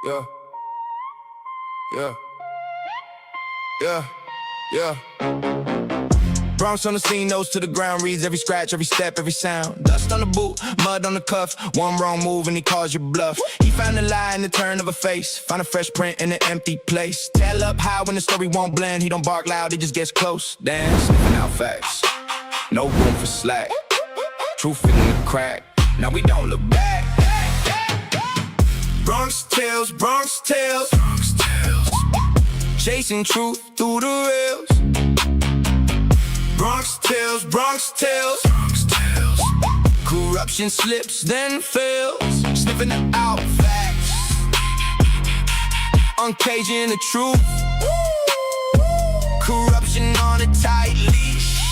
Yeah, yeah, yeah, yeah. Bronx on the scene, nose to the ground, reads every scratch, every step, every sound. Dust on the boot, mud on the cuff, one wrong move and he calls you bluff. He found a lie in the turn of a face, found a fresh print in an empty place. Tail up high when the story won't blend, he don't bark loud, he just gets close. Damn, sniffing out facts, no room for slack. Truth in the crack, now we don't look back. Bronx tales, Bronx tales, Bronx tales. Chasing truth through the rails. Bronx tales, Bronx tales, Bronx tales. Corruption slips, then fails. Sniffing out facts, uncaging the truth. Corruption on a tight leash,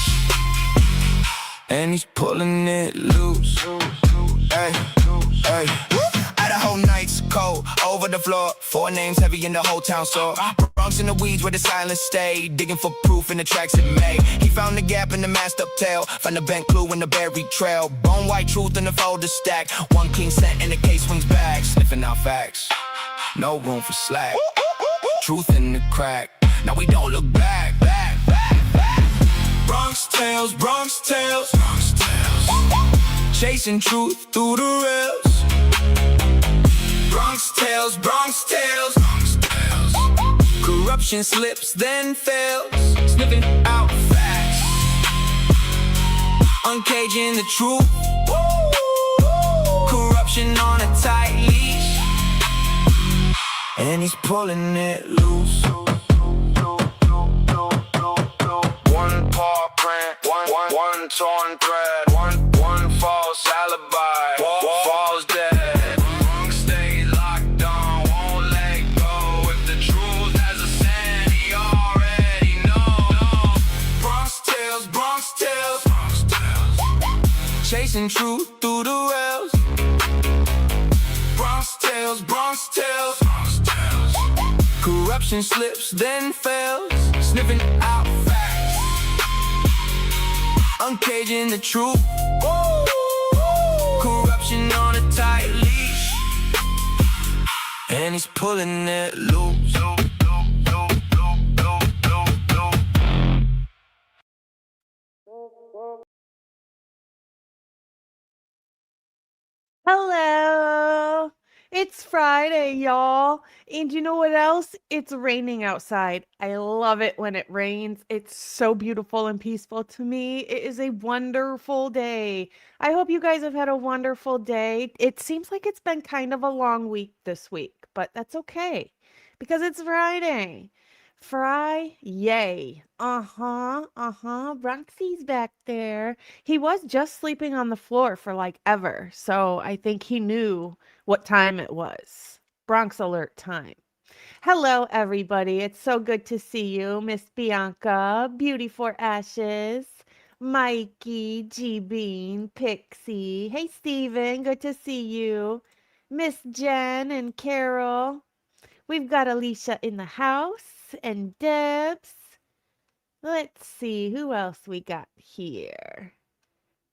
and he's pulling it loose. Hey, hey. Idaho nights cold, over the floor. 4 names heavy in the whole town store. Bronx in the weeds where the silence stayed, digging for proof in the tracks it made. He found the gap in the masked up tail, found the bent clue in the buried trail. Bone white truth in the folder stack, one clean scent and the case swings back. Sniffing out facts, no room for slack. Truth in the crack, now we don't look back. Bronx tales, Bronx tales, Bronx tales. Chasing truth through the rails. Bronx tales, Bronx tales, Bronx tales. Corruption slips, then fails. Sniffing out facts, uncaging the truth. Corruption on a tight leash, and he's pulling it loose. One paw print, one torn thread, one false alibi, falls dead. Chasing truth through the rails. Bronx tales, Bronx tales, Bronx tales. Corruption slips, then fails. Sniffing out facts, uncaging the truth. Corruption on a tight leash, and he's pulling it loose. Hello. It's Friday, y'all. And you know what else? It's raining outside. I love it when it rains. It's so beautiful and peaceful to me. It is a wonderful day. I hope you guys have had a wonderful day. It seems like it's been kind of a long week this week, but that's okay because it's Friday. Yay. Bronxy's back there. He was just sleeping on the floor for like ever, so I think he knew what time it was. Bronx alert time. Hello, everybody. It's so good to see you. Miss Bianca, Beauty for Ashes, Mikey, G Bean, Pixie. Hey, Steven. Good to see you. Miss Jen and Carol. We've got Alicia in the house and Debs. Let's see who else we got here.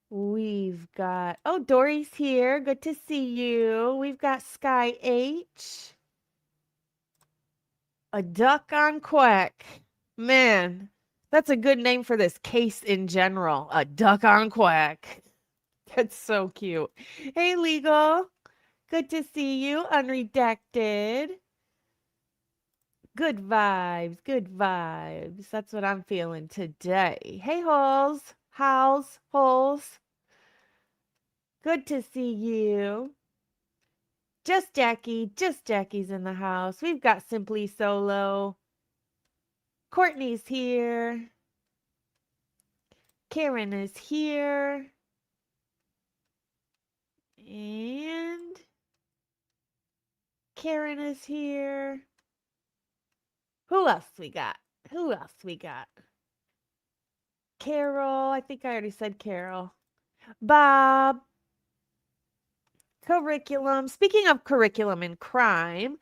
We've got, oh, Dory's here. Good to see you. We've got Sky H. A duck on quack. Man, that's a good name for this case in general. A duck on quack. That's so cute. Hey, Legal. Good to see you. Unredacted. Good vibes, good vibes. That's what I'm feeling today. Hey, Holes. Holes. Good to see you. Just Jackie's in the house. We've got Simply Solo. Courtney's here. Karen is here. And Karen is here. Who else we got? Carol. I think I already said Carol. Bob. Curriculum. Speaking of curriculum and crime,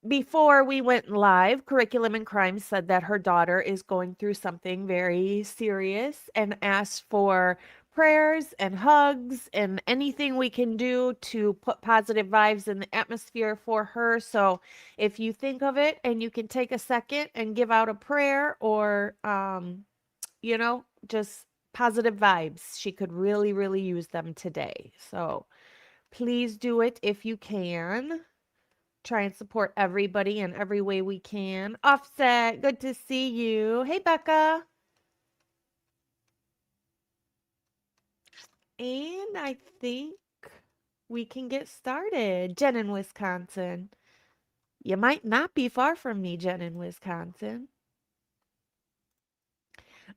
before we went live, Curriculum and Crime said that her daughter is going through something very serious and asked for prayers and hugs and anything we can do to put positive vibes in the atmosphere for her. So if you think of it and you can take a second and give out a prayer or, just positive vibes, she could really, really use them today. So please do it if you can. Try and support everybody in every way we can. Offset, good to see you. Hey, Becca. And I think we can get started. Jen in Wisconsin. You might not be far from me, Jen in Wisconsin.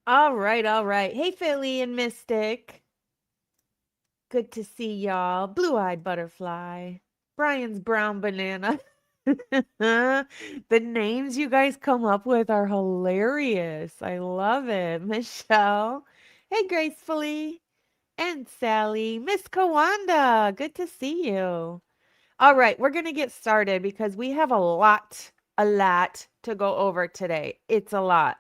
All right, all right. Hey, Philly and Mystic. Good to see y'all. Blue-eyed butterfly. Brian's brown banana. The names you guys come up with are hilarious. I love it. Michelle. Hey, Gracefully. And Sally. Miss Kawanda. Good to see you. All right, we're going to get started because we have a lot to go over today. It's a lot.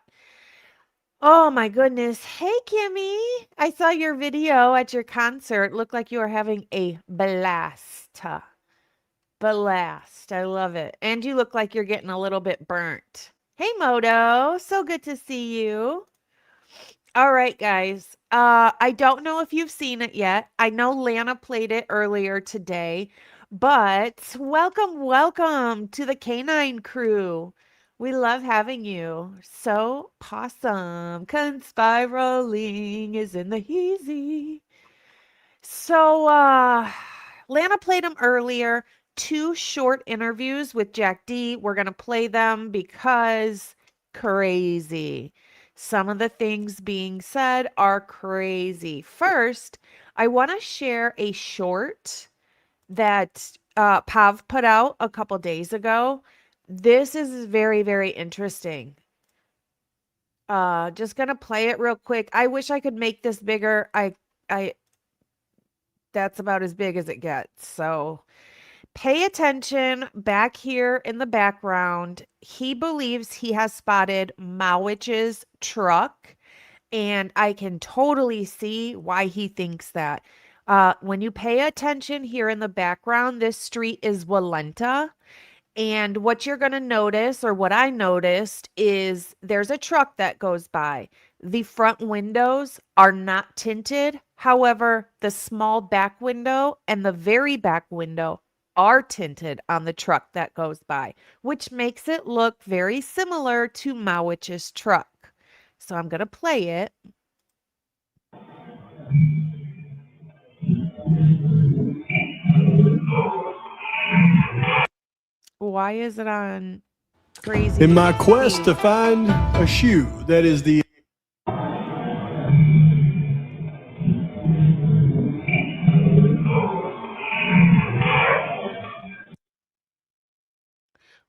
Oh my goodness. Hey, Kimmy. I saw your video at your concert. Looked like you were having a blast. Blast. I love it. And you look like you're getting a little bit burnt. Hey, Moto. So good to see you. All right, guys. I don't know if you've seen it yet. I know Lana played it earlier today, but welcome to the Canine Crew. We love having you. So possum conspiraling is in the heezy. So, Lana played them earlier. 2 short interviews with Jack D. We're going to play them because crazy. Some of the things being said are crazy. First, I want to share a short that Pav put out a couple days ago. This is very, very interesting. Just going to play it real quick. I wish I could make this bigger. I that's about as big as it gets. So pay attention back here in the background. He believes he has spotted Mawich's truck, and I can totally see why he thinks that. When you pay attention here in the background, this street is Walenta. And what you're going to notice, or what I noticed, is there's a truck that goes by. The front windows are not tinted. However, the small back window and the very back window are tinted on the truck that goes by, which makes it look very similar to Mawich's truck. So I'm going to play it. Why is it on crazy? In my quest to find a shoe that is the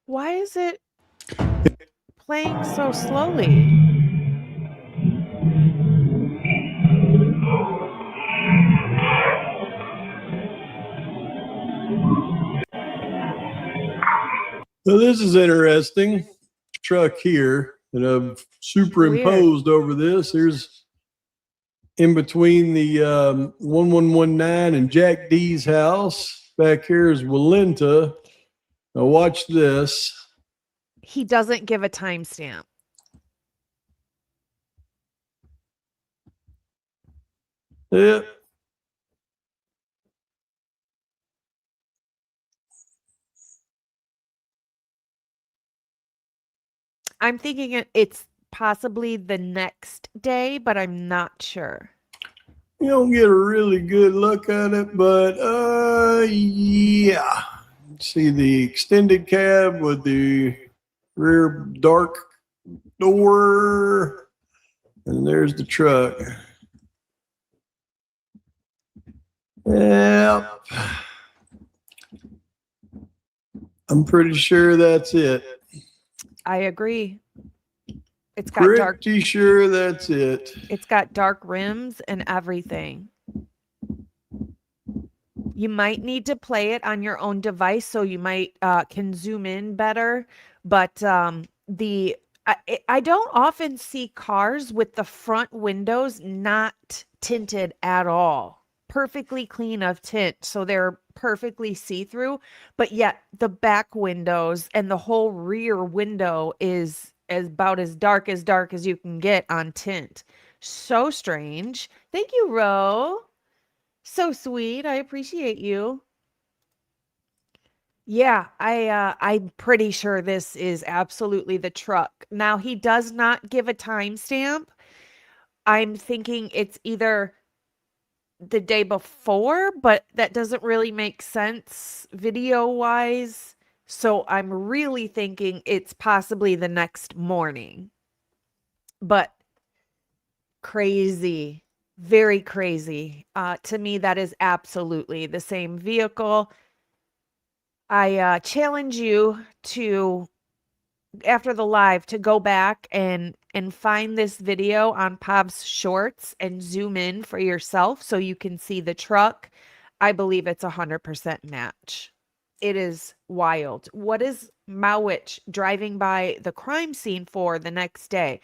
Why is it playing so slowly? So this is interesting. Truck here that I've superimposed over this. Here's in between the 1119 and Jack D's house. Back here is Walenta. Now watch this. He doesn't give a timestamp. Yep. I'm thinking it's possibly the next day, but I'm not sure. You don't get a really good look at it, but yeah. See the extended cab with the rear dark door, and there's the truck. Yep. I'm pretty sure that's it. I agree. It's got dark. Pretty sure that's it. It's got dark rims and everything. You might need to play it on your own device, so you might can zoom in better. But the I don't often see cars with the front windows not tinted at all. Perfectly clean of tint, so they're perfectly see-through, but yet the back windows and the whole rear window is about as dark as you can get on tint. So strange. Thank you, Ro. So sweet. I appreciate you. Yeah, I'm pretty sure this is absolutely the truck. Now, he does not give a timestamp. I'm thinking it's either the day before, but that doesn't really make sense video-wise. So I'm really thinking it's possibly the next morning. But crazy, very crazy. To me, that is absolutely the same vehicle. I challenge you to, after the live, to go back and find this video on Pob's Shorts and zoom in for yourself so you can see the truck. I believe it's 100% match. It is wild. What is Mowich driving by the crime scene for the next day?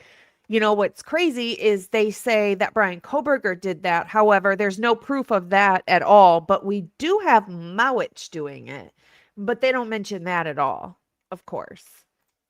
You know, what's crazy is they say that Bryan Kohberger did that. However, there's no proof of that at all, but we do have Mowich doing it. But they don't mention that at all, of course.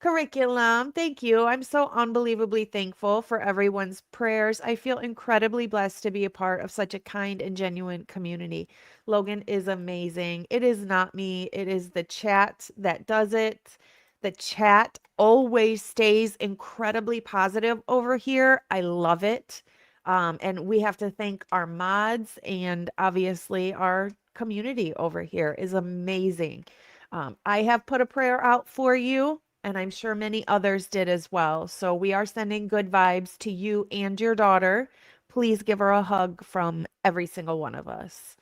Curriculum, thank you. I'm so unbelievably thankful for everyone's prayers. I feel incredibly blessed to be a part of such a kind and genuine community. Logan is amazing. It is not me, it is the chat that does it. The chat always stays incredibly positive over here. I love it. And we have to thank our mods, and obviously our community over here is amazing. I have put a prayer out for you, and I'm sure many others did as well. So we are sending good vibes to you and your daughter. Please give her a hug from every single one of us.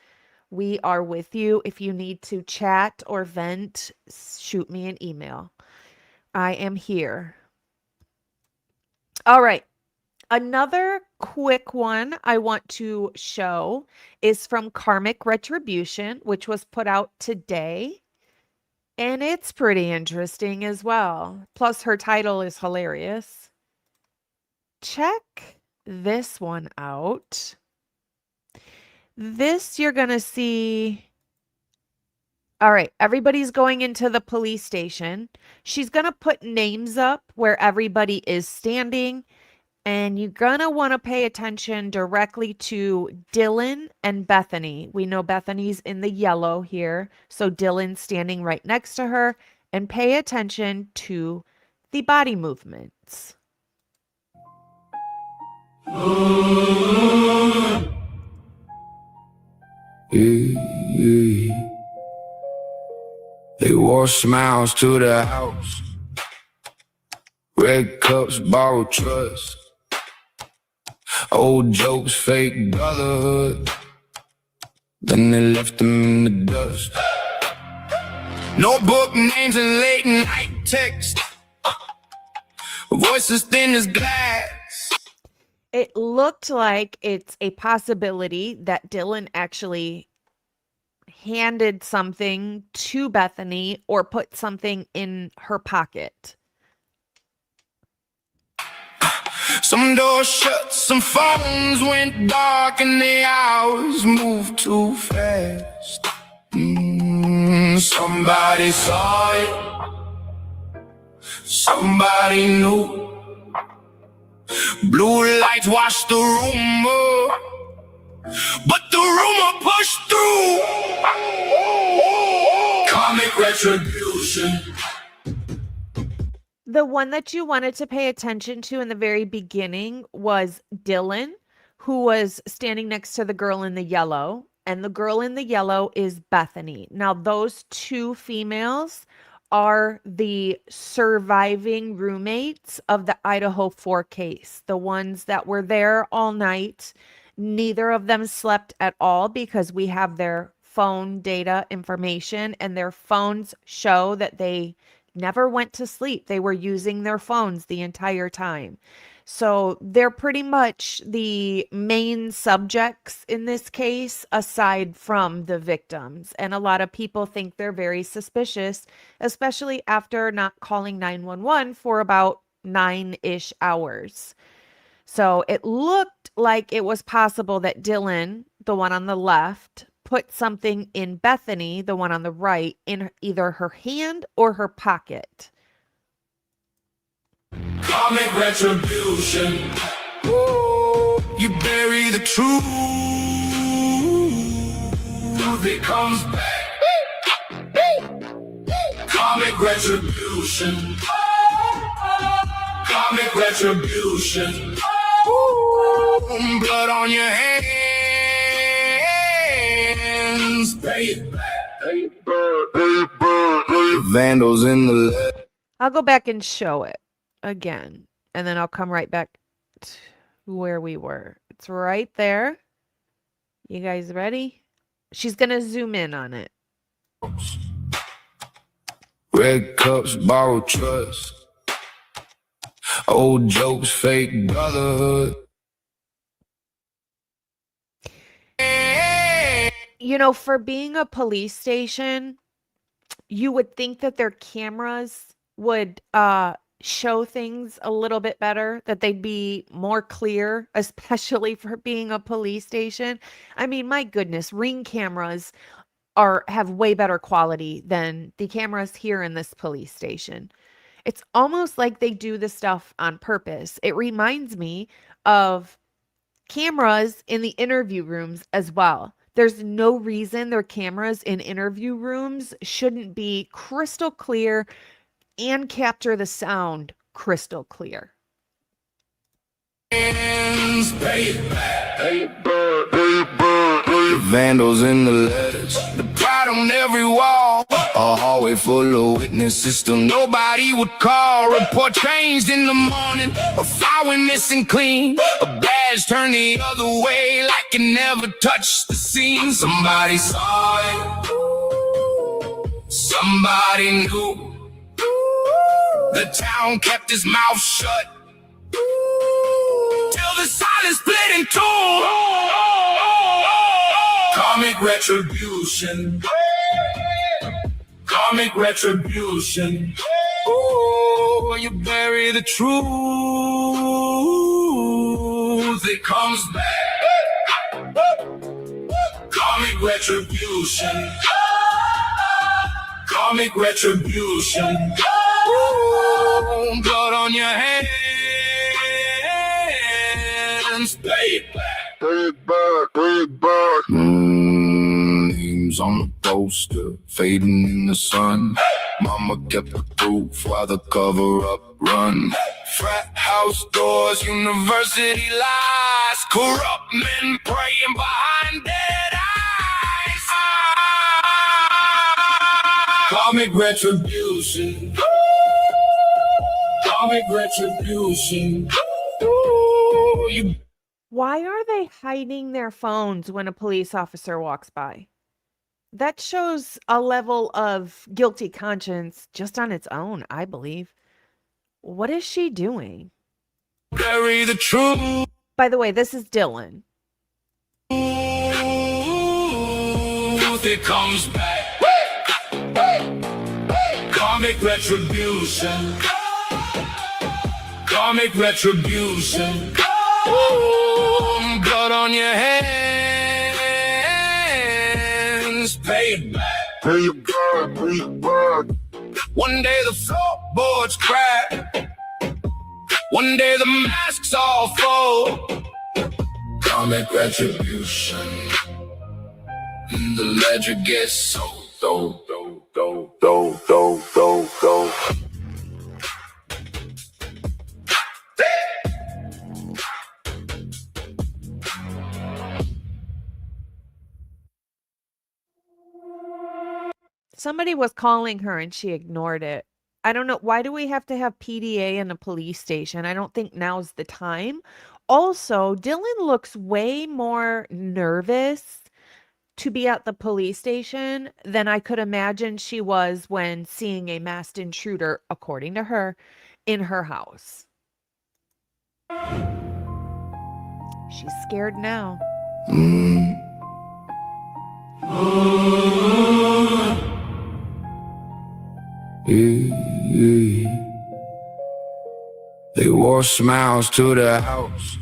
We are with you. If you need to chat or vent, shoot me an email. I am here. All right. Another quick one I want to show is from Karmic Retribution, which was put out today. And it's pretty interesting as well. Plus, her title is hilarious. Check this one out. This you're going to see. All right, everybody's going into the police station. She's going to put names up where everybody is standing. And you're going to want to pay attention directly to Dylan and Bethany. We know Bethany's in the yellow here. So Dylan's standing right next to her. And pay attention to the body movements. They wore smiles to the house, red cups, borrowed trust, old jokes, fake brotherhood. Then they left them in the dust. Notebook names and late night text, voices thin as glass. It looked like it's a possibility that Dylan actually handed something to Bethany or put something in her pocket. Some doors shut, some phones went dark, and the hours moved too fast. Somebody saw it, somebody knew. Blue lights washed the rumor, but the rumor pushed through. Comic retribution. The one that you wanted to pay attention to in the very beginning was Dylan, who was standing next to the girl in the yellow. And the girl in the yellow is Bethany. Now, those two females are the surviving roommates of the IDAHO4 case, the ones that were there all night. Neither of them slept at all because we have their phone data information, and their phones show that they never went to sleep. They were using their phones the entire time. So they're pretty much the main subjects in this case, aside from the victims. And a lot of people think they're very suspicious, especially after not calling 911 for about 9-ish hours. So it looked like it was possible that Dylan, the one on the left, put something in Bethany, the one on the right, in either her hand or her pocket. Comic retribution. Ooh, you bury the truth. It comes back. Comic retribution. Comic retribution. Ooh, blood on your hands. Pay it back. Vandals in the left. I'll go back and show it again, and then I'll come right back to where we were. It's right there. You guys ready? She's going to zoom in on it. Red cups, borrowed trust. Old jokes, fake brotherhood. You know, for being a police station, you would think that their cameras would show things a little bit better, that they'd be more clear, especially for being a police station. I mean, my goodness, Ring cameras have way better quality than the cameras here in this police station. It's almost like they do this stuff on purpose. It reminds me of cameras in the interview rooms as well. There's no reason their cameras in interview rooms shouldn't be crystal clear and capture the sound crystal clear. Vandals in the letters, the pride on every wall. A hallway full of witnesses, still nobody would call. Report changed in the morning, a fire went missing clean. A badge turned the other way like it never touched the scene. Somebody saw it, somebody knew. The town kept his mouth shut till the silence split in two. Comic retribution. Comic retribution. Ooh, you bury the truth, it comes back. Comic retribution. Comic retribution. Ooh, blood on your hands. Pay it back. Pay it back. Pay it back. Names on the poster, fading in the sun. Mama kept the proof while the cover-up run. Frat house doors, university lies. Corrupt men praying behind dead eyes. Comic retribution. Comic retribution. Ooh, you. Why are they hiding their phones when a police officer walks by? That shows a level of guilty conscience just on its own, I believe. What is she doing? Bury the truth. By the way, this is Dylan. It comes back. Comic retribution. Comic retribution. Ooh, blood on your hands. Pay it back. Pay it back. Pay it back. One day the floorboards crack. One day the masks all fall. Comic retribution. And the ledger gets so do. Somebody was calling her and she ignored it. I don't know. Why do we have to have PDA in a police station? I don't think now's the time. Also, Dylan looks way more nervous to be at the police station than I could imagine she was when seeing a masked intruder, according to her, in her house. She's scared now. They wore smiles to the house,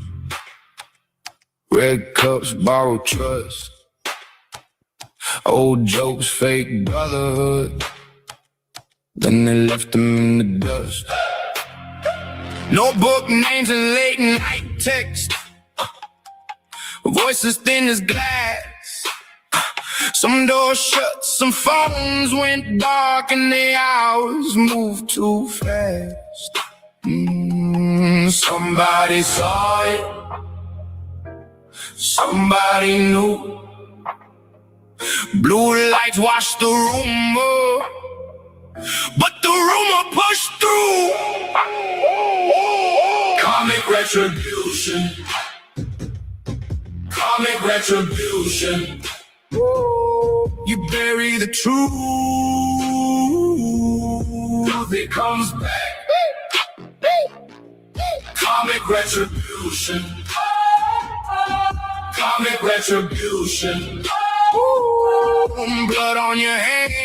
red cups, borrowed trust, old jokes, fake brotherhood. Then they left them in the dust. Notebook names and late night text, voices thin as glass. Some doors shut, some phones went dark, and the hours moved too fast. Somebody saw it, somebody knew. Blue lights washed the rumor, but the rumor pushed through. Comic retribution, comic retribution. You bury the truth, it comes back. Comic retribution, comic retribution. Blood on your hands,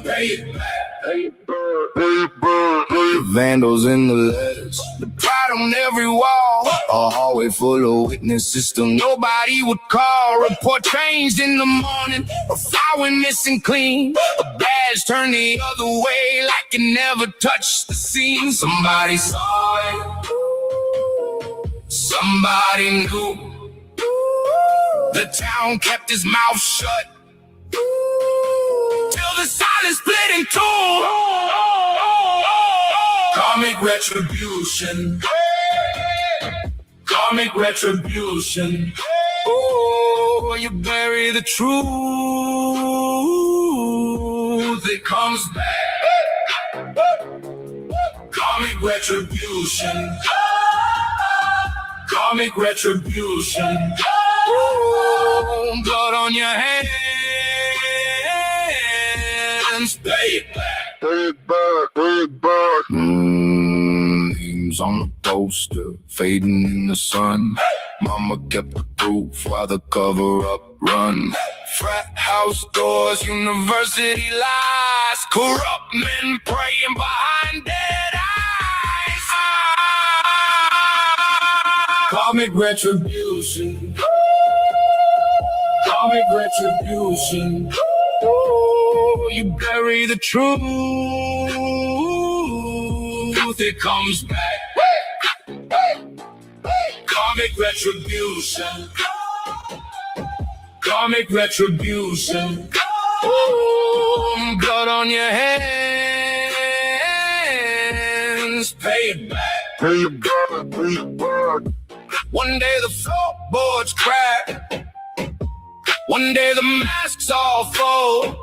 pay it back. Vandals in the letters, the pride on every wall, a hallway full of witnesses still nobody would call. Report changed in the morning, a flower missing clean, a badge turned the other way like it never touched the scene. Somebody saw it, somebody knew. The town kept his mouth shut till the silence split in two. Comic retribution, comic retribution. Oh, you bury the truth, it comes back. Comic retribution, comic retribution. Oh, blood on your hands, pay it back. Pay it back, pay it back. Names on the poster, fading in the sun. Mama kept the proof while the cover-up run. Frat house doors, university lies, corrupt men praying behind dead eyes. Comic retribution, comic retribution. Oh, you bury the truth, it comes back. Comic retribution, comic retribution. Oh, blood on your hands, pay it back. Pay it back, pay it back. One day the floorboards crack, one day the masks all fall.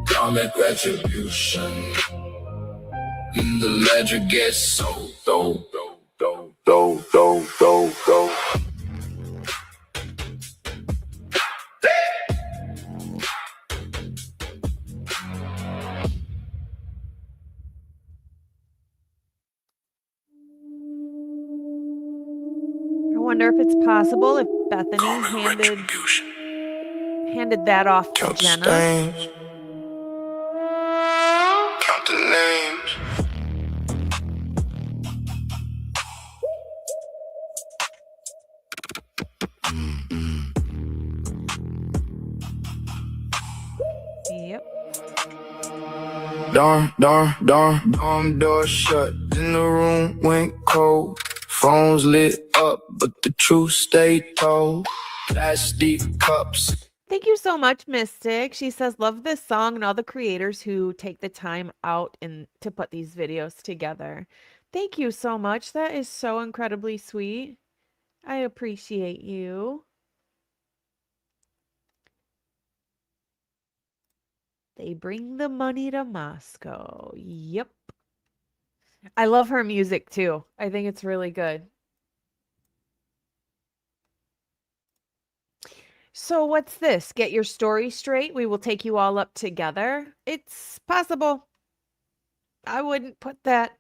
Comic retribution, and the ledger gets so dope. I wonder if it's possible if Bethany handed that off to Count Jenna. stains, count the names. Yep. Darn, door shut, then the room went cold. Phones lit up, but the truth stayed told. Plastic cups. Thank you so much, Mystic. She says, love this song and all the creators who take the time out to put these videos together. Thank you so much. That is so incredibly sweet. I appreciate you. They bring the money to Moscow. Yep. I love her music too. I think it's really good. So what's this? Get your story straight. We will take you all up together. It's possible. I wouldn't put that,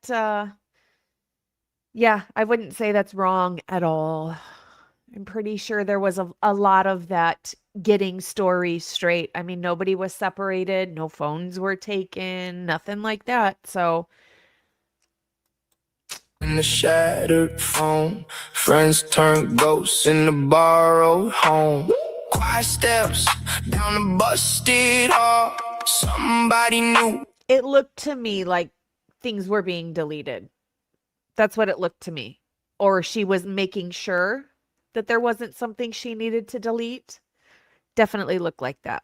yeah, I wouldn't say that's wrong at all. I'm pretty sure there was a lot of that getting stories straight. I mean, nobody was separated. No phones were taken. Nothing like that. So In the shattered phone, friends turn ghosts in the borrowed home. Quiet steps down the busted hall. Somebody new. It looked to me like things were being deleted. That's what it looked to me. Or she was making sure that there wasn't something she needed to delete. Definitely looked like that.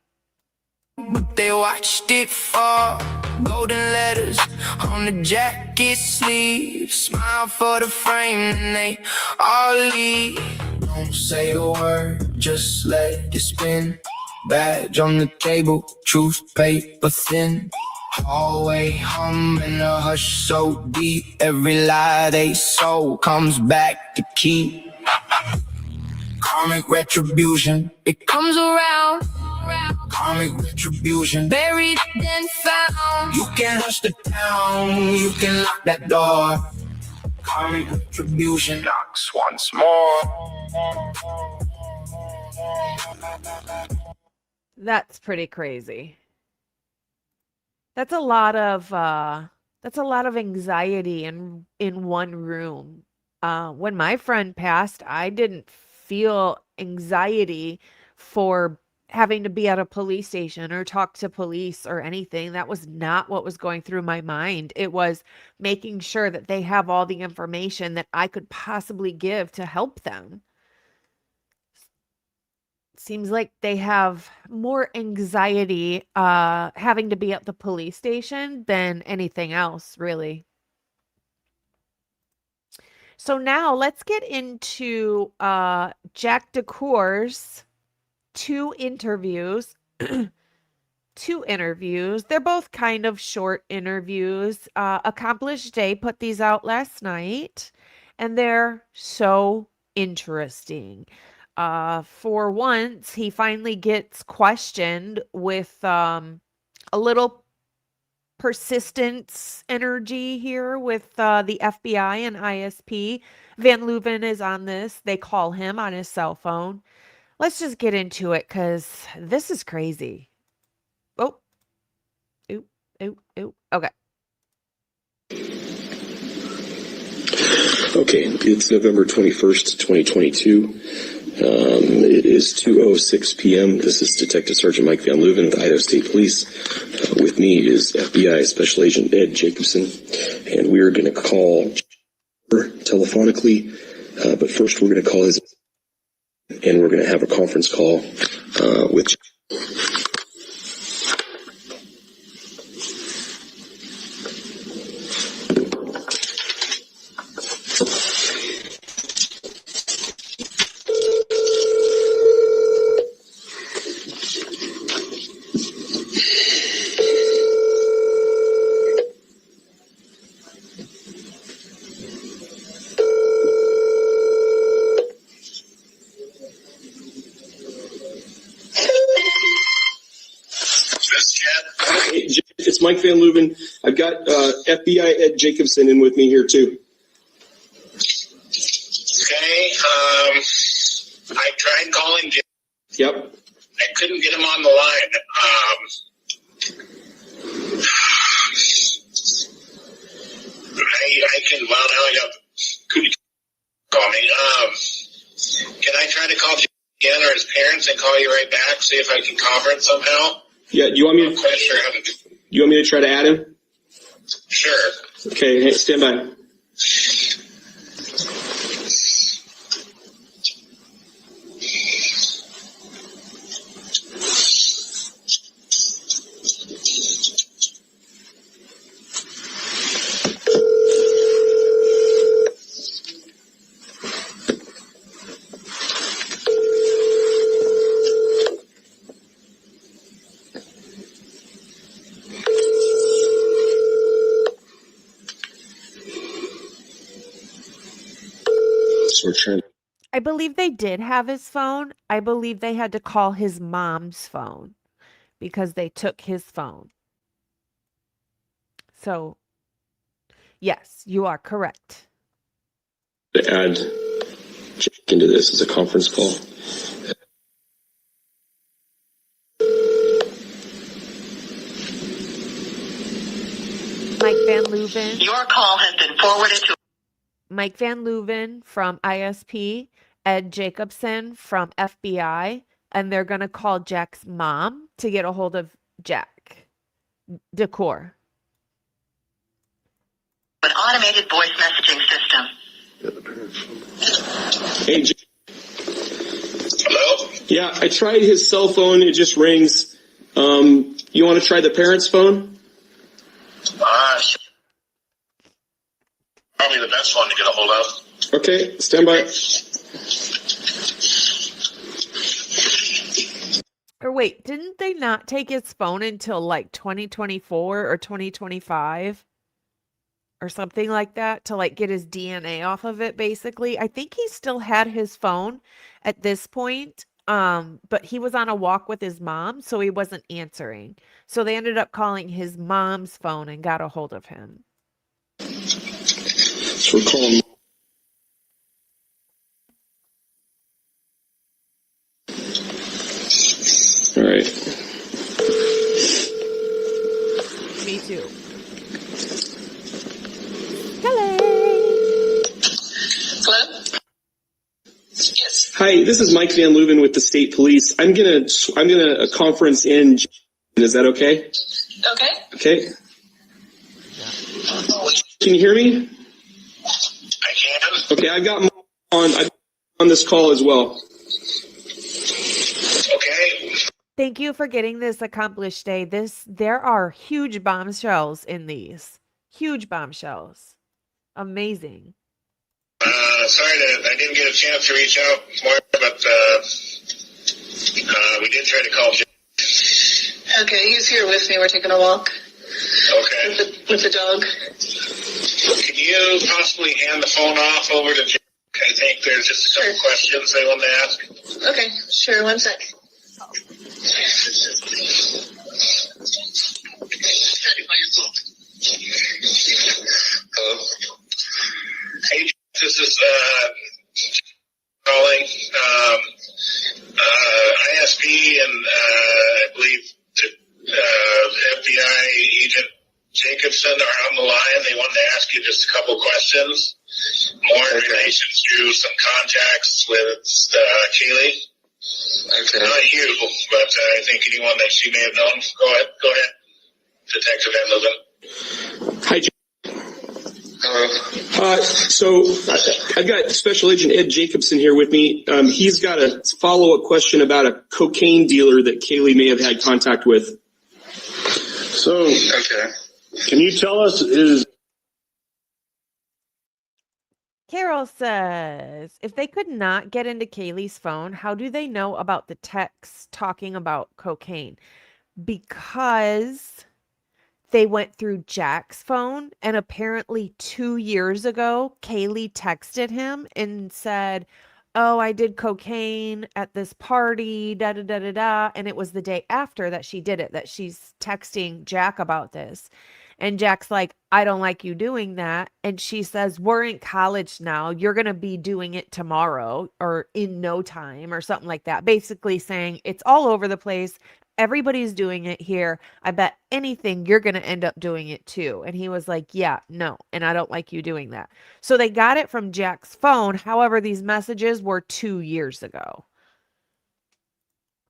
But they watched it fall. Golden letters on the jacket sleeve. Smile for the frame and they all leave. Don't say a word, just let it spin. Badge on the table, truth paper thin. Hallway hum in a hush so deep. Every lie they sow comes back to keep. Karmic retribution, it comes around. Karmic retribution, buried then found. You can hush the town, you can lock that door. Karmic retribution knocks once more. That's pretty crazy. That's a lot of anxiety in one room. When my friend passed, I didn't feel anxiety for having to be at a police station or talk to police or anything. That was not what was going through my mind. It was making sure that they have all the information that I could possibly give to help them. Seems like they have more anxiety having to be at the police station than anything else, really. So now let's get into Jack DeCour's two interviews. Two interviews. They're both kind of short interviews. Accomplished Day put these out last night, and they're so interesting. For once, he finally gets questioned with a little persistence energy here with the FBI and ISP. Van Leuven is on this. They call him on his cell phone. Let's just get into it because this is crazy. Oh, okay. Okay, it's November 21st, 2022. It is 2:06 p.m. This is Detective Sergeant Mike Van Leuven with Idaho State Police. With me is FBI Special Agent Ed Jacobson, and we are going to call telephonically, but first we're going to call his, and we're going to have a conference call with. It's Mike Van Leuven. I've got FBI Ed Jacobson in with me here too. Okay. I tried calling Jim. Yep. I couldn't get him on the line. I can. Well, now I got. Could you call me? Can I try to call Jim again or his parents and call you right back? See if I can conference somehow. Yeah. Do you want me I'm quite sure how to do. You want me to try to add him? Sure. Okay, hey, stand by. I believe they did have his phone. I believe they had to call his mom's phone because they took his phone. So, yes, you are correct. To add Jake into this as a conference call. Mike Van Leuven. Your call has been forwarded to. Mike Van Leuven from ISP, Ed Jacobson from FBI, and they're going to call Jack's mom to get a hold of Jack. Decor. An automated voice messaging system. Hey, Hello? yeah, I tried his cell phone. It just rings. You want to try the parents' phone? Probably the best one to get a hold of. Okay, stand by. Or wait, didn't they not take his phone until like 2024 or 2025? Or something like that to like get his DNA off of it, basically. I think he still had his phone at this point, but he was on a walk with his mom, so he wasn't answering. So they ended up calling his mom's phone and got a hold of him. So we're calling. All right. Me too. Hello. Hello? Yes. Hi, this is Mike Van Leuven with the state police. I'm gonna conference in. Is that okay? Okay. Okay. Can you hear me? I can. Okay, I've got I'm on this call as well. Okay. Thank you for getting this accomplished, Day. There are huge bombshells in these. Huge bombshells. Amazing. Sorry that I didn't get a chance to reach out more, but we did try to call Jim. Okay, he's here with me. We're taking a walk Okay. with the dog. Can you possibly hand the phone off over to Jim? I think there's just a couple questions they want to ask. Okay, sure. 1 sec. Hello. Hey, this is calling ISP and I believe the FBI agent Jacobson are on the line. They wanted to ask you just a couple questions, more in relation to some contacts with Kaylee. Okay. Not you, but I think anyone that she may have known. Go ahead, Detective Van Leuven. Hi, Jim. Hello. So I've got Special Agent Ed Jacobson here with me. He's got a follow-up question about a cocaine dealer that Kaylee may have had contact with. So, Okay. can you tell us, is Carol says, if they could not get into Kaylee's phone, how do they know about the texts talking about cocaine? Because they went through Jack's phone, and apparently 2 years ago, Kaylee texted him and said, oh, I did cocaine at this party, da da da da da. And it was the day after that she did it, that she's texting Jack about this. And Jack's like, I don't like you doing that. And she says, we're in college now. You're going to be doing it tomorrow or in no time or something like that. Basically saying it's all over the place. Everybody's doing it here. I bet anything you're going to end up doing it too. And he was like, yeah, no. And I don't like you doing that. So they got it from Jack's phone. However, these messages were 2 years ago,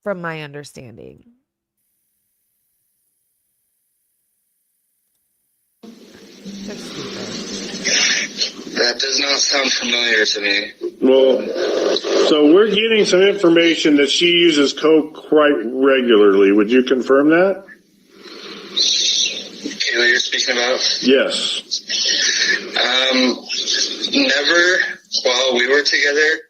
from my understanding. They're stupid. That does not sound familiar to me. well, so we're getting some information that she uses coke quite regularly. Would you confirm that? Kayla, you're speaking about? Yes. Never while we were together,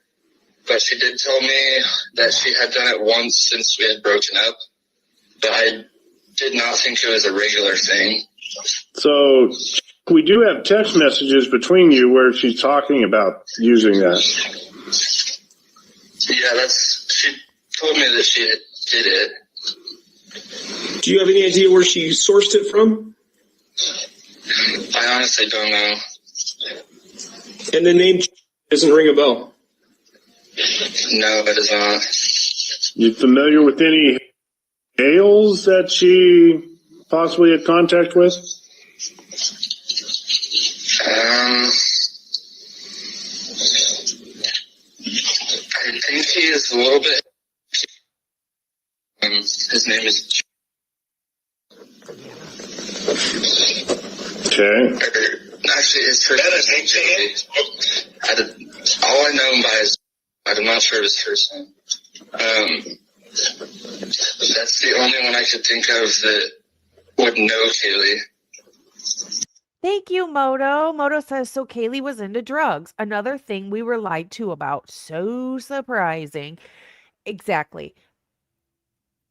but she did tell me that she had done it once since we had broken up, but I did not think it was a regular thing. So we do have text messages between you where she's talking about using that. Yeah, she told me that she did it. Do you have any idea where she sourced it from? I honestly don't know. And the name doesn't ring a bell. No, it is not. You familiar with any Hales that she possibly had contact with? think he is a little bit. His name is. Okay. Actually, his first name. All I know him by is. I'm not sure of his first name. That's the only one I could think of that would know Kaylee. Thank you, Moto. Moto says, so Kaylee was into drugs. Another thing we were lied to about. So surprising. Exactly.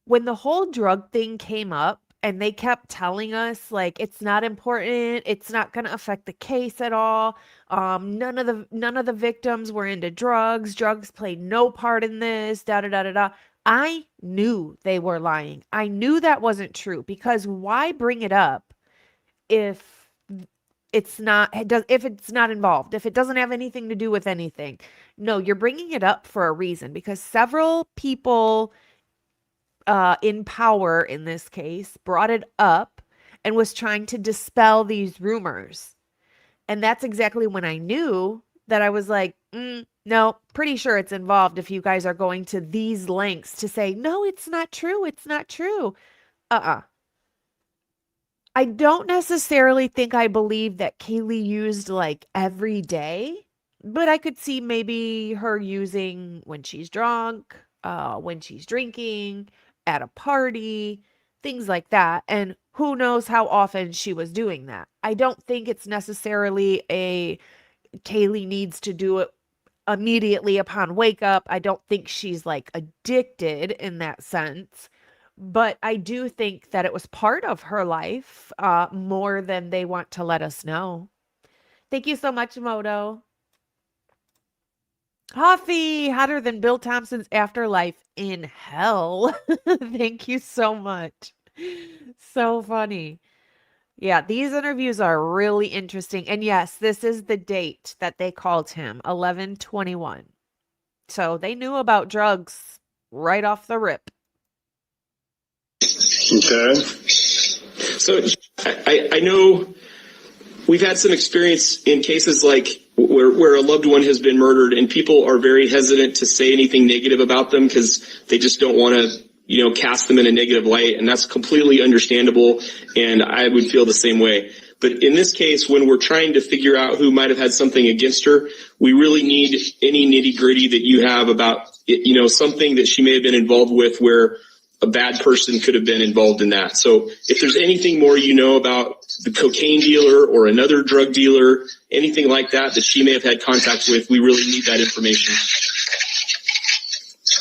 When the whole drug thing came up and they kept telling us like it's not important, it's not going to affect the case at all. None of the victims were into drugs. Drugs played no part in this. Da da da da da. I knew they were lying. I knew that wasn't true because why bring it up if it's not if it's not involved, if it doesn't have anything to do with anything? No, you're bringing it up for a reason because several people in power in this case brought it up and was trying to dispel these rumors. And that's exactly when I knew that I was like, no, pretty sure it's involved if you guys are going to these lengths to say, no, it's not true. It's not true. I don't necessarily think I believe that Kaylee used like every day, but I could see maybe her using when she's drunk, when she's drinking, at a party, things like that. And who knows how often she was doing that. I don't think it's necessarily a Kaylee needs to do it immediately upon wake up. I don't think she's like addicted in that sense. But I do think that it was part of her life more than they want to let us know. Thank you so much, Moto. Coffee, hotter than Bill Thompson's afterlife in hell. Thank you so much. So funny. Yeah, these interviews are really interesting. And yes, this is the date that they called him, 11/21. So they knew about drugs right off the rip. Okay. So I know we've had some experience in cases like where a loved one has been murdered and people are very hesitant to say anything negative about them because they just don't want to, cast them in a negative light. And that's completely understandable. And I would feel the same way. But in this case, when we're trying to figure out who might have had something against her, we really need any nitty gritty that you have about, something that she may have been involved with where a bad person could have been involved in that. So if there's anything more about the cocaine dealer or another drug dealer, anything like that she may have had contact with, we really need that information.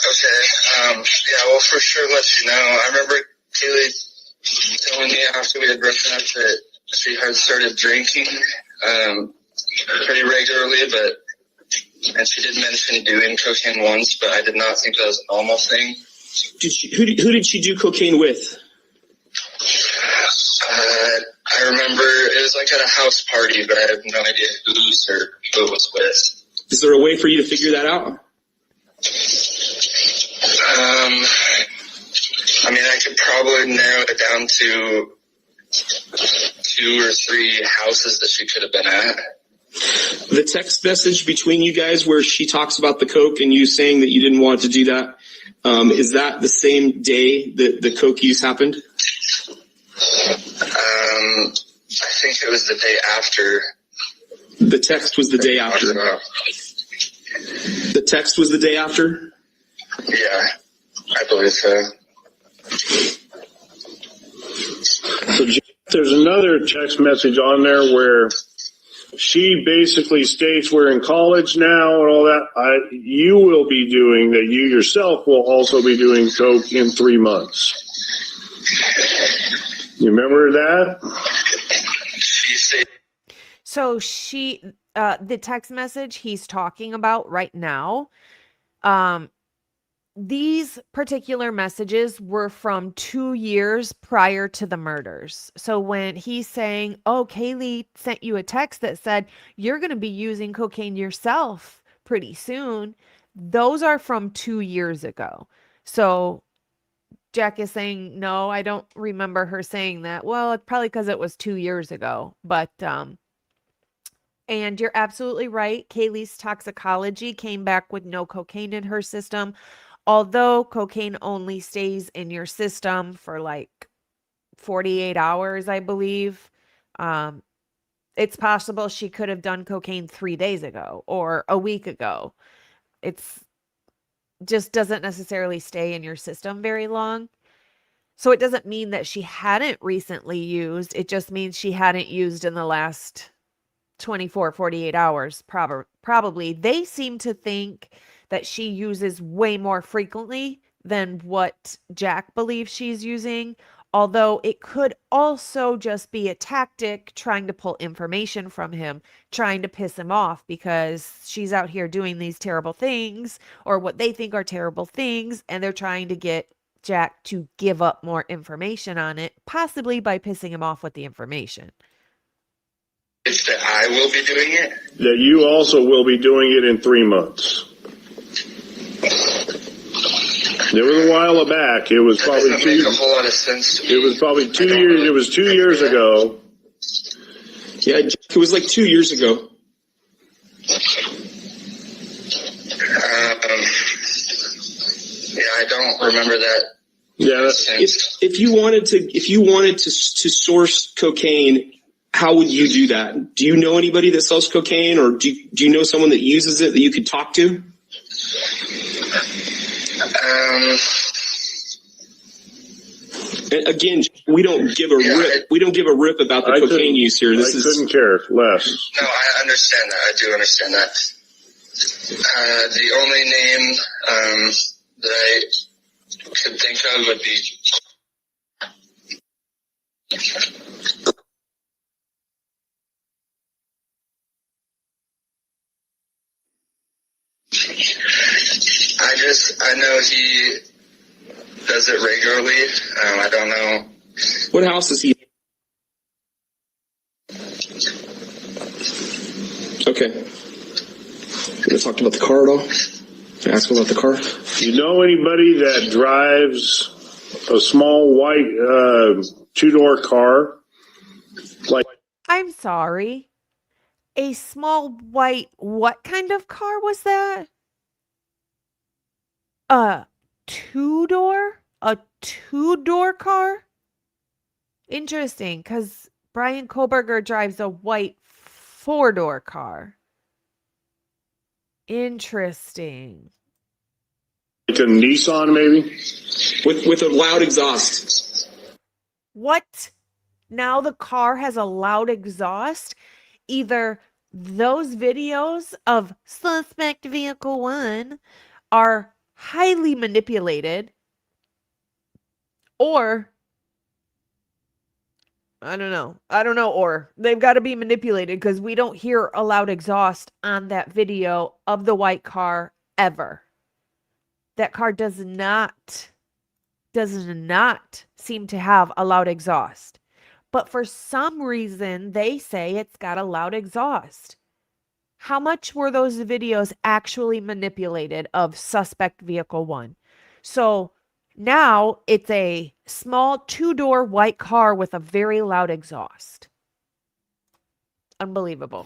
Okay. Yeah, we'll for sure let you know. I remember Kaylee telling me after we had broken up that she had started drinking pretty regularly, and she did mention doing cocaine once, but I did not think that was a normal thing. Who did she do cocaine with? I remember it was like at a house party, but I have no idea who it was with. Is there a way for you to figure that out? I could probably narrow it down to 2 or 3 houses that she could have been at. The text message between you guys where she talks about the coke and you saying that you didn't want to do that, is that the same day that the coke use happened? I think it was the day after. The text was the day after. The text was the day after? Yeah, I believe so. So there's another text message on there where she basically states we're in college now and all that. You will be doing that. You yourself will also be doing coke in 3 months. You remember that? So the text message he's talking about right now, these particular messages were from 2 years prior to the murders. So when he's saying, oh, Kaylee sent you a text that said, you're going to be using cocaine yourself pretty soon, those are from 2 years ago. So Jack is saying, no, I don't remember her saying that. Well, it's probably because it was 2 years ago. But And you're absolutely right. Kaylee's toxicology came back with no cocaine in her system. Although cocaine only stays in your system for like 48 hours, I believe. It's possible she could have done cocaine 3 days ago or a week ago. It's just doesn't necessarily stay in your system very long. So it doesn't mean that she hadn't recently used. It just means she hadn't used in the last 24, 48 hours, probably. They seem to think that she uses way more frequently than what Jack believes she's using, although it could also just be a tactic trying to pull information from him, trying to piss him off because she's out here doing these terrible things or what they think are terrible things, and they're trying to get Jack to give up more information on it, possibly by pissing him off with the information. It's that I will be doing it? That you also will be doing it in 3 months. There was a while back. It was That probably doesn't make a whole lot of sense to me. It was probably 2 years. It was 2 years ago. Yeah, it was like 2 years ago. Yeah, I don't remember that. Yeah, If you wanted to source cocaine, how would you do that? Do you know anybody that sells cocaine, or do you know someone that uses it that you could talk to? And again, we don't give a rip. We don't give a rip about the cocaine use here. I couldn't care less. No, I understand that. I do understand that. The only name that I could think of would be I know he does it regularly. I don't know. What house is he? Okay. You want to talk about the car at all? Can I ask him about the car? You know anybody that drives a small white 2-door car? Like, I'm sorry. A small white, what kind of car was that? A 2-door? A 2-door car? Interesting, because Bryan Kohberger drives a white 4-door car. Interesting. a Nissan, maybe? With a loud exhaust. What? Now the car has a loud exhaust? Either those videos of suspect vehicle 1 are highly manipulated, or I don't know, or they've got to be manipulated because we don't hear a loud exhaust on that video of the white car ever. That car does not seem to have a loud exhaust. But for some reason, they say it's got a loud exhaust. How much were those videos actually manipulated of suspect vehicle 1? So now it's a small 2-door white car with a very loud exhaust. Unbelievable.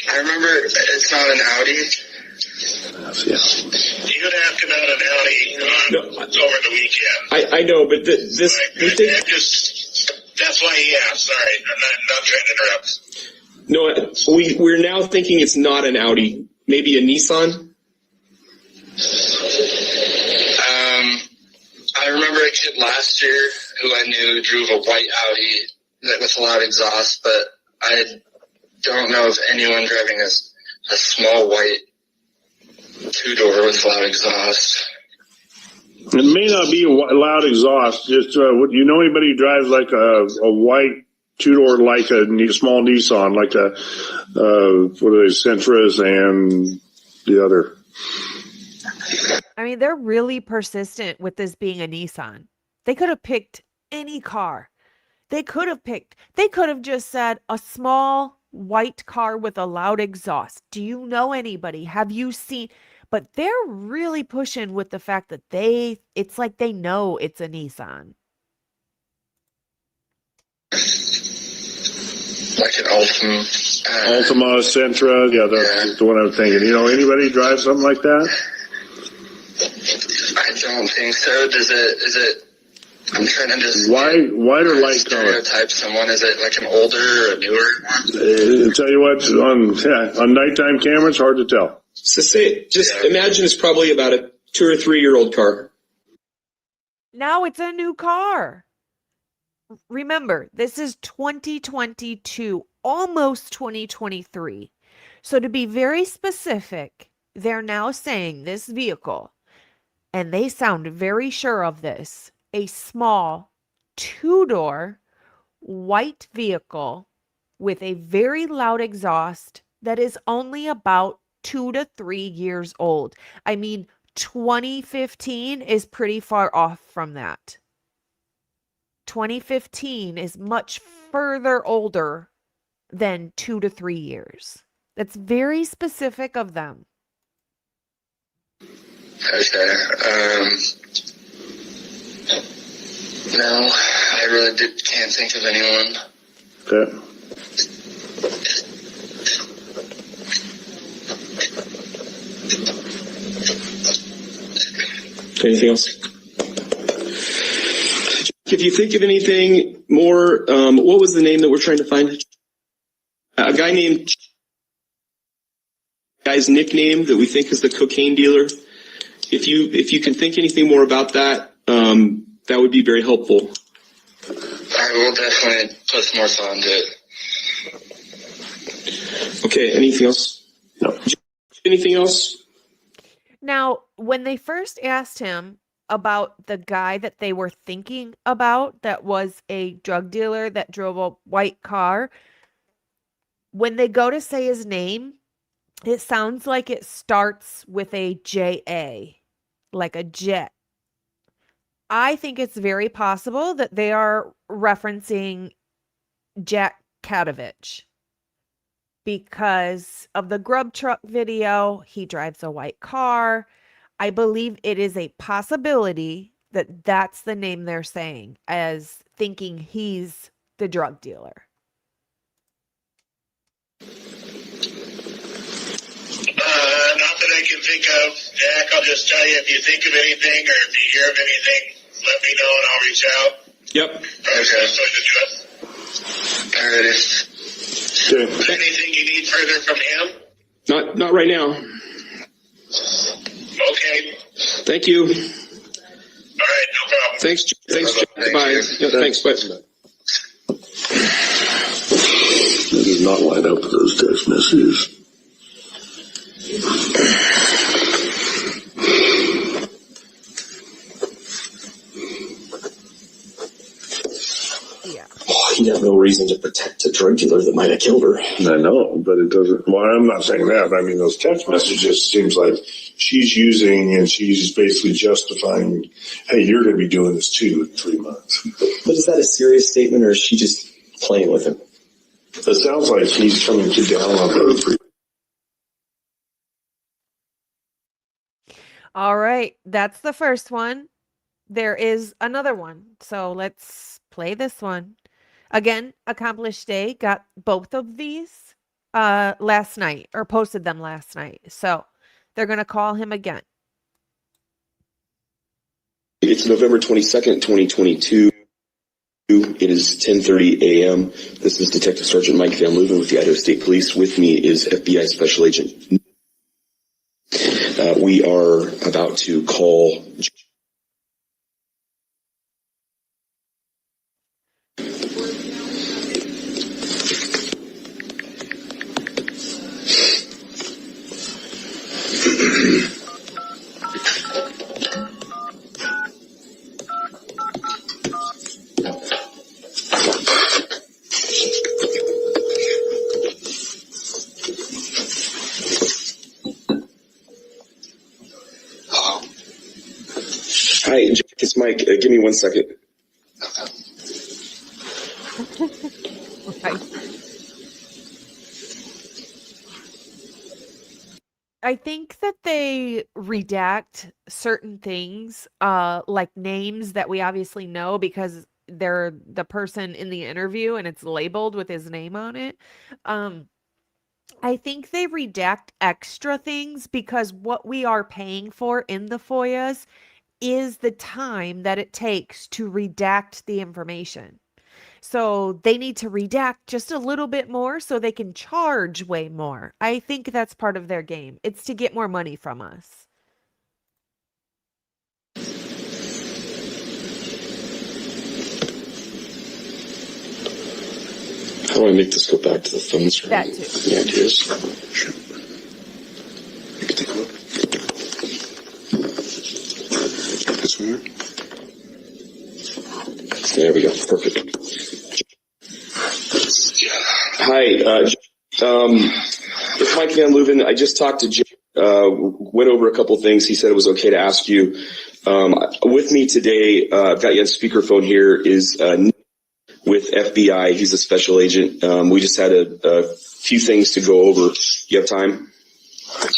I remember it's not an Audi. Yeah. You could ask about an Audi over the weekend. I know, but this we think. That's why he asked. Sorry, I'm not trying to interrupt. No, we're now thinking it's not an Audi, maybe a Nissan. I remember a kid last year who I knew drove a white Audi that with a loud exhaust, but I don't know of anyone driving a small white 2-door with loud exhaust. It may not be a loud exhaust. Just you know anybody who drives like a white 2-door, like a small Nissan, like a what are they, Sentras and the other. I mean, they're really persistent with this being a Nissan. They could have picked any car. They could have just said a small white car with a loud exhaust. Do you know anybody? Have you seen? but they're really pushing with the fact that it's like they know it's a Nissan. Like an Altima. Altima, Sentra, yeah, that's the one I'm thinking. You know, anybody drive something like that? I don't think so. Is it, I'm trying to just White or light color? Stereotype someone. Is it like an older or a newer one? Tell you what, on nighttime camera, it's hard to tell. So imagine it's probably about a 2 or 3 year old car. Now it's a new car. Remember, this is 2022, almost 2023. So to be very specific, they're now saying this vehicle, and they sound very sure of this, a small 2-door white vehicle with a very loud exhaust that is only about 2 to 3 years old. I mean, 2015 is pretty far off from that. 2015 is much further older than 2 to 3 years. That's very specific of them. Okay. No, I really can't think of anyone. Okay. Anything else? If you think of anything more, what was the name that we're trying to find? A guy's nickname that we think is the cocaine dealer. If you can think anything more about that, that would be very helpful. I will definitely put some more thought into it. Okay, anything else? No. Anything else? Now, when they first asked him about the guy that they were thinking about that was a drug dealer that drove a white car, when they go to say his name, it sounds like it starts with a J-A, like a jet. I think it's very possible that they are referencing Jack Katovich because of the grub truck video. He drives a white car. I believe it is a possibility that that's the name they're saying as thinking he's the drug dealer. Not that I can think of, Jack. I'll just tell you, if you think of anything or if you hear of anything, let me know and I'll reach out. Yep. Okay. Okay. Anything you need further from him? Not right now. Okay. Thank you. All right, no problem. Thanks. Bye. Yeah, thanks. Bye. It does not line up with those text messages. Yeah. Oh, he'd have no reason to protect a drug dealer that might have killed her. I know, but it doesn't. Well, I'm not saying that. I mean, those text messages seems like she's using and she's basically justifying, hey, you're going to be doing this too in 3 months. But is that a serious statement or is she just playing with him? It sounds like he's coming down on her. All right, that's the first one. There is another one. So let's play this one. Again, Accomplished Day got both of these last night or posted them last night. So they're going to call him again. It's November 22nd, 2022. It is 10:30 a.m. This is Detective Sergeant Mike Van Leuven with the Idaho State Police. With me is FBI Special Agent. We are about to call. Hi, Jack, it's Mike. Give me 1 second. Right. I think that they redact certain things, like names that we obviously know because they're the person in the interview and it's labeled with his name on it. Um, I think they redact extra things because what we are paying for in the FOIAs is the time that it takes to redact the information. So they need to redact just a little bit more so they can charge way more. I think that's part of their game. It's to get more money from us. How do I make this go back to the phone screen? That too. Any ideas? Sure. You can take a look. This one here? There we go. Perfect. Hi, it's Mike Van Leuven. I just talked to Jim, went over a couple things. He said it was okay to ask you. With me today, I've got you on speakerphone here, is with FBI. He's a special agent. We just had a few things to go over. You have time?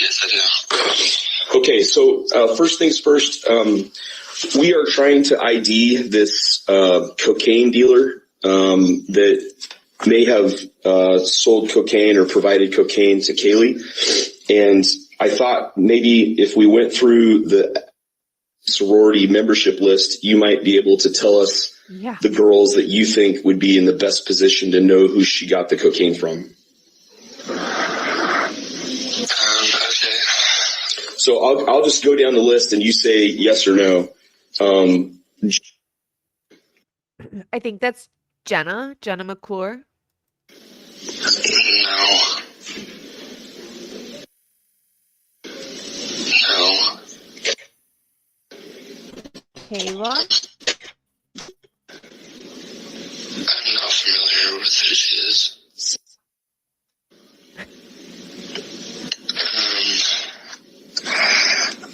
Yes, I do. Okay, so first things first, we are trying to ID this cocaine dealer that may have sold cocaine or provided cocaine to Kaylee. And I thought maybe if we went through the sorority membership list, you might be able to tell us the girls that you think would be in the best position to know who she got the cocaine from. Okay. So I'll just go down the list and you say yes or no. I think that's Jenna McClure. No. No. Kayla. I'm not familiar with who she is.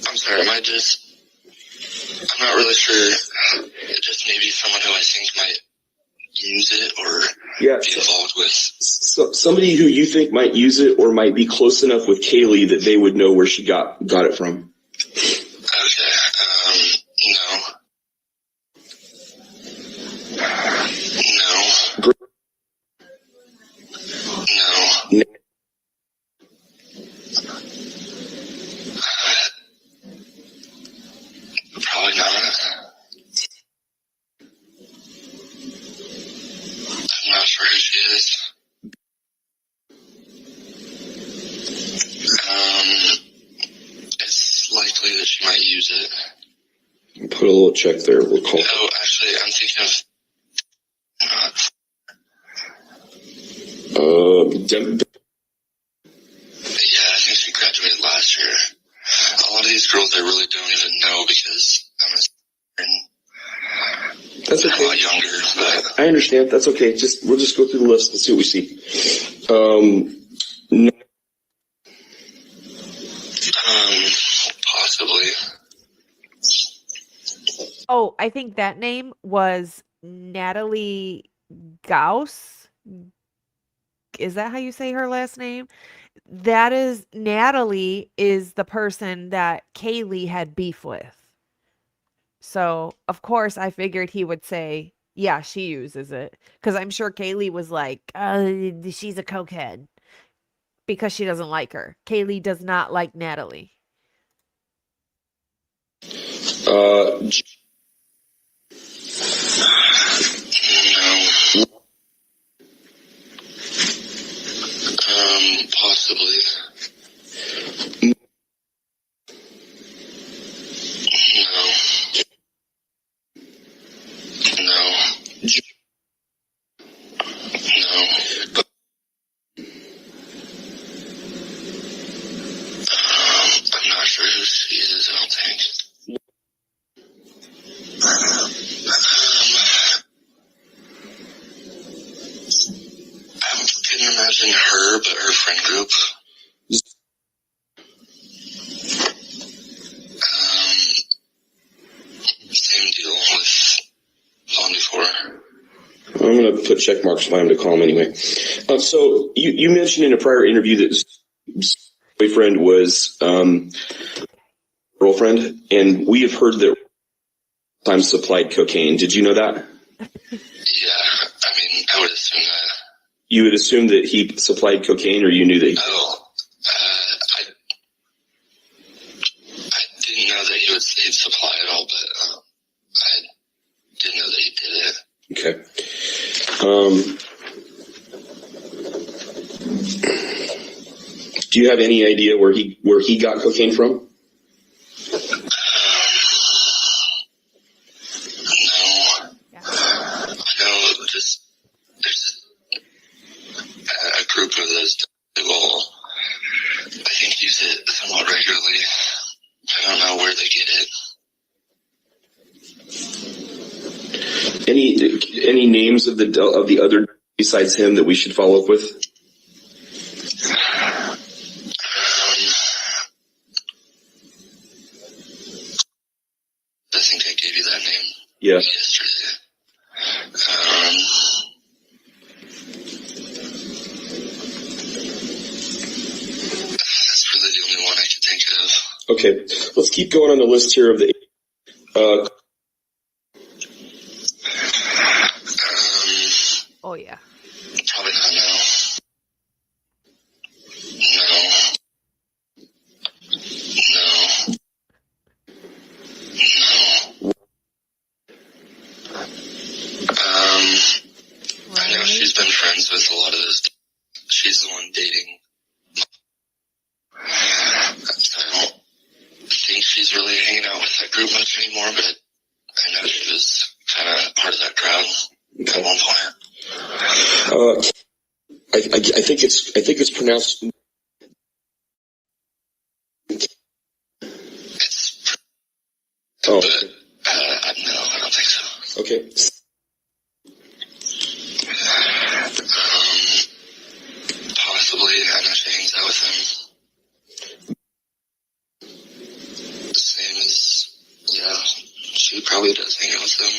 I'm sorry, I'm not really sure. Just maybe someone who I think might use it or be involved with. So, somebody who you think might use it or might be close enough with Kaylee that they would know where she got it from. Okay. No. No. No. Probably not. I'm not sure who she is. It's likely that she might use it. Put a little check there. We'll call. Oh, actually, I'm thinking of. Yeah, I think she graduated last year. A lot of these girls I really don't even know because I'm That's okay. a lot younger. But I understand. That's okay. We'll just go through the list and see what we see. No. Possibly. Oh, I think that name was Natalie Gauss. Is that how you say her last name? Natalie is the person that Kaylee had beef with. So, of course, I figured he would say, yeah, she uses it. Because I'm sure Kaylee was like, she's a cokehead. Because she doesn't like her. Kaylee does not like Natalie. No. Possibly. No. No. No. I'm not sure who she is, I don't think. I couldn't imagine her, but her friend group. Same deal with Pond 4. I'm going to put check marks by him to call him anyway. So you mentioned in a prior interview that boyfriend was girlfriend, and we have heard that times supplied cocaine. Did you know that? Yeah, I mean, I would assume that. You would assume that he supplied cocaine, or you knew that he did? I didn't know that he'd supply it all, but I did know that he did it. Okay. Do you have any idea where he got cocaine from? Group of those who all, I think, use it somewhat regularly. I don't know where they get it. Any names of the other besides him that we should follow up with? I think I gave you that name. Yeah. Yesterday. Okay, let's keep going on the list here of the. Oh yeah. Probably not now. No. I know she's been friends with a lot of those. She's the one dating. So I don't think she's really hanging out with that group much anymore, but I know she was kind of part of that crowd at one point. I think it's pronounced. It's. Oh. But, no, I don't think so. Okay. Possibly. I know she hangs out with him. Same as, yeah, she probably does hang out with him.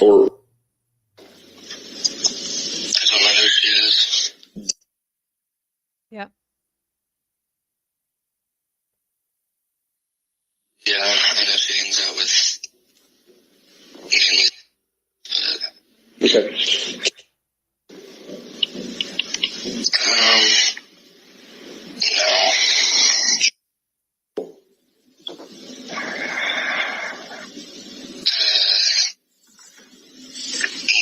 No. Or. I don't know who she is. Yep. Yeah, I know she hangs out with mainly. Okay. No.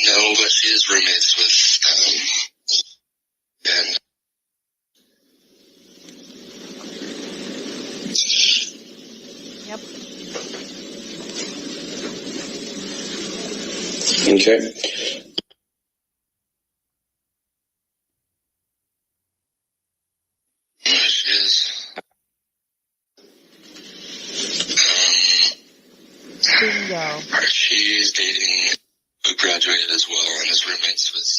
No, but she is roommates with Ben. Yep. Okay. She is. Bingo. She's dating who graduated as well and is roommates with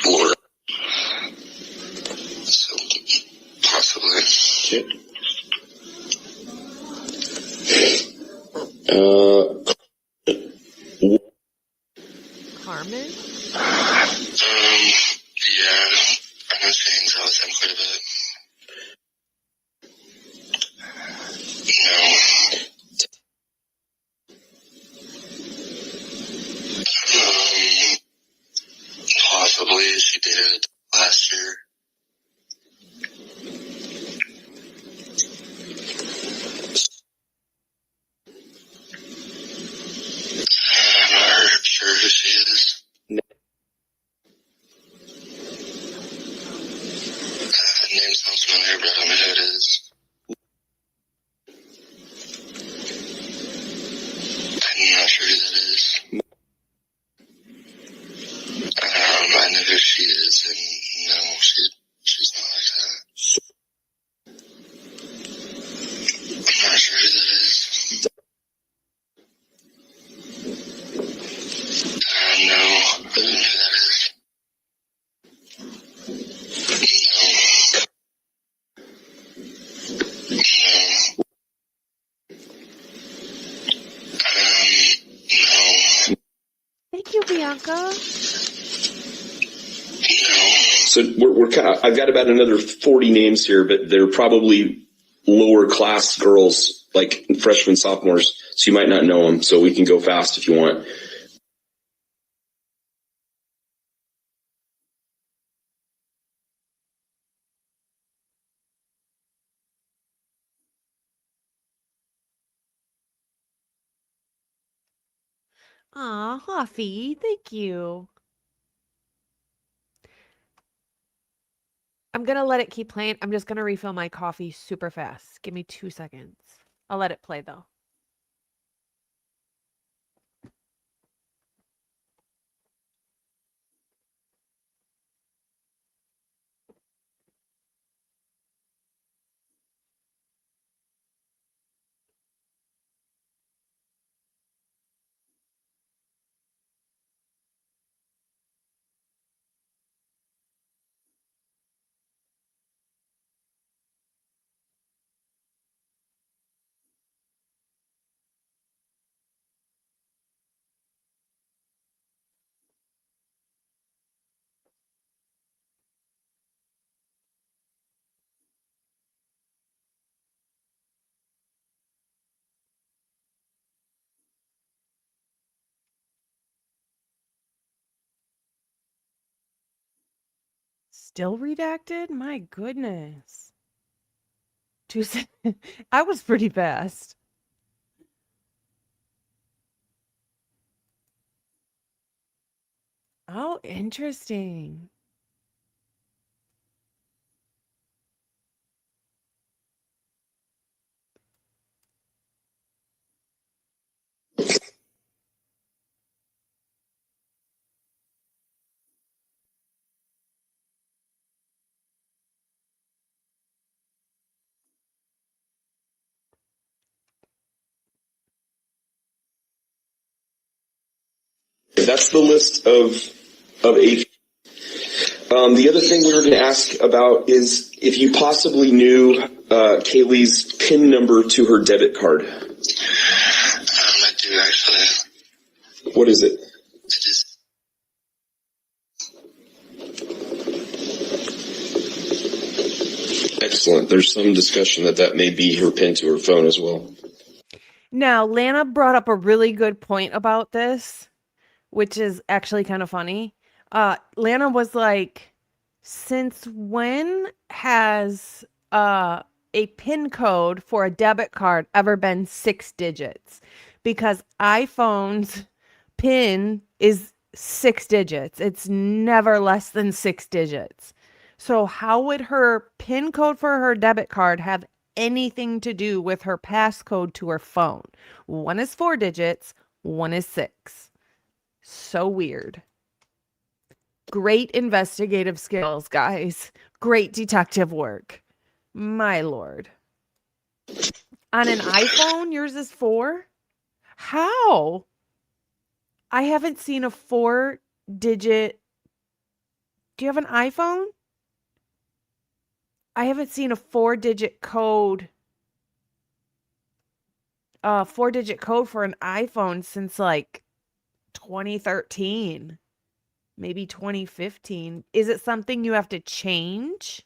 Laura. So possibly. Carmen? Yeah, I know she hangs out with him quite a bit. No. Possibly. She dated it last year. I'm not sure who she is. Bianca? So we're kind of, I've got about another 40 names here, but they're probably lower class girls, like freshmen, sophomores. So you might not know them. So we can go fast if you want. Aw, Huffy, thank you. I'm gonna let it keep playing. I'm just gonna refill my coffee super fast. Give me 2 seconds. I'll let it play though. Still redacted? My goodness. 2 seconds. I was pretty fast. Oh, interesting. That's the list of eight. The other thing we were going to ask about is if you possibly knew Kaylee's PIN number to her debit card. I do actually. What is it? It is. Excellent. There's some discussion that may be her PIN to her phone as well. Now, Lana brought up a really good point about this, which is actually kind of funny. Lana was like, since when has a PIN code for a debit card ever been 6 digits? Because iPhone's PIN is 6 digits. It's never less than 6 digits. So how would her PIN code for her debit card have anything to do with her passcode to her phone? One is 4 digits, one is 6. So weird. Great investigative skills, guys. Great detective work. My lord. On an iPhone, yours is 4? How? I haven't seen a 4-digit. Do you have an iPhone? I haven't seen a 4-digit code. 4-digit code for an iPhone since like 2013. Maybe 2015. Is it something you have to change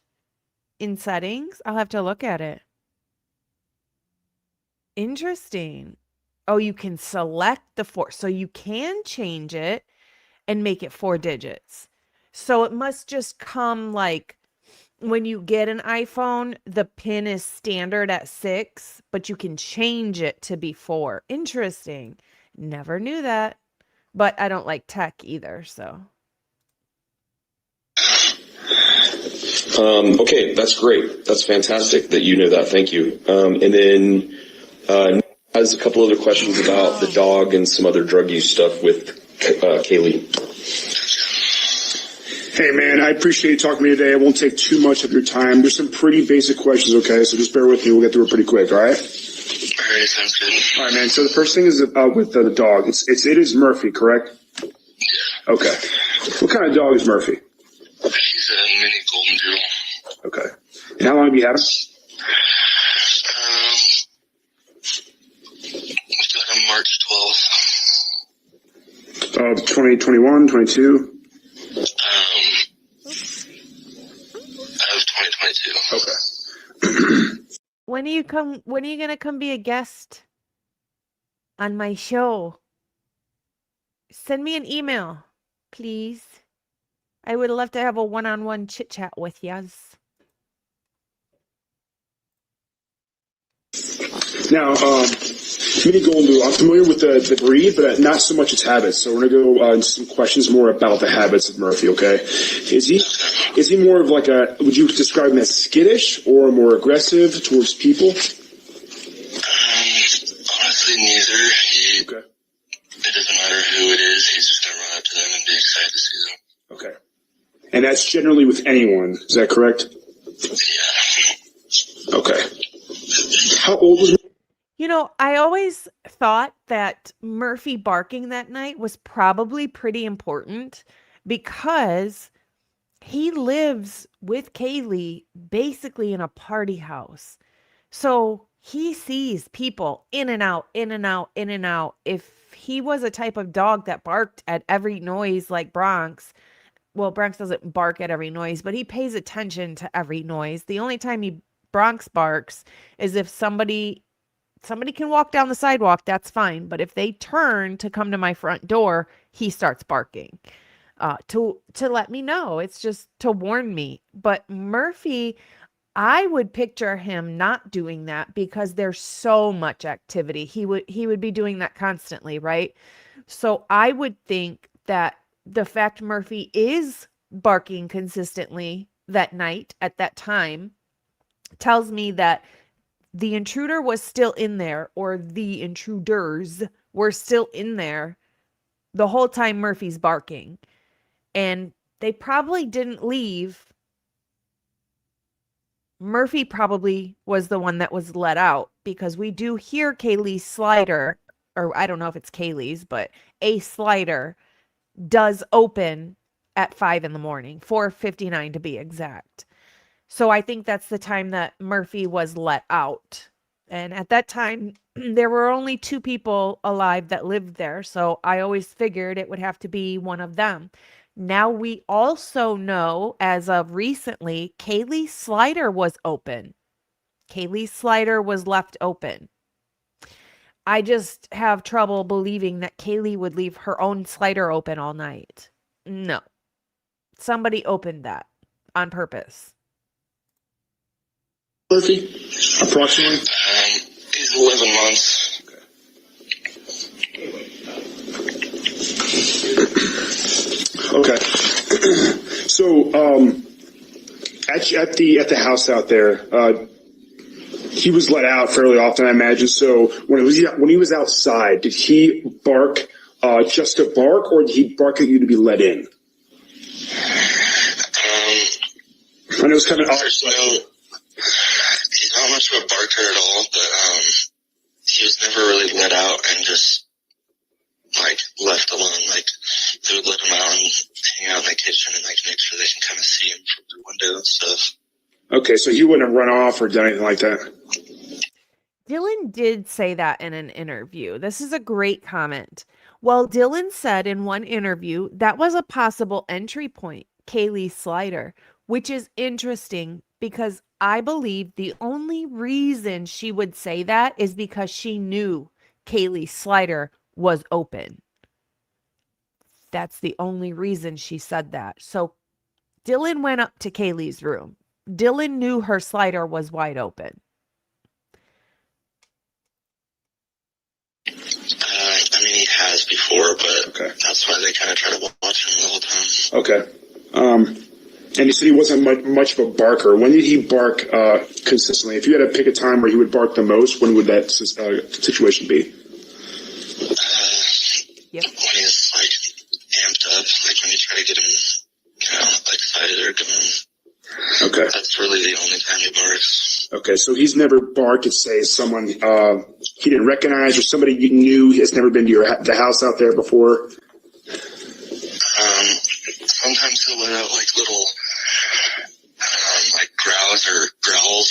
in settings? I'll have to look at it. Interesting. Oh, you can select the 4. So you can change it and make it 4 digits. So it must just come like when you get an iPhone, the PIN is standard at 6, but you can change it to be 4. Interesting. Never knew that. But I don't like tech either, so. Okay, that's great. That's fantastic that you know that. Thank you. And then has a couple other questions about the dog and some other drug use stuff with Kaylee. Hey, man, I appreciate you talking to me today. I won't take too much of your time. There's some pretty basic questions, okay? So just bear with me. We'll get through it pretty quick, all right? All right, sounds good. All right, man. So the first thing is with the dog. It is Murphy, correct? Yeah. Okay. What kind of dog is Murphy? He's a mini golden doodle. Okay. And how long have you had him? We got him March 12th. Of 2021, 22? Of 2022. Okay. When are you gonna come be a guest on my show? Send me an email, please. I would love to have a one-on-one chit chat with yas. Now, Mini Golden Doodle, I'm familiar with the breed, but not so much its habits. So we're going to go into some questions more about the habits of Murphy, okay? Is he more of like would you describe him as skittish or more aggressive towards people? Honestly, neither. Okay. It doesn't matter who it is. He's just going to run up to them and be excited to see them. Okay. And that's generally with anyone. Is that correct? Yeah. Okay. How old was You know, I always thought that Murphy barking that night was probably pretty important because he lives with Kaylee basically in a party house. So he sees people in and out, in and out, in and out. If he was a type of dog that barked at every noise like Bronx, well, Bronx doesn't bark at every noise, but he pays attention to every noise. The only time Bronx barks is if somebody can walk down the sidewalk, that's fine. But if they turn to come to my front door, he starts barking to let me know. It's just to warn me. But Murphy, I would picture him not doing that because there's so much activity. He would be doing that constantly, right? So I would think that the fact Murphy is barking consistently that night at that time tells me that the intruder was still in there, or the intruders were still in there the whole time Murphy's barking. And they probably didn't leave. Murphy probably was the one that was let out because we do hear Kaylee's slider, or I don't know if it's Kaylee's, but a slider does open at 5 in the morning, 4:59 to be exact. So I think that's the time that Murphy was let out. And at that time, there were only 2 people alive that lived there. So I always figured it would have to be one of them. Now we also know, as of recently, Kaylee's slider was open. Kaylee's slider was left open. I just have trouble believing that Kaylee would leave her own slider open all night. No. Somebody opened that on purpose. Murphy? Approximately? He's 11 months. Okay. So, at the house out there, he was let out fairly often, I imagine. So when he was outside, did he bark just to bark, or did he bark at you to be let in? I know it's kind of He's not much of a barker at all, but he was never really let out and just left alone. They would let him out and hang out in the kitchen and make sure they can kind of see him from the window and stuff. Okay, so he wouldn't have run off or done anything like that. Dylan did say that in an interview. This is a great comment. Well, Dylan said in one interview that was a possible entry point, Kaylee's slider, which is interesting because I believe the only reason she would say that is because she knew Kaylee's slider was open. That's the only reason she said that. So Dylan went up to Kaylee's room. Dylan knew her slider was wide open. He has before, but okay. That's why they kind of try to watch him the whole time. Okay. And you said he wasn't much of a barker. When did he bark consistently? If you had to pick a time where he would bark the most, when would that situation be? Yep. When he's amped up, when you try to get him, excited or going. Okay. That's really the only time he barks. Okay, so he's never barked at, say, someone he didn't recognize or somebody you knew has never been to the house out there before? Sometimes he'll let out little growls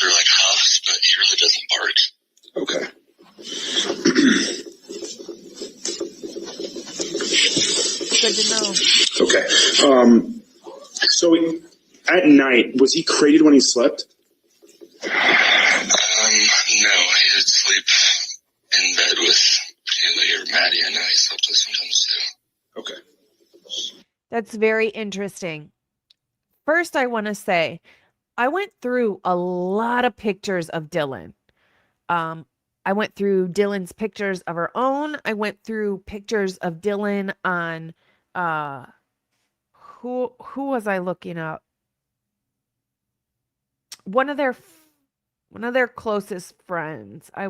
or huffs, but he really doesn't bark. Okay. good to know. Okay. So at night, was he crated when he slept? No, he would sleep in bed with Kaylee or Maddie. I know he slept with sometimes too. Okay. That's very interesting. First, I want to say I went through a lot of pictures of Dylan. I went through Dylan's pictures of her own. I went through pictures of Dylan on who was I looking up? One of their closest friends. I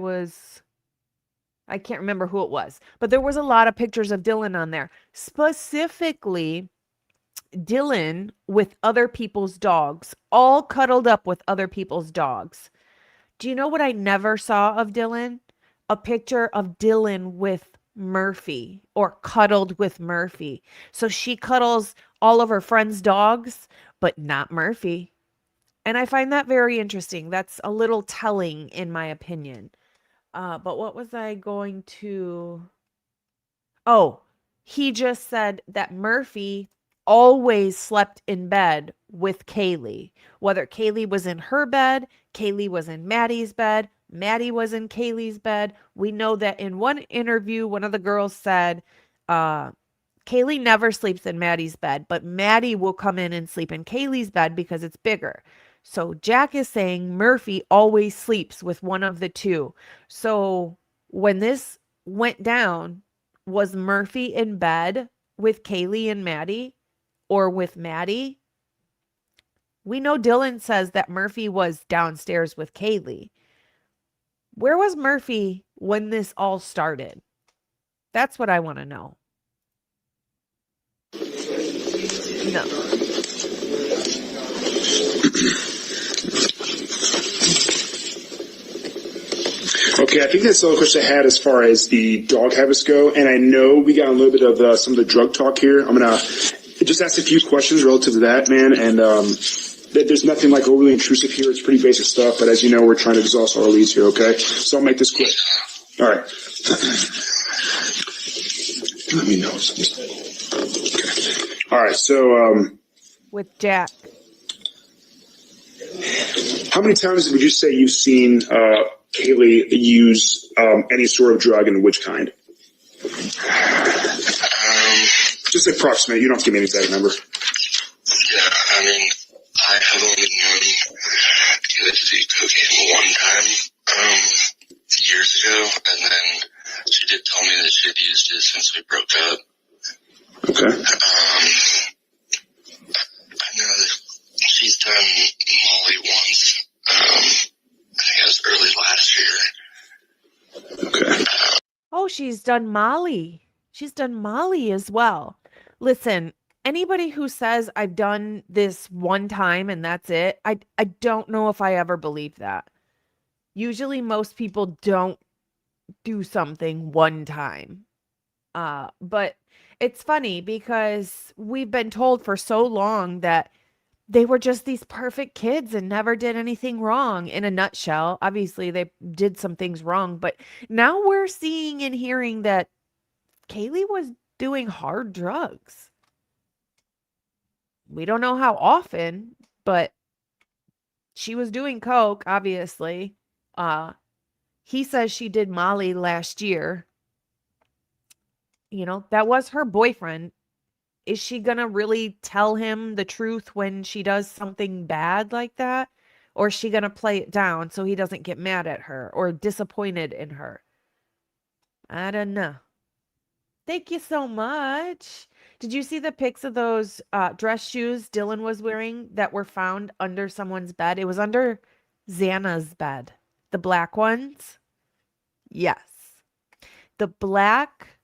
can't remember who it was, but there was a lot of pictures of Dylan on there. Specifically, Dylan with other people's dogs, all cuddled up with other people's dogs. Do you know what I never saw of Dylan? A picture of Dylan with Murphy or cuddled with Murphy. So she cuddles all of her friends' dogs, but not Murphy. And I find that very interesting. That's a little telling in my opinion. But what was I going to... Oh, he just said that Murphy always slept in bed with Kaylee. Whether Kaylee was in her bed, Kaylee was in Maddie's bed, Maddie was in Kaylee's bed. We know that in one interview, one of the girls said, Kaylee never sleeps in Maddie's bed, but Maddie will come in and sleep in Kaylee's bed because it's bigger. So Jack is saying Murphy always sleeps with one of the two. So when this went down, was Murphy in bed with Kaylee and Maddie or with Maddie? We know Dylan says that Murphy was downstairs with Kaylee. Where was Murphy when this all started? That's what I want to know. No. Okay, I think that's all the question I had as far as the dog habits go. And I know we got a little bit of some of the drug talk here. I'm going to just ask a few questions relative to that, man. And there's nothing like overly intrusive here. It's pretty basic stuff. But as you know, we're trying to exhaust our leads here, okay? So I'll make this quick. All right. Let me know. Okay. All right, so... with Jack. How many times would you say you've seen Kaylee use any sort of drug and which kind? Just approximate. You don't have to give me an exact number. Yeah, I mean, I have only known Kaylee to do cocaine one time years ago, and then she did tell me that she had used it since we broke up. Okay. I know that she's done Molly once. I think it was early last year. Okay. Oh, she's done Molly. She's done Molly as well. Listen, anybody who says I've done this one time and that's it, I don't know if I ever believe that. Usually most people don't do something one time. But it's funny because we've been told for so long that they were just these perfect kids and never did anything wrong. In a nutshell, obviously they did some things wrong, but now we're seeing and hearing that Kaylee was doing hard drugs. We don't know how often, but she was doing coke, obviously. He says she did Molly last year. You know, that was her boyfriend. Is she gonna really tell him the truth when she does something bad like that? Or is she gonna play it down so he doesn't get mad at her or disappointed in her? I don't know. Thank you so much. Did you see the pics of those dress shoes Dylan was wearing that were found under someone's bed? It was under Xana's bed. The black ones? Yes. The black...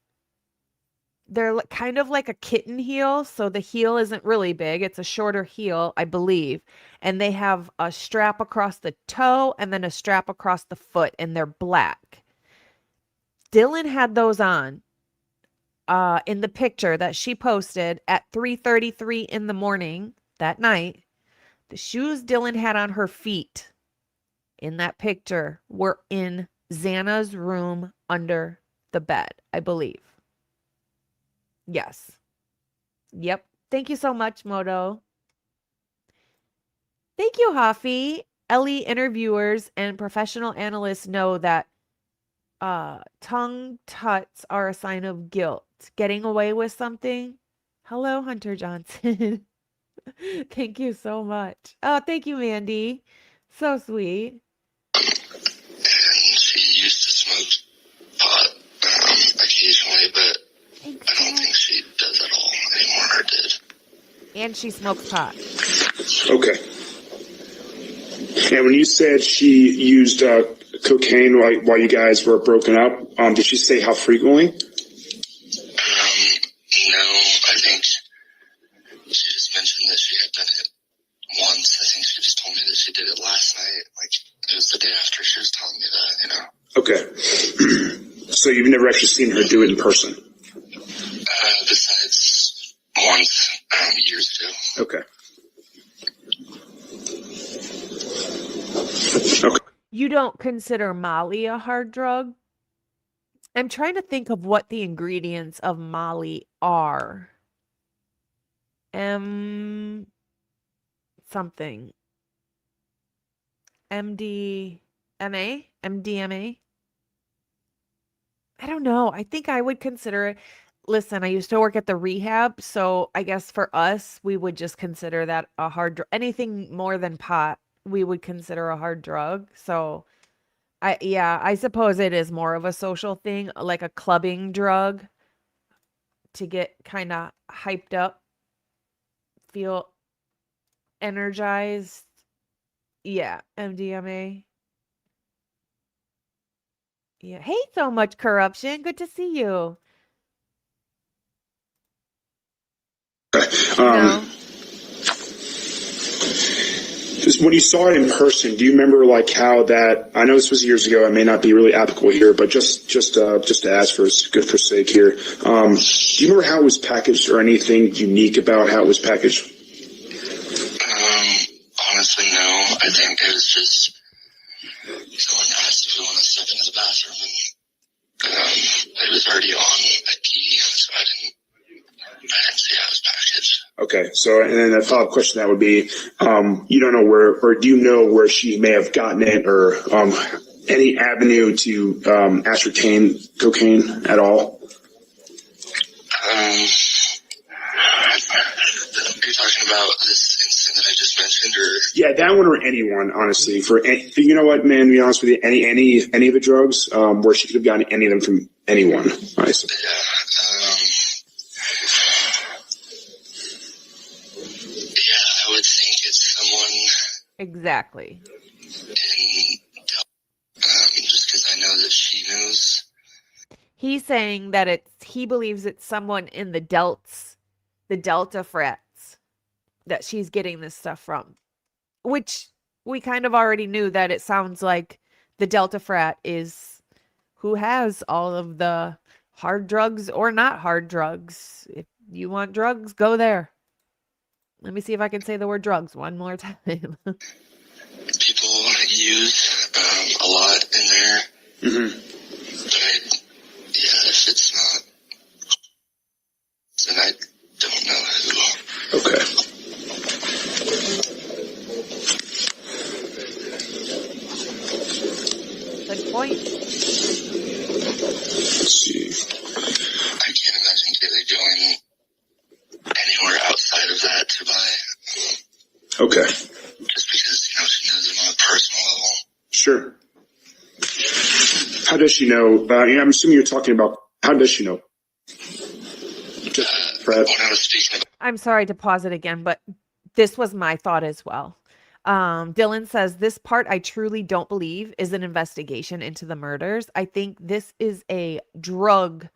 They're kind of like a kitten heel, so the heel isn't really big. It's a shorter heel, I believe. And they have a strap across the toe and then a strap across the foot, and they're black. Dylan had those on in the picture that she posted at 3:33 in the morning that night. The shoes Dylan had on her feet in that picture were in Xana's room under the bed, I believe. Yes. Yep. Thank you so much, Moto. Thank you, Hafi. Ellie interviewers and professional analysts know that tongue tuts are a sign of guilt. Getting away with something. Hello, Hunter Johnson. Thank you so much. Oh, thank you, Mandy. So sweet. And she used to smoke pot occasionally, but Thanks, I don't think she does at all anymore, or did. And she smokes pot. Okay. And when you said she used cocaine while you guys were broken up, did she say how frequently? No, I think she just mentioned that she had done it once. I think she just told me that she did it last night. Like, it was the day after she was telling me that, you know. Okay. So you've never actually seen her do it in person? Besides once, years ago. Okay. Okay. You don't consider Molly a hard drug? I'm trying to think of what the ingredients of Molly are. Something. MDMA? MDMA? I don't know. I think I would consider it. Listen, I used to work at the rehab, so I guess for us, we would just consider that a hard drug. Anything more than pot, we would consider a hard drug. So I suppose it is more of a social thing, like a clubbing drug to get kind of hyped up, feel energized. Yeah, MDMA. Yeah. Hey, so much corruption. Good to see you. No. Just when you saw it in person, do you remember like how that? I know this was years ago. It may not be really applicable here, but just to ask for good for sake here. Do you remember how it was packaged, or anything unique about how it was packaged? Honestly, no. I think it was just someone asked if we want to step into the bathroom, and it was already on a key, so I didn't see how it was packaged. Okay, so and then a follow-up question that would be, you don't know where, or do you know where she may have gotten it, or any avenue to ascertain cocaine at all? Are you talking about this incident that I just mentioned, or? Yeah, that one or anyone, honestly. You know what, man? To be honest with you, any of the drugs, where she could have gotten any of them from anyone. Honestly. Yeah, I would think it's someone. Exactly. Just because I know that she knows. He's saying that he believes it's someone in the Delta frats that she's getting this stuff from, which we kind of already knew that it sounds like the Delta frat is who has all of the hard drugs or not hard drugs. If you want drugs, go there. Let me see if I can say the word drugs one more time. People use a lot in there. Mm-hmm. But yeah, if it's not, then I don't know who. Okay. Good point. Let's see. I can't imagine Kaylee going anywhere outside of that to buy. Okay. Just because, she knows them on a personal level. Sure. How does she know? I'm assuming you're talking about, how does she know? When I was speaking about. I'm sorry to pause it again, but this was my thought as well. Dylan says, this part I truly don't believe is an investigation into the murders. I think this is a drug.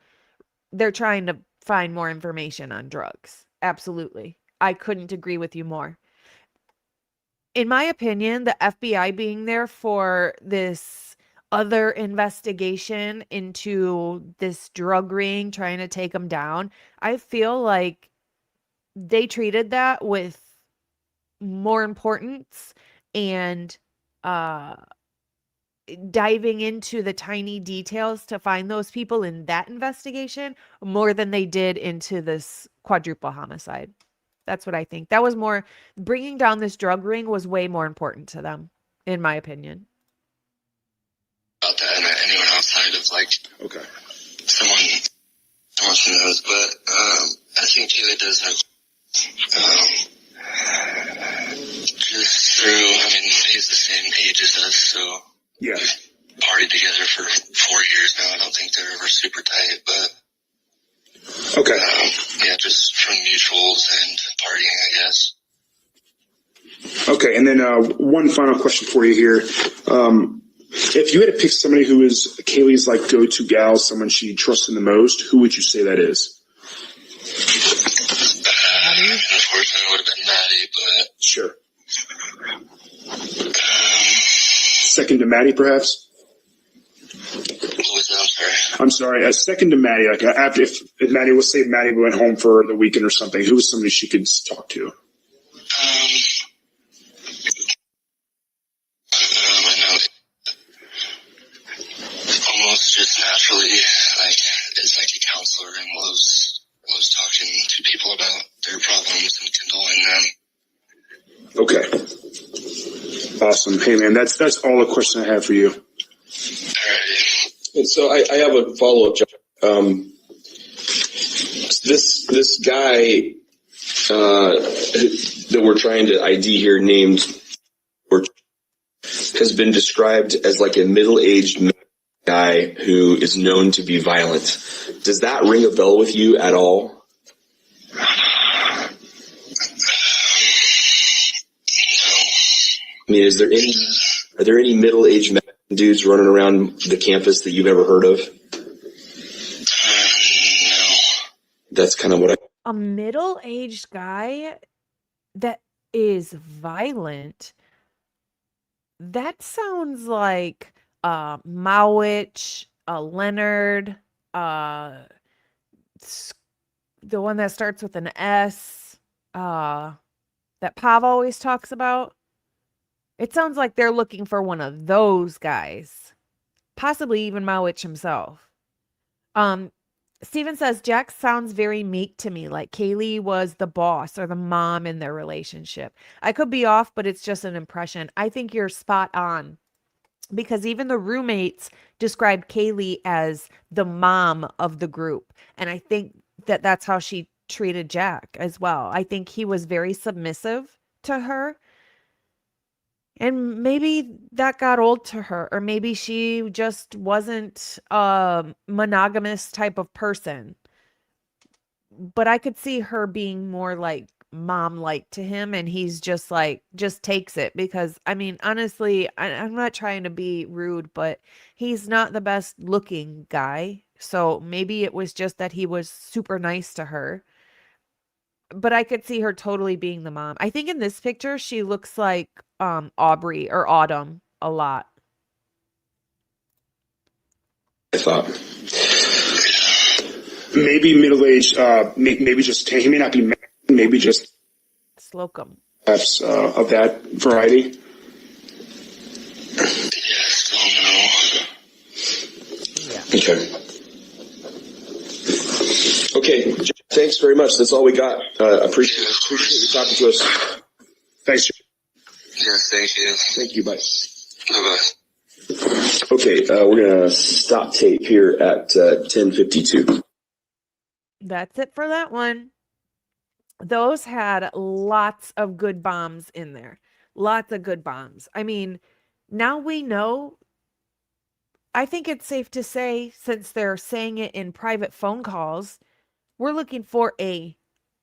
They're trying to find more information on drugs. Absolutely. I couldn't agree with you more. In my opinion, the FBI being there for this other investigation into this drug ring, trying to take them down, I feel like they treated that with more importance and diving into the tiny details to find those people in that investigation more than they did into this quadruple homicide. That's what I think. That was more, bringing down this drug ring was way more important to them, in my opinion. About that and anyone outside of like someone who knows, but I think Taylor does have just through. I mean, he's the same age as us, so Yeah. we've partied together for 4 years now. I don't think they're ever super tight, but Okay. yeah, just from mutuals and partying, I guess. Okay. And then one final question for you here. If you had to pick somebody who is Kaylee's like go-to gal, someone she trusts in the most, who would you say that is? Unfortunately, it would have been Maddie, but Sure. Second to Maddie, perhaps? what was that? I'm sorry. I'm sorry. A second to Maddie, like after if Maddie, let's say Maddie went home for the weekend or something, who was somebody she could talk to? I know almost just naturally, like, is like a counselor and loves talking to people about their problems and condoling them. Okay. Awesome. Hey man, that's all the question I have for you. Alrighty. And so I have a follow-up, John. This guy that we're trying to ID here, named, has been described as like a middle-aged guy who is known to be violent. Does that ring a bell with you at all? No. I mean, are there any middle-aged dudes running around the campus that you've ever heard of? No. That's kind of what A middle-aged guy that is violent. That sounds like Mowich, Leonard, the one that starts with an S, that Pav always talks about. It sounds like they're looking for one of those guys, possibly even Mowich himself. Steven says, Jack sounds very meek to me, like Kaylee was the boss or the mom in their relationship. I could be off, but it's just an impression. I think you're spot on, because even the roommates described Kaylee as the mom of the group. And I think that that's how she treated Jack as well. I think he was very submissive to her. And maybe that got old to her, or maybe she just wasn't a monogamous type of person. But I could see her being more like mom-like to him, and he's just like, just takes it. Because, I mean, honestly, I'm not trying to be rude, but he's not the best looking guy. So maybe it was just that he was super nice to her. But I could see her totally being the mom. I think in this picture, she looks like Aubrey or Autumn a lot. I thought. Maybe middle-aged, maybe just, he may not be, maybe just Slocum. perhaps of that variety. Yes, don't know. Yeah. Okay. Okay, thanks very much. That's all we got. Appreciate you talking to us. Thanks, Jack. Yes, thank you. Thank you. Bye. Bye-bye. Okay, we're going to stop tape here at 10:52. That's it for that one. Those had lots of good bombs in there. Lots of good bombs. I mean, now we know. I think it's safe to say, since they're saying it in private phone calls, we're looking for a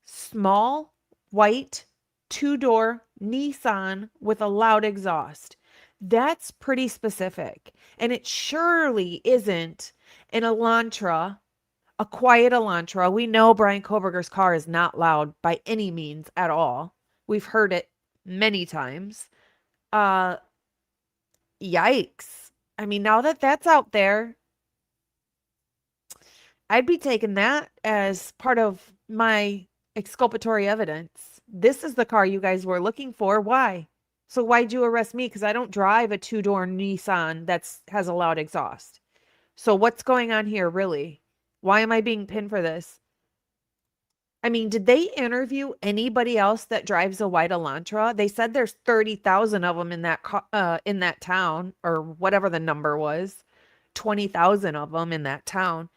small, white, two-door Nissan with a loud exhaust. That's pretty specific. And it surely isn't an Elantra, a quiet Elantra. We know Bryan Kohberger's car is not loud by any means at all. We've heard it many times. Yikes. I mean, now that that's out there, I'd be taking that as part of my exculpatory evidence. This is the car you guys were looking for. Why? So why'd you arrest me? Because I don't drive a two-door Nissan has a loud exhaust. So what's going on here, really? Why am I being pinned for this? I mean, did they interview anybody else that drives a white Elantra? They said there's 30,000 of them in that town, or whatever the number was. 20,000 of them in that town.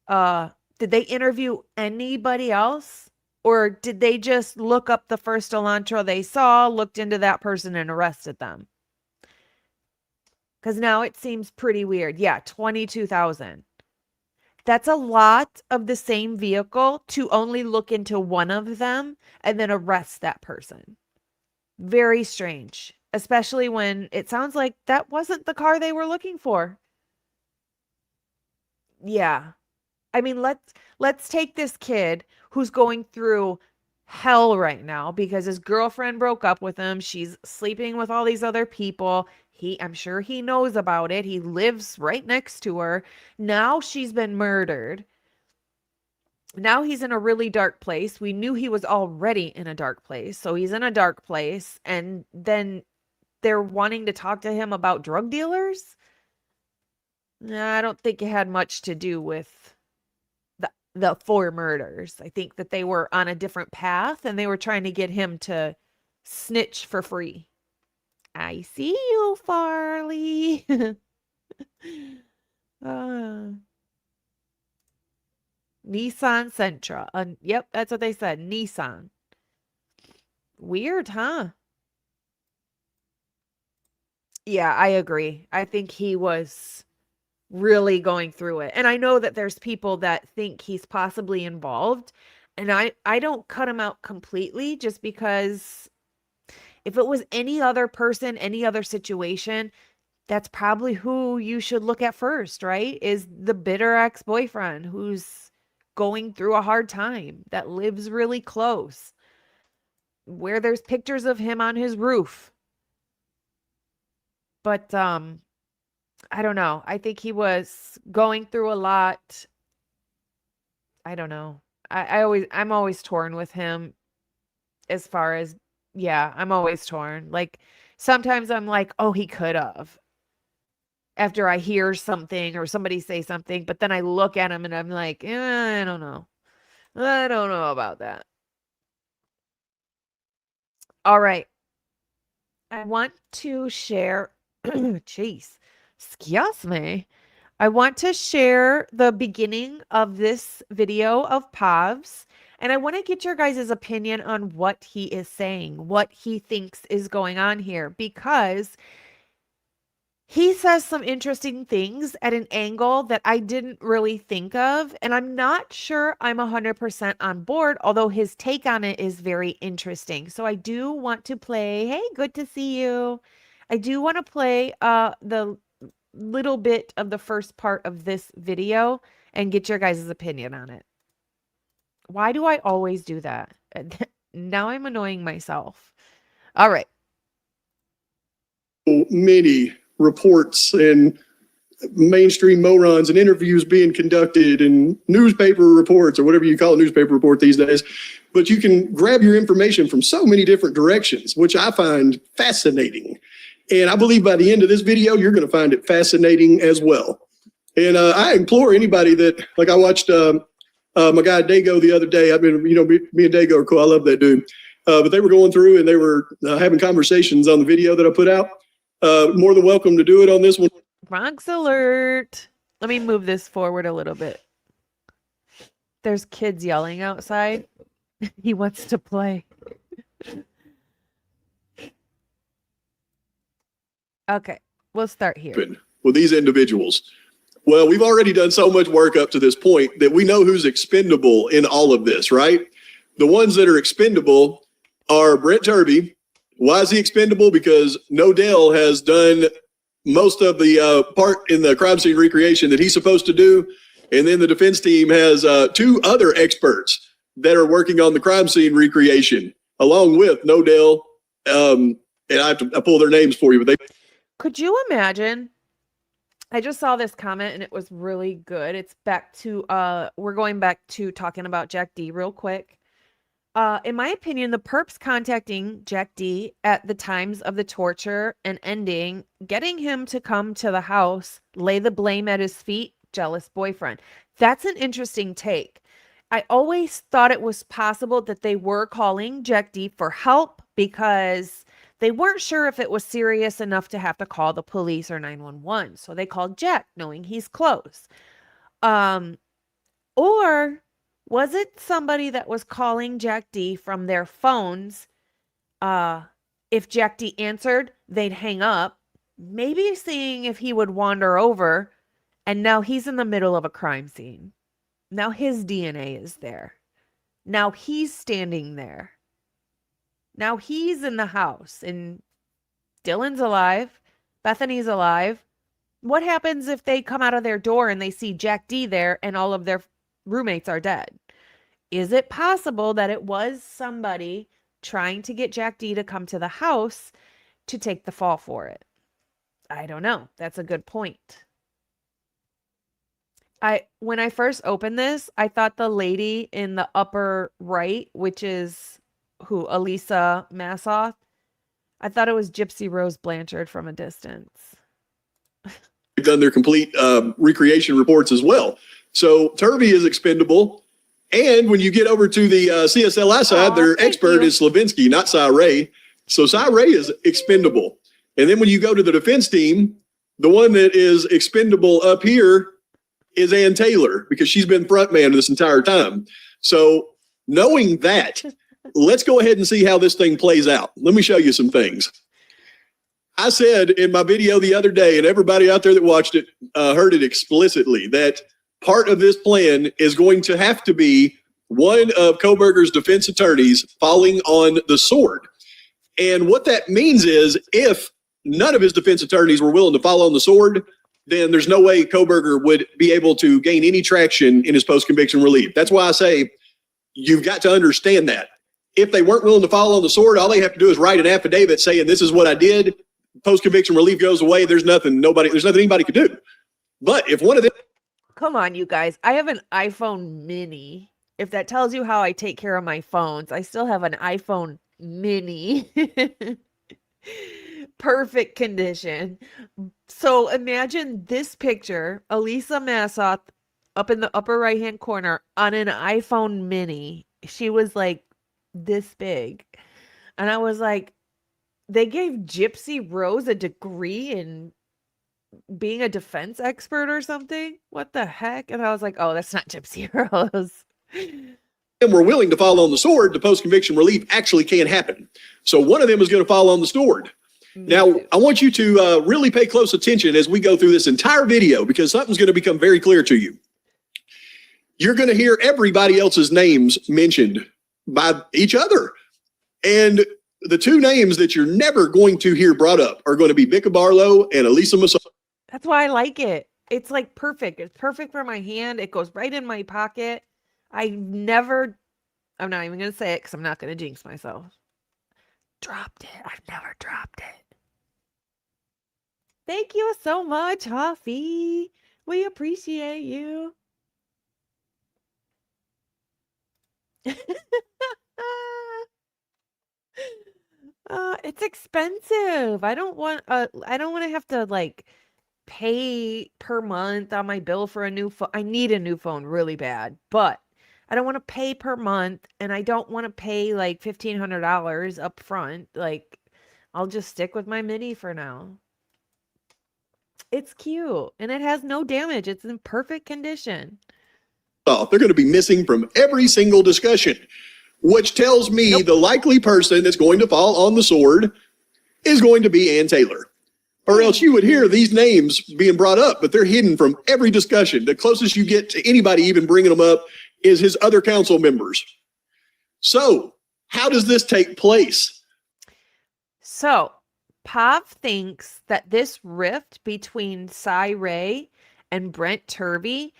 Did they interview anybody else? Or did they just look up the first Elantra they saw, looked into that person, and arrested them? Because now it seems pretty weird. Yeah, 22,000. That's a lot of the same vehicle to only look into one of them and then arrest that person. Very strange, especially when it sounds like that wasn't the car they were looking for. Yeah. I mean, let's take this kid who's going through hell right now because his girlfriend broke up with him. She's sleeping with all these other people. I'm sure he knows about it. He lives right next to her. Now she's been murdered. Now he's in a really dark place. We knew he was already in a dark place. So he's in a dark place. And then they're wanting to talk to him about drug dealers. I don't think it had much to do with the 4 murders. I think that they were on a different path and they were trying to get him to snitch for free. I see you, Farley. Nissan Sentra. Yep, that's what they said. Nissan. Weird, huh? Yeah, I agree. I think he was really going through it. And I know that there's people that think he's possibly involved. And I don't cut him out completely just because if it was any other person, any other situation, that's probably who you should look at first, right? Is the bitter ex-boyfriend who's going through a hard time, that lives really close, where there's pictures of him on his roof. But I don't know. I think he was going through a lot. I don't know. I'm always torn with him as far as, yeah, I'm always torn. Like sometimes I'm like, oh, he could have. After I hear something or somebody say something, but then I look at him and I'm like, I don't know. I don't know about that. All right. I want to share, jeez, excuse me. I want to share the beginning of this video of Pavs, and I want to get your guys' opinion on what he is saying, what he thinks is going on here, because he says some interesting things at an angle that I didn't really think of, and I'm not sure I'm 100% on board, although his take on it is very interesting. So I do want to play, hey, good to see you. I do want to play the little bit of the first part of this video and get your guys' opinion on it. Why do I always do that? Now I'm annoying myself. All right. Many reports and mainstream morons and interviews being conducted and newspaper reports or whatever you call a newspaper report these days. But you can grab your information from so many different directions, which I find fascinating. And I believe by the end of this video, you're going to find it fascinating as well. And I implore anybody that, like I watched my guy Dago the other day. I mean, me and Dago are cool. I love that dude. But they were going through and they were having conversations on the video that I put out. More than welcome to do it on this one. Bronx alert. Let me move this forward a little bit. There's kids yelling outside. He wants to play. Okay, we'll start here. With these individuals. Well, we've already done so much work up to this point that we know who's expendable in all of this, right? The ones that are expendable are Brent Turby. Why is he expendable? Because Nodell has done most of the part in the crime scene recreation that he's supposed to do. And then the defense team has 2 other experts that are working on the crime scene recreation, along with Nodell. And I have to pull their names for you, but they. Could you imagine? I just saw this comment and it was really good. It's back to, we're going back to talking about Jack D real quick. In my opinion, the perps contacting Jack D at the times of the torture and ending, getting him to come to the house, lay the blame at his feet, jealous boyfriend. That's an interesting take. I always thought it was possible that they were calling Jack D for help because they weren't sure if it was serious enough to have to call the police or 911. So they called Jack knowing he's close. Or was it somebody that was calling Jack D from their phones? If Jack D answered, they'd hang up, maybe seeing if he would wander over, and now he's in the middle of a crime scene. Now his DNA is there. Now he's standing there. Now he's in the house, and Dylan's alive. Bethany's alive. What happens if they come out of their door and they see Jack D there and all of their roommates are dead? Is it possible that it was somebody trying to get Jack D to come to the house to take the fall for it? I don't know. That's a good point. When I first opened this, I thought the lady in the upper right, which is Elisa Massoth, I thought it was Gypsy Rose Blanchard from a distance. They've done their complete recreation reports as well. So Turvey is expendable. And when you get over to the CSLI side, their expert is Slavinsky, not SY RAY. So SY RAY is expendable. And then when you go to the defense team, the one that is expendable up here is Ann Taylor, because she's been front man this entire time. So knowing that, let's go ahead and see how this thing plays out. Let me show you some things. I said in my video the other day, and everybody out there that watched it heard it explicitly, that part of this plan is going to have to be one of Kohberger's defense attorneys falling on the sword. And what that means is if none of his defense attorneys were willing to fall on the sword, then there's no way Kohberger would be able to gain any traction in his post-conviction relief. That's why I say you've got to understand that. If they weren't willing to fall on the sword, all they have to do is write an affidavit saying this is what I did. Post-conviction relief goes away. There's nothing anybody could do. But if one of them... Come on, you guys. I have an iPhone mini. If that tells you how I take care of my phones, I still have an iPhone mini. Perfect condition. So imagine this picture, Elisa Massoth up in the upper right-hand corner on an iPhone mini. She was like this big. And I was like, they gave Gypsy Rose a degree in being a defense expert or something. What the heck? And I was like, oh, that's not Gypsy Rose. And we're willing to fall on the sword, the post-conviction relief actually can happen. So one of them is going to fall on the sword. Now, I want you to really pay close attention as we go through this entire video, because something's going to become very clear to you. You're going to hear everybody else's names mentioned by each other. And the two names that you're never going to hear brought up are going to be Bicca Barlow and Elisa Massoth. That's why I like it. It's like perfect. It's perfect for my hand. It goes right in my pocket. I'm not even going to say it because I'm not going to jinx myself. Dropped it. I've never dropped it. Thank you so much, Huffy. We appreciate you. It's expensive. I don't want to have to like pay per month on my bill for a new phone. I need a new phone really bad, but I don't want to pay per month, and I don't want to pay like $1,500 up front. Like, I'll just stick with my mini for now. It's cute, and it has no damage. It's in perfect condition. They're going to be missing from every single discussion, which tells me the likely person that's going to fall on the sword is going to be Ann Taylor. Or else you would hear these names being brought up, but they're hidden from every discussion. The closest you get to anybody even bringing them up is his other council members. So how does this take place? So Pav thinks that this rift between SY RAY and Brent Turvey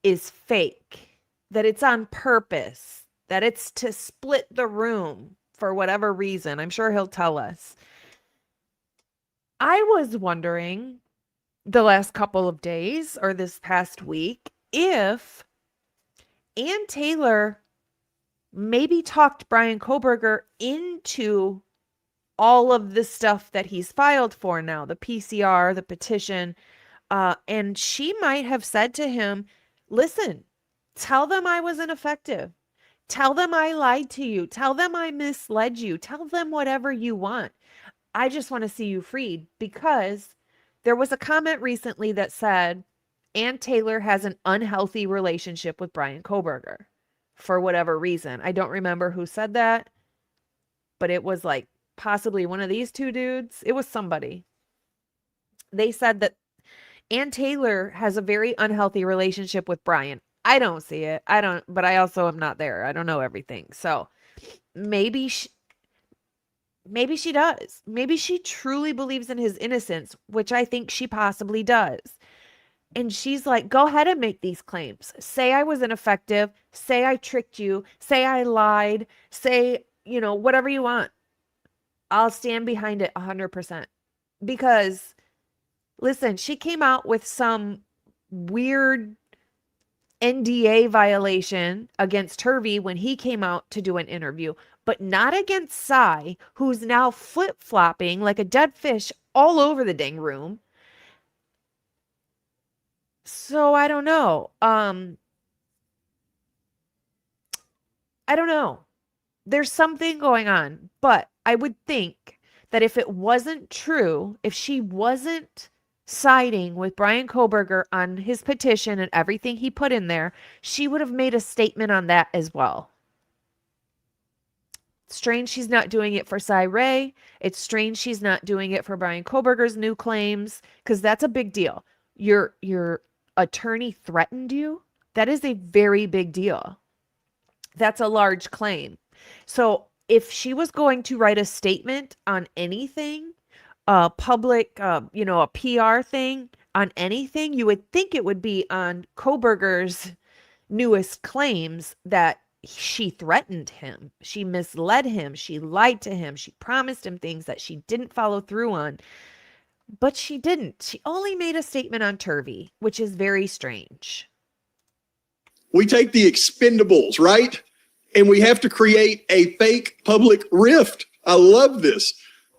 is fake, that it's on purpose, that it's to split the room for whatever reason. I'm sure he'll tell us. I was wondering the last couple of days or this past week if Ann Taylor maybe talked Bryan Kohberger into all of the stuff that he's filed for now, the PCR, the petition. And she might have said to him, listen, tell them I was ineffective. Tell them I lied to you. Tell them I misled you. Tell them whatever you want. I just want to see you freed, because there was a comment recently that said Ann Taylor has an unhealthy relationship with Bryan Kohberger for whatever reason. I don't remember who said that, but it was like possibly one of these two dudes. It was somebody. They said that Ann Taylor has a very unhealthy relationship with Bryan. I don't see it. But I also am not there. I don't know everything. So maybe she does. Maybe she truly believes in his innocence, which I think she possibly does. And she's like, go ahead and make these claims. Say I was ineffective. Say I tricked you. Say I lied. Say, whatever you want. I'll stand behind it 100%. Because, listen, she came out with some weird NDA violation against Turvey when he came out to do an interview, but not against Cy, who's now flip-flopping like a dead fish all over the dang room. So I don't know. I don't know. There's something going on, but I would think that if it wasn't true, if she wasn't siding with Bryan Kohberger on his petition and everything he put in there, she would have made a statement on that as well. Strange she's not doing it for SY RAY. It's strange she's not doing it for Bryan Kohberger's new claims, because that's a big deal. Your attorney threatened you. That is a very big deal. That's a large claim. So if she was going to write a statement on anything, public, a PR thing on anything, you would think it would be on Kohberger's newest claims that she threatened him. She misled him. She lied to him. She promised him things that she didn't follow through on. But she didn't. She only made a statement on Turvey, which is very strange. We take the expendables, right? And we have to create a fake public rift. I love this.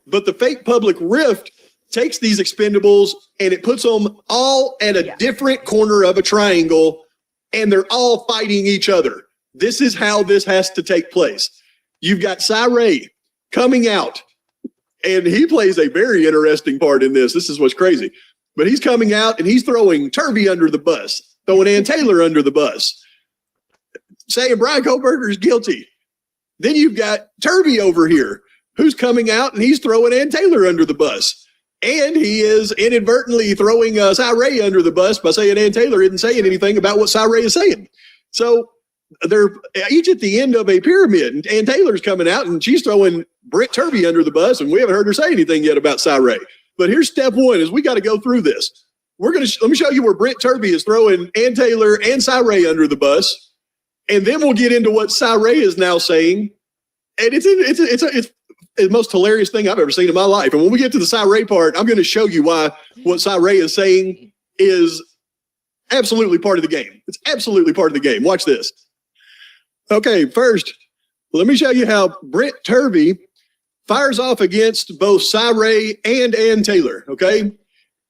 But the fake public rift takes these expendables and it puts them all at a different corner of a triangle, and they're all fighting each other. This is how this has to take place. You've got SY RAY coming out, and he plays a very interesting part in this. This is what's crazy. But he's coming out and he's throwing Turvey under the bus, throwing Ann Taylor under the bus, saying Bryan Kohberger is guilty. Then you've got Turvey over here, who's coming out and he's throwing Ann Taylor under the bus. And he is inadvertently throwing SY RAY under the bus by saying Ann Taylor isn't saying anything about what SY RAY is saying. So they're each at the end of a pyramid. And Ann Taylor's coming out and she's throwing Brent Turvey under the bus, and we haven't heard her say anything yet about SY RAY. But here's step one: is we got to go through this. Let me show you where Brent Turvey is throwing Ann Taylor and SY RAY under the bus, and then we'll get into what SY RAY is now saying. And it's the most hilarious thing I've ever seen in my life. And when we get to the SY RAY part, I'm going to show you why what SY RAY is saying is absolutely part of the game. It's absolutely part of the game. Watch this. Okay, first, let me show you how Brent Turvey fires off against both SY RAY and Ann Taylor, okay?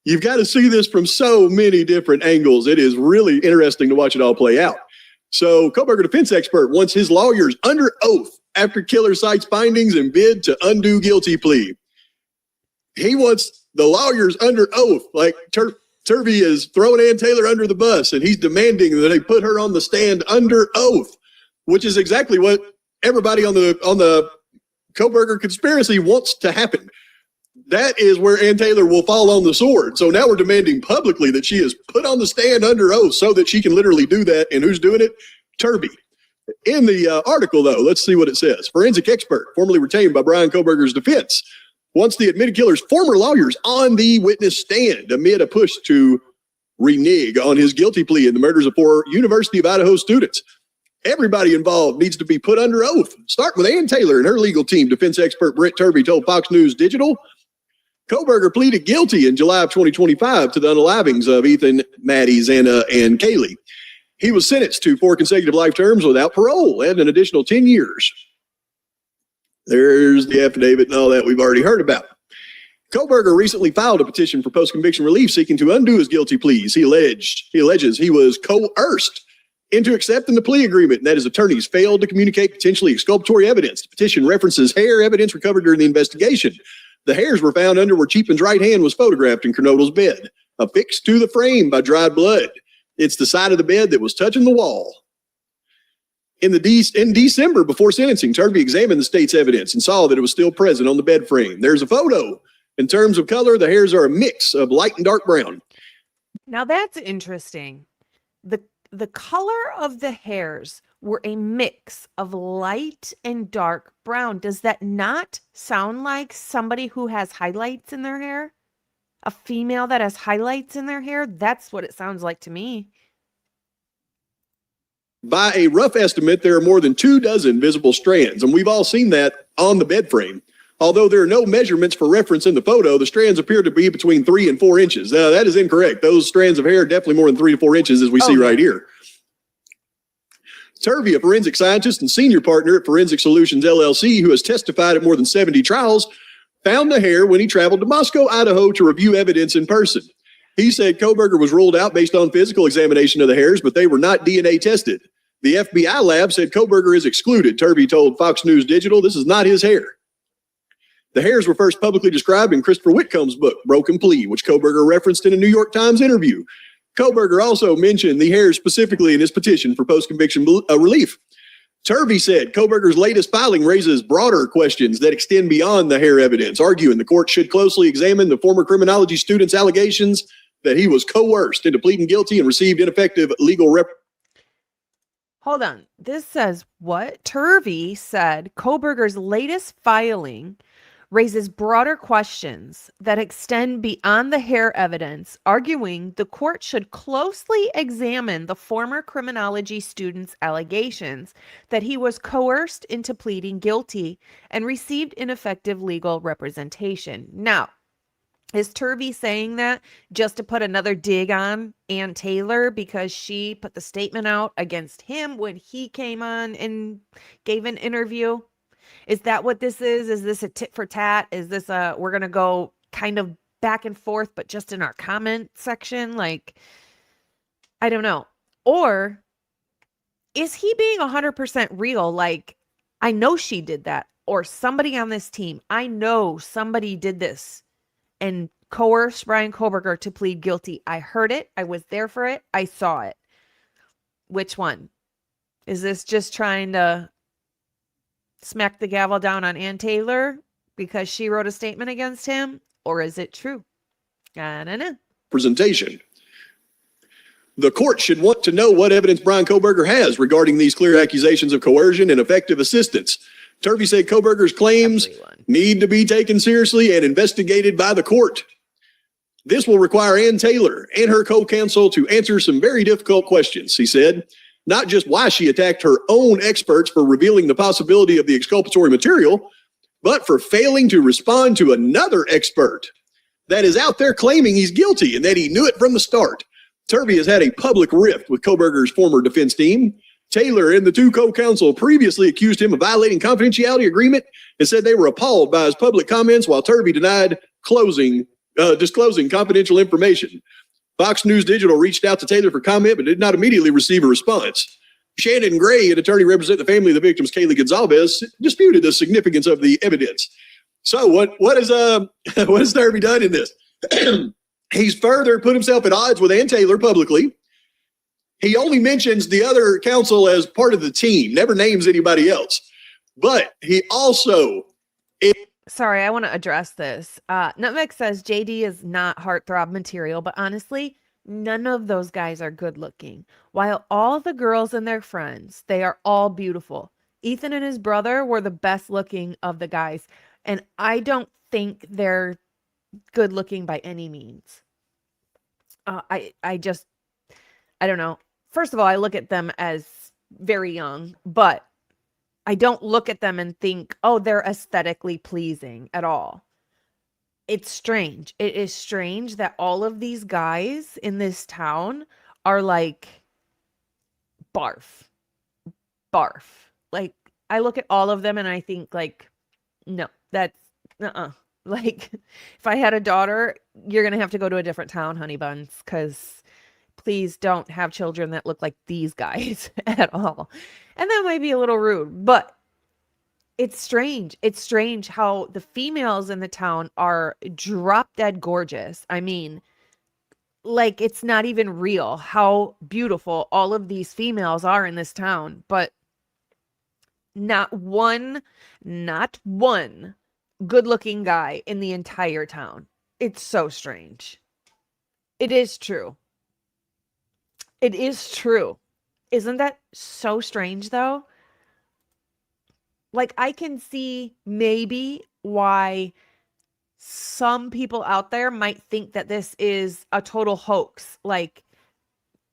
You've got to see this from so many different angles. It is really interesting to watch it all play out. So, Kohberger defense expert wants his lawyers under oath after killer cites findings and bid to undo guilty plea. He wants the lawyers under oath, like Turvey is throwing Ann Taylor under the bus, and he's demanding that they put her on the stand under oath, which is exactly what everybody on the Kohberger conspiracy wants to happen. That is where Ann Taylor will fall on the sword. So now we're demanding publicly that she is put on the stand under oath so that she can literally do that. And who's doing it? Turvey. In the article, though, let's see what it says. Forensic expert, formerly retained by Bryan Kohberger's defense, wants the admitted killer's former lawyers on the witness stand amid a push to renege on his guilty plea in the murders of 4 University of Idaho students. Everybody involved needs to be put under oath. Start with Ann Taylor and her legal team. Defense expert Brent Turvey told Fox News Digital. Kohberger pleaded guilty in July of 2025 to the unalivings of Ethan, Maddie, Xana, and Kaylee. He was sentenced to 4 consecutive life terms without parole and an additional 10 years. There's the affidavit and all that we've already heard about. Kohberger recently filed a petition for post-conviction relief seeking to undo his guilty pleas. He alleges he was coerced into accepting the plea agreement and that his attorneys failed to communicate potentially exculpatory evidence. The petition references hair evidence recovered during the investigation. The hairs were found under where Cheapman's right hand was photographed in Kernodle's bed, affixed to the frame by dried blood. It's the side of the bed that was touching the wall. In December, before sentencing, Turvey examined the state's evidence and saw that it was still present on the bed frame. There's a photo. In terms of color, the hairs are a mix of light and dark brown. Now that's interesting. The color of the hairs were a mix of light and dark brown. Does that not sound like somebody who has highlights in their hair? A female that has highlights in their hair? That's what it sounds like to me. By a rough estimate, there are more than 24 visible strands, and we've all seen that on the bed frame. Although there are no measurements for reference in the photo, the strands appear to be between 3 and 4 inches. That is incorrect. Those strands of hair are definitely more than 3 to 4 inches, as we see right here. Turvey, a forensic scientist and senior partner at Forensic Solutions LLC, who has testified at more than 70 trials, found the hair when he traveled to Moscow, Idaho to review evidence in person. He said Kohberger was ruled out based on physical examination of the hairs, but they were not DNA tested. The FBI lab said Kohberger is excluded. Turvey told Fox News Digital this is not his hair. The hairs were first publicly described in Christopher Whitcomb's book, Broken Plea, which Kohberger referenced in a New York Times interview. Kohberger also mentioned the hairs specifically in his petition for post-conviction relief. Turvey said Kohberger's latest filing raises broader questions that extend beyond the hair evidence, arguing the court should closely examine the former criminology student's allegations that he was coerced into pleading guilty and received ineffective legal Hold on. This says what? Turvey said Kohberger's latest filing raises broader questions that extend beyond the hair evidence, arguing the court should closely examine the former criminology student's allegations that he was coerced into pleading guilty and received ineffective legal representation. Now, is Turvey saying that just to put another dig on Ann Taylor because she put the statement out against him when he came on and gave an interview? Is that what this is? Is this a tit for tat? Is this we're going to go kind of back and forth, but just in our comment section? Like, I don't know. Or is he being 100% real? Like, I know she did that, or somebody on this team. I know somebody did this and coerced Bryan Kohberger to plead guilty. I heard it. I was there for it. I saw it. Which one? Is this just trying to smack the gavel down on Ann Taylor because she wrote a statement against him? Or is it true? I don't know. representation? The court should want to know what evidence Bryan Kohberger has regarding these clear accusations of coercion and effective assistance. Turvey said Kohberger's claims need to be taken seriously and investigated by the court. This will require Ann Taylor and her co-counsel to answer some very difficult questions, he said. Not just why she attacked her own experts for revealing the possibility of the exculpatory material, but for failing to respond to another expert that is out there claiming he's guilty and that he knew it from the start. Turvey has had a public rift with Kohberger's former defense team. Taylor and the two co-counsel previously accused him of violating confidentiality agreement and said they were appalled by his public comments, while Turvey denied disclosing confidential information. Fox News Digital reached out to Taylor for comment, but did not immediately receive a response. Shannon Gray, an attorney representing the family of the victims, Kaylee Goncalves, disputed the significance of the evidence. So what has Turvey done in this? He's further put himself at odds with Ann Taylor publicly. He only mentions the other counsel as part of the team, never names anybody else. But he also... Sorry, I want to address this. Nutmeg says JD is not heartthrob material, but honestly, none of those guys are good looking. While all the girls and their friends, they are all beautiful. Ethan and his brother were the best looking of the guys. And I don't think they're good looking by any means. I don't know. First of all, I look at them as very young, but I don't look at them and think, oh, they're aesthetically pleasing at all. It's strange. It is strange that all of these guys in this town are like barf. Barf. Like, I look at all of them and I think, like, no, that's, like, if I had a daughter, you're going to have to go to a different town, honey buns, because please don't have children that look like these guys at all. And that might be a little rude, but it's strange. It's strange how the females in the town are drop dead gorgeous. I mean, like, it's not even real how beautiful all of these females are in this town, but not one good looking guy in the entire town. It's so strange. It is true. It is true. Isn't that so strange though? Like, I can see maybe why some people out there might think that this is a total hoax. Like,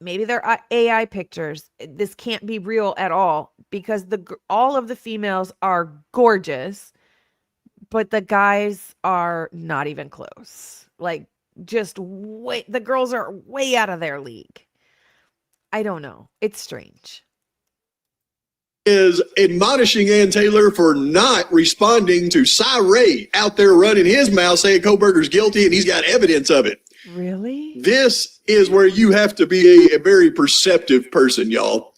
maybe they're AI pictures. This can't be real at all because all of the females are gorgeous, but the guys are not even close. Like, just the girls are way out of their league. I don't know. It's strange. Is admonishing Ann Taylor for not responding to SY RAY out there running his mouth saying Kohberger's guilty and he's got evidence of it. Really? This is where you have to be a very perceptive person, y'all,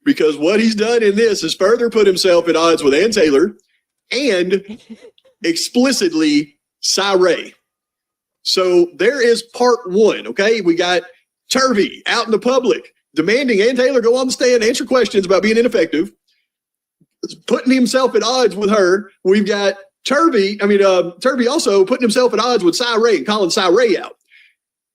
because what he's done in this is further put himself at odds with Ann Taylor and explicitly SY RAY. So there is part one, okay? We got Turvey out in the public demanding Ann Taylor go on the stand, answer questions about being ineffective, putting himself at odds with her. We've got Turvey also putting himself at odds with SY RAY and calling SY RAY out.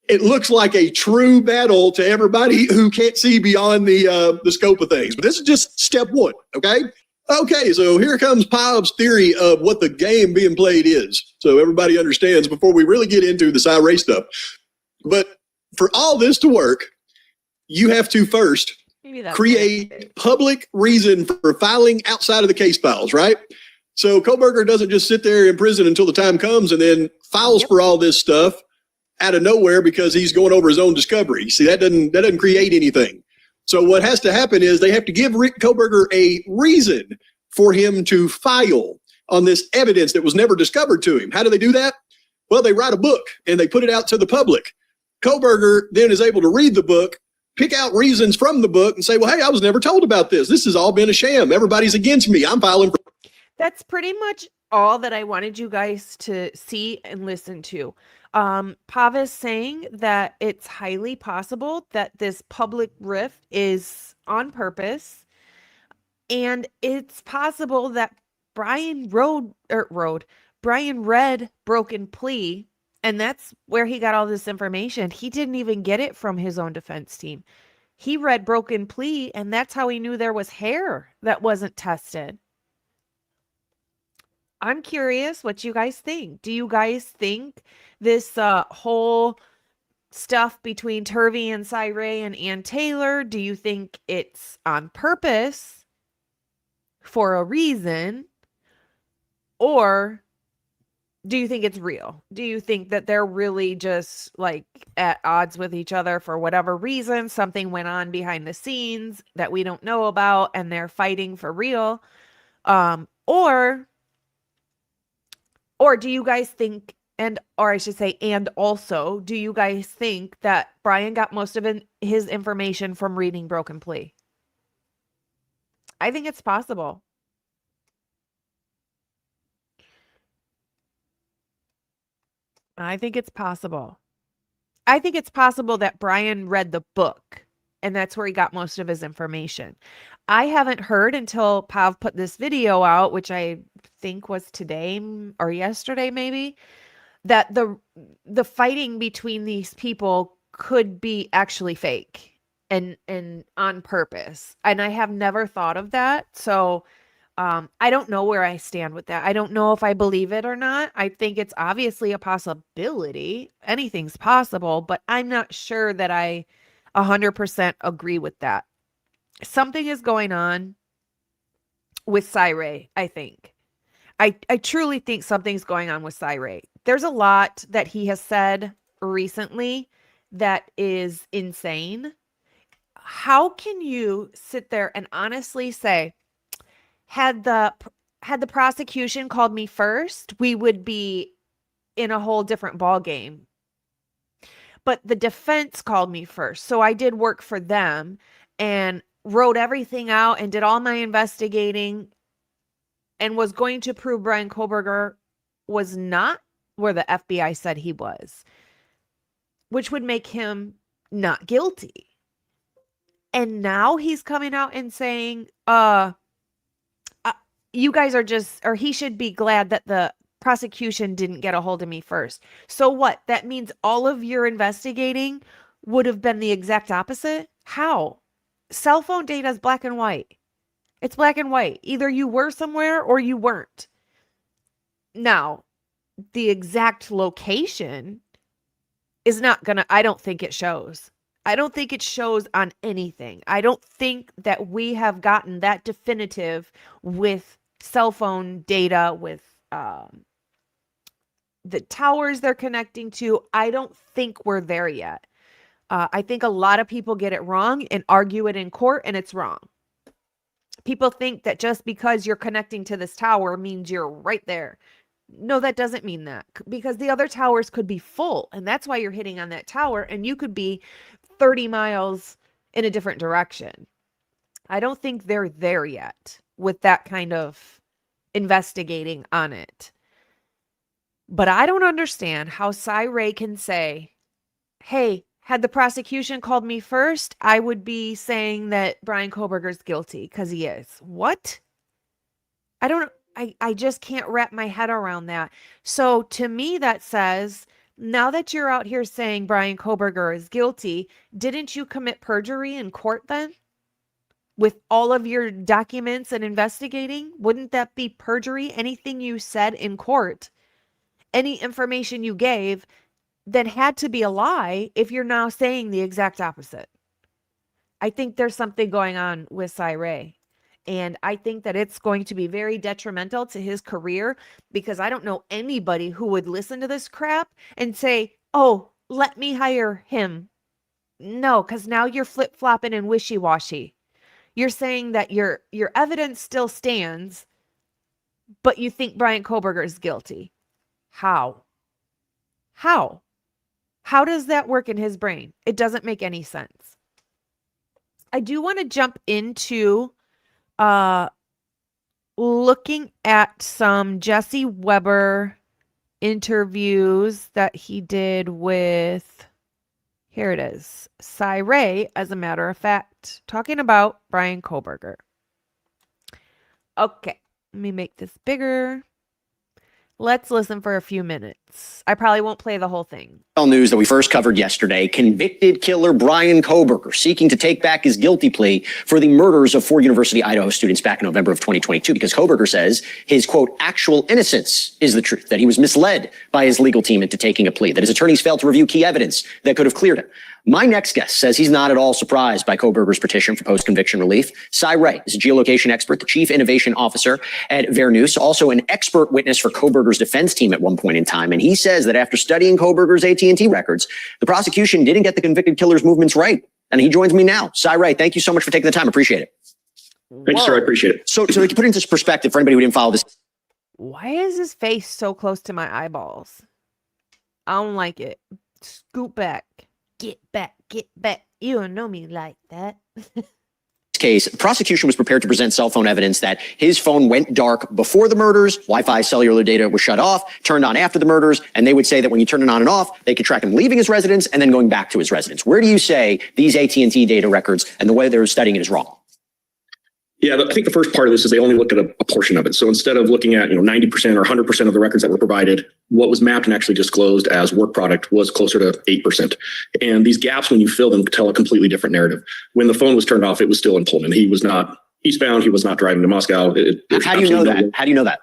It looks like a true battle to everybody who can't see beyond the scope of things. But this is just step one, okay? Okay, so here comes Pob's theory of what the game being played is. So everybody understands before we really get into the SY RAY stuff. But for all this to work, you have to first create public reason for filing outside of the case files, right? So Kohberger doesn't just sit there in prison until the time comes and then files for all this stuff out of nowhere because he's going over his own discovery. See, that doesn't create anything. So what has to happen is they have to give Rick Kohberger a reason for him to file on this evidence that was never discovered to him. How do they do that? Well, they write a book and they put it out to the public. Kohberger then is able to read the book, pick out reasons from the book and say, well, hey, I was never told about this. This has all been a sham. Everybody's against me. I'm filing for. That's pretty much all that I wanted you guys to see and listen to. Pav is saying that it's highly possible that this public rift is on purpose. And it's possible that Brian read Broken Plea, and that's where he got all this information. He didn't even get it from his own defense team. He read Broken Plea, and that's how he knew there was hair that wasn't tested. I'm curious what you guys think. Do you guys think this whole stuff between Turvey and SY RAY and Ann Taylor, do you think it's on purpose for a reason? Or do you think it's real? Do you think that they're really just like at odds with each other for whatever reason? Something went on behind the scenes that we don't know about and they're fighting for real? Or do you guys think, and also, do you guys think that Brian got most of his information from reading Broken Plea? I think it's possible. I think it's possible. I think it's possible that Brian read the book and that's where he got most of his information. I haven't heard until Pav put this video out, which I think was today or yesterday maybe, that the fighting between these people could be actually fake and on purpose. And I have never thought of that. So I don't know where I stand with that. I don't know if I believe it or not. I think it's obviously a possibility. Anything's possible, but I'm not sure that I 100% agree with that. Something is going on with SY RAY, I think. I truly think something's going on with SY RAY. There's a lot that he has said recently that is insane. how can you sit there and honestly say, had the prosecution called me first, we would be in a whole different ball game. But the defense called me first. So I did work for them and wrote everything out and did all my investigating and was going to prove Bryan Kohberger was not where the FBI said he was, which would make him not guilty. And now he's coming out and saying, you guys are just, or he should be glad that the prosecution didn't get a hold of me first. So what? That means all of your investigating would have been the exact opposite? How? Cell phone data is black and white. It's black and white. Either you were somewhere or you weren't. Now, the exact location is not gonna, I don't think it shows. I don't think it shows on anything. I don't think that we have gotten that definitive with cell phone data, with the towers they're connecting to. I don't think we're there yet. I think a lot of people get it wrong and argue it in court, and it's wrong. People think that just because you're connecting to this tower means you're right there. No, that doesn't mean that, because the other towers could be full, and that's why you're hitting on that tower, and you could be 30 miles in a different direction. I don't think they're there yet with that kind of investigating on it. But I don't understand how SY RAY can say, hey, had the prosecution called me first, I would be saying that Bryan Kohberger's guilty, because he is. What? I just can't wrap my head around that. So to me, that says, now that you're out here saying Bryan Kohberger is guilty, didn't you commit perjury in court then? With all of your documents and investigating? Wouldn't that be perjury? Anything you said in court, any information you gave, then had to be a lie if you're now saying the exact opposite. I think there's something going on with SY RAY. And I think that it's going to be very detrimental to his career, because I don't know anybody who would listen to this crap and say, oh, let me hire him. No, because now you're flip-flopping and wishy-washy. You're saying that your evidence still stands, but you think Bryan Kohberger is guilty. How? How? How does that work in his brain? It doesn't make any sense. I do want to jump into looking at some Jesse Weber interviews that he did with, here it is, SY RAY, as a matter of fact, talking about Bryan Kohberger. Okay, let me make this bigger. Let's listen for a few minutes. I probably won't play the whole thing. News that we first covered yesterday, convicted killer Bryan Kohberger seeking to take back his guilty plea for the murders of 4 University Idaho students back in November of 2022, because Kohberger says his, quote, actual innocence is the truth, that he was misled by his legal team into taking a plea, that his attorneys failed to review key evidence that could have cleared him. My next guest says he's not at all surprised by Kohberger's petition for post-conviction relief. SY RAY is a geolocation expert, the chief innovation officer at Vernews, also an expert witness for Kohberger's defense team at one point in time. And he says that after studying Kohberger's AT&T records, the prosecution didn't get the convicted killer's movements right. And he joins me now. SY RAY, thank you so much for taking the time. Appreciate it. Thanks, sir. I appreciate it. So to put into perspective for anybody who didn't follow this. Why is his face so close to my eyeballs? I don't like it. Scoot back. Get back. Get back. You don't know me like that. Case, the prosecution was prepared to present cell phone evidence that his phone went dark before the murders, Wi-Fi cellular data was shut off, turned on after the murders, and they would say that when you turn it on and off, they could track him leaving his residence and then going back to his residence. Where do you say these AT&T data records and the way they were studying it is wrong? Yeah, I think the first part of this is they only look at a portion of it. So instead of looking at 90% or 100% of the records that were provided, what was mapped and actually disclosed as work product was closer to 8%. And these gaps, when you fill them, tell a completely different narrative. When the phone was turned off, it was still in Pullman. He was not eastbound. He was not driving to Moscow. How do you know that? How do you know that?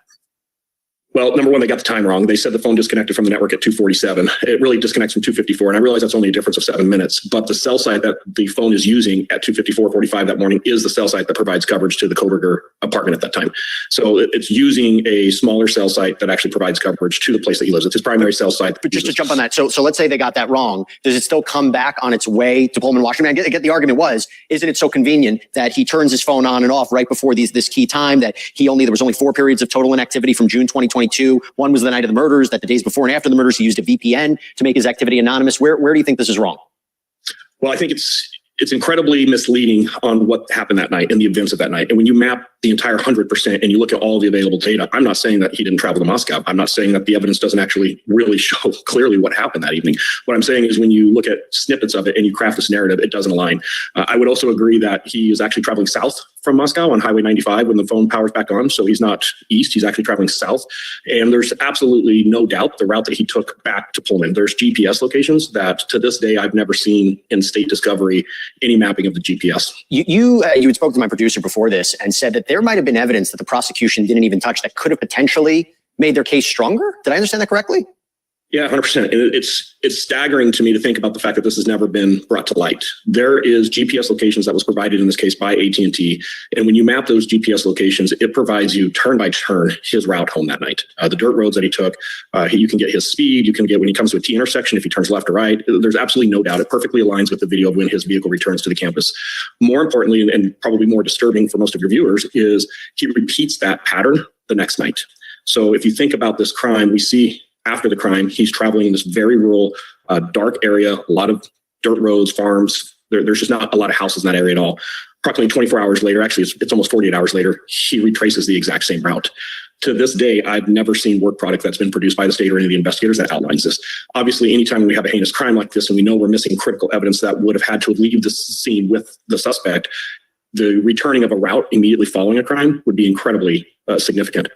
Well, number one, they got the time wrong. They said the phone disconnected from the network at 2:47. It really disconnects from 2:54. And I realize that's only a difference of 7 minutes, but the cell site that the phone is using at 2:54:45 that morning is the cell site that provides coverage to the Kohberger apartment at that time. So it's using a smaller cell site that actually provides coverage to the place that he lives. It's his primary cell site. But just to jump on that, so let's say they got that wrong. Does it still come back on its way to Pullman, Washington? I get the argument was, isn't it so convenient that he turns his phone on and off right before this key time, that there was only 4 periods of total inactivity from June 2022. One was the night of the murders, that the days before and after the murders, he used a VPN to make his activity anonymous. Where do you think this is wrong? Well, I think it's incredibly misleading on what happened that night and the events of that night. And when you map the entire 100% and you look at all the available data, I'm not saying that he didn't travel to Moscow. I'm not saying that the evidence doesn't actually really show clearly what happened that evening. What I'm saying is when you look at snippets of it and you craft this narrative, it doesn't align. I would also agree that he is actually traveling south from Moscow on Highway 95 when the phone powers back on. So he's not east, he's actually traveling south. And there's absolutely no doubt the route that he took back to Pullman. There's GPS locations that to this day, I've never seen in state discovery any mapping of the GPS. You had spoken to my producer before this and said that there might have been evidence that the prosecution didn't even touch that could have potentially made their case stronger. Did I understand that correctly? Yeah, 100%. And it's staggering to me to think about the fact that this has never been brought to light. There is GPS locations that was provided in this case by AT&T. And when you map those GPS locations, it provides you turn by turn his route home that night. The dirt roads that he took, you can get his speed. You can get when he comes to a T intersection, if he turns left or right. There's absolutely no doubt. It perfectly aligns with the video of when his vehicle returns to the campus. More importantly, and probably more disturbing for most of your viewers, is he repeats that pattern the next night. So if you think about this crime, we see after the crime, he's traveling in this very rural, dark area, a lot of dirt roads, farms. There's just not a lot of houses in that area at all. Approximately 24 hours later, actually, it's almost 48 hours later, he retraces the exact same route. To this day, I've never seen work product that's been produced by the state or any of the investigators that outlines this. Obviously, anytime we have a heinous crime like this and we know we're missing critical evidence that would have had to leave the scene with the suspect, the returning of a route immediately following a crime would be incredibly significant.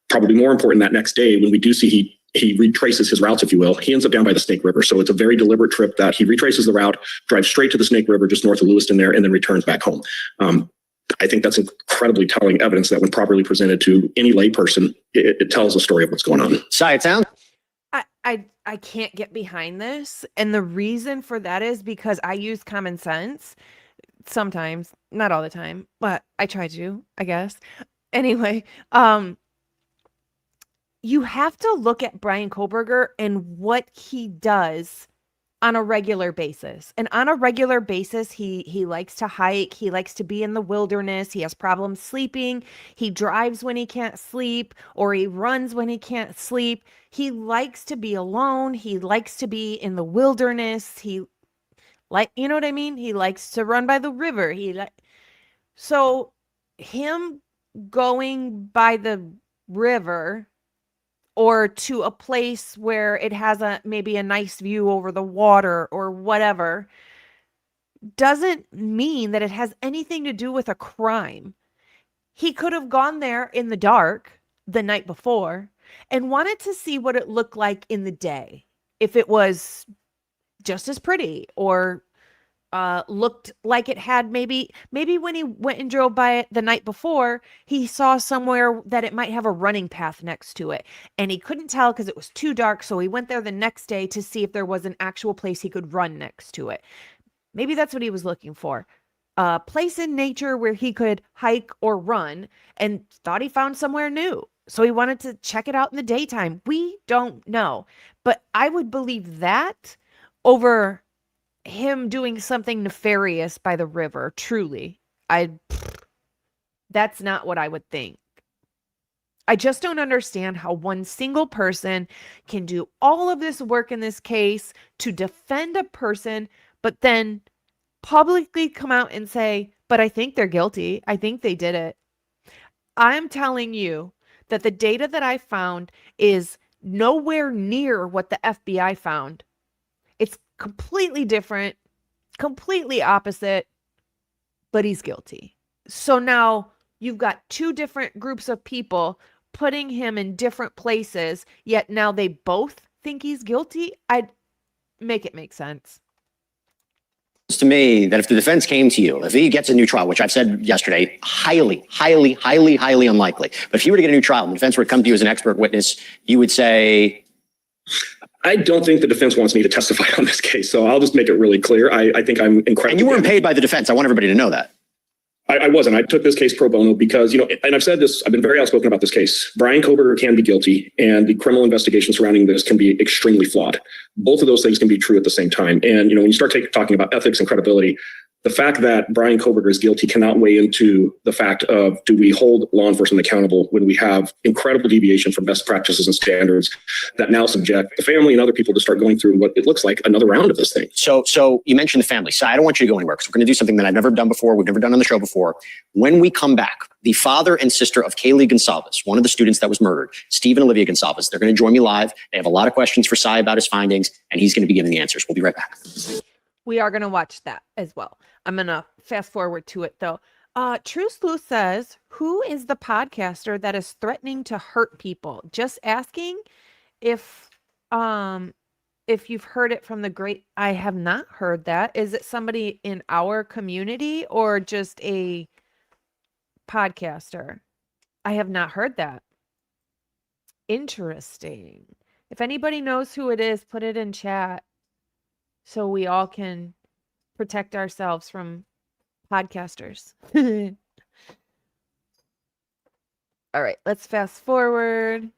Probably more important that next day when we do see he retraces his routes, if you will. He ends up down by the Snake River. So it's a very deliberate trip that he retraces the route, drives straight to the Snake River, just north of Lewiston there, and then returns back home. I think that's incredibly telling evidence that when properly presented to any layperson, it tells a story of what's going on. Side sound. I can't get behind this. And the reason for that is because I use common sense sometimes, not all the time, but I try to, I guess. Anyway, you have to look at Bryan Kohberger and what he does on a regular basis. And on a regular basis, he likes to hike. He likes to be in the wilderness. He has problems sleeping. He drives when he can't sleep, or he runs when he can't sleep. He likes to be alone. He likes to be in the wilderness. You know what I mean? He likes to run by the river. So him going by the river or to a place where it has maybe a nice view over the water or whatever, doesn't mean that it has anything to do with a crime. He could have gone there in the dark the night before and wanted to see what it looked like in the day. If it was just as pretty or looked like it had maybe when he went and drove by it the night before, he saw somewhere that it might have a running path next to it. And he couldn't tell because it was too dark. So he went there the next day to see if there was an actual place he could run next to it. Maybe that's what he was looking for. A place in nature where he could hike or run, and thought he found somewhere new. So he wanted to check it out in the daytime. We don't know. But I would believe that over him doing something nefarious by the river. Truly, that's not what I would think. I just don't understand how one single person can do all of this work in this case to defend a person, but then publicly come out and say, but I think they're guilty. I think they did it. I'm telling you that the data that I found is nowhere near what the FBI found. It's completely different, completely opposite, but he's guilty. So now you've got two different groups of people putting him in different places, yet now they both think he's guilty. I'd make it make sense. To me, that if the defense came to you, if he gets a new trial, which I've said yesterday, highly unlikely. But if you were to get a new trial and the defense were to come to you as an expert witness, you would say, I don't think the defense wants me to testify on this case, so I'll just make it really clear. I think I'm incredibly... And you weren't paid by the defense. I want everybody to know that. I wasn't. I took this case pro bono because, and I've said this, I've been very outspoken about this case. Bryan Kohberger can be guilty, and the criminal investigation surrounding this can be extremely flawed. Both of those things can be true at the same time. And, when you start talking about ethics and credibility, the fact that Bryan Kohberger is guilty cannot weigh into the fact of, do we hold law enforcement accountable when we have incredible deviation from best practices and standards that now subject the family and other people to start going through what it looks like another round of this thing. So you mentioned the family. So I don't want you to go anywhere because we're going to do something that I've never done before. We've never done on the show before. When we come back, the father and sister of Kaylee Goncalves, one of the students that was murdered, Steve and Olivia Goncalves, they're going to join me live. They have a lot of questions for Cy about his findings, and he's going to be giving the answers. We'll be right back. We are going to watch that as well. I'm going to fast forward to it though. True Sleuth says, who is the podcaster that is threatening to hurt people? Just asking if you've heard it from the great. I have not heard that. Is it somebody in our community or just a podcaster? I have not heard that. Interesting. If anybody knows who it is, put it in chat so we all can protect ourselves from podcasters. All right, let's fast forward.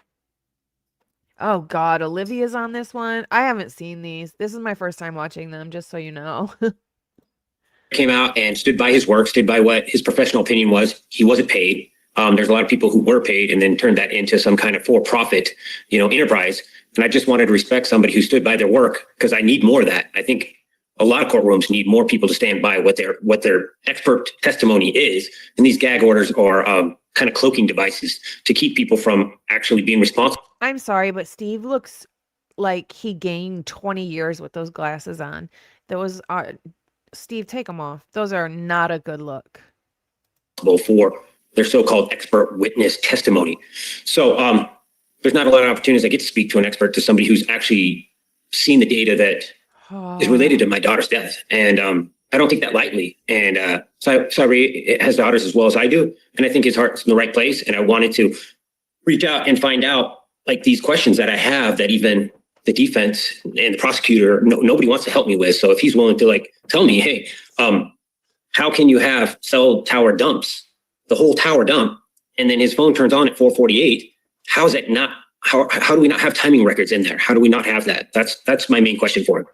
Oh God, Olivia's on this one. I haven't seen these. This is my first time watching them, just so you know. Came out and stood by his work, stood by what his professional opinion was. He wasn't paid. There's a lot of people who were paid and then turned that into some kind of for-profit, enterprise. And I just wanted to respect somebody who stood by their work because I need more of that. I think a lot of courtrooms need more people to stand by what their expert testimony is. And these gag orders are kind of cloaking devices to keep people from actually being responsible. I'm sorry, but Steve looks like he gained 20 years with those glasses on. Those are, Steve, take them off. Those are not a good look. For their so-called expert witness testimony. So there's not a lot of opportunities I get to speak to an expert, to somebody who's actually seen the data that is related to my daughter's death. And I don't take that lightly. And SY RAY has daughters as well as I do. And I think his heart's in the right place. And I wanted to reach out and find out, like, these questions that I have that even the defense and the prosecutor, nobody wants to help me with. So if he's willing to tell me, hey, how can you have cell tower dumps, the whole tower dump, and then his phone turns on at 4:48? How is it not? How do we not have timing records in there? How do we not have that? That's my main question for him.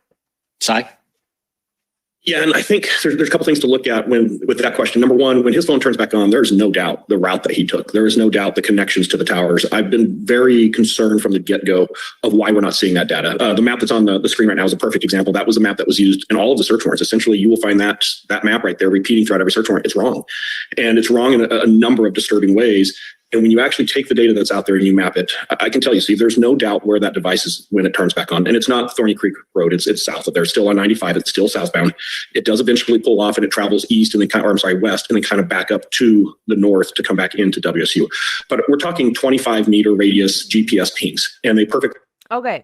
Cy? Yeah, and I think there's a couple things to look at with that question. Number one, when his phone turns back on, there's no doubt the route that he took. There is no doubt the connections to the towers. I've been very concerned from the get-go of why we're not seeing that data. The map that's on the screen right now is a perfect example. That was the map that was used in all of the search warrants. Essentially, you will find that map right there repeating throughout every search warrant. It's wrong. And it's wrong in a number of disturbing ways. And when you actually take the data that's out there and you map it, I can tell you, Steve, there's no doubt where that device is when it turns back on. And it's not Thorny Creek Road. It's south of there. It's still on 95. It's still southbound. It does eventually pull off and it travels east and then west, and then kind of back up to the north to come back into WSU. But we're talking 25-meter radius GPS pings, and they perfect. Okay.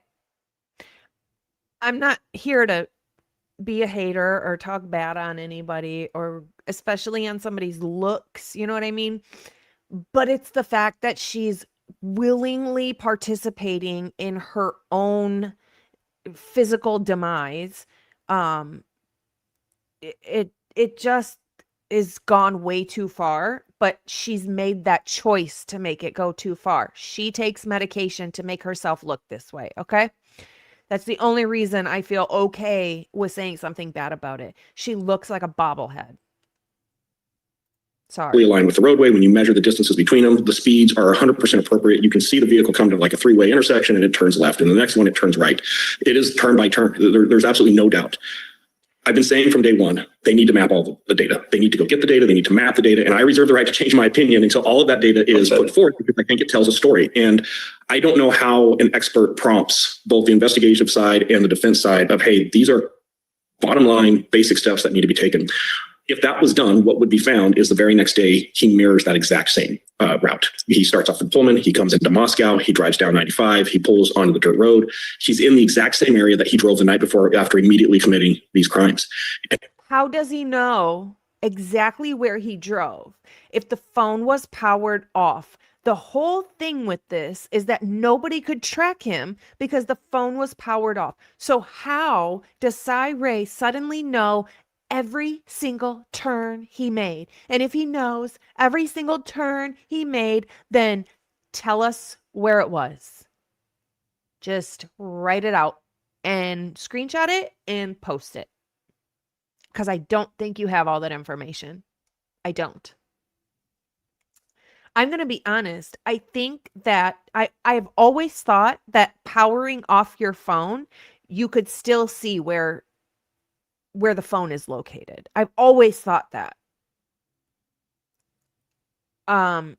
I'm not here to be a hater or talk bad on anybody, or especially on somebody's looks. You know what I mean? But it's the fact that she's willingly participating in her own physical demise. It just is gone way too far, but she's made that choice to make it go too far. She takes medication to make herself look this way, okay? That's the only reason I feel okay with saying something bad about it. She looks like a bobblehead. Sorry. Aligned with the roadway. When you measure the distances between them, the speeds are 100% appropriate. You can see the vehicle come to like a three-way intersection and it turns left, and the next one it turns right. It is turn by turn. There's absolutely no doubt. I've been saying from day one, they need to map all the data. They need to go get the data. They need to map the data. And I reserve the right to change my opinion until all of that data is put forth, because I think it tells a story. And I don't know how an expert prompts both the investigative side and the defense side of, hey, these are bottom line basic steps that need to be taken. If that was done, what would be found is the very next day, he mirrors that exact same route. He starts off in Pullman, he comes into Moscow, he drives down 95, he pulls onto the dirt road. He's in the exact same area that he drove the night before after immediately committing these crimes. How does he know exactly where he drove if the phone was powered off? The whole thing with this is that nobody could track him because the phone was powered off. So how does SY RAY suddenly know every single turn he made? And if he knows every single turn he made, then tell us where it was. Just write it out and screenshot it and post it. Because I don't think you have all that information. I don't. I'm going to be honest. I think that I've always thought that powering off your phone, you could still see where the phone is located. I've always thought that. And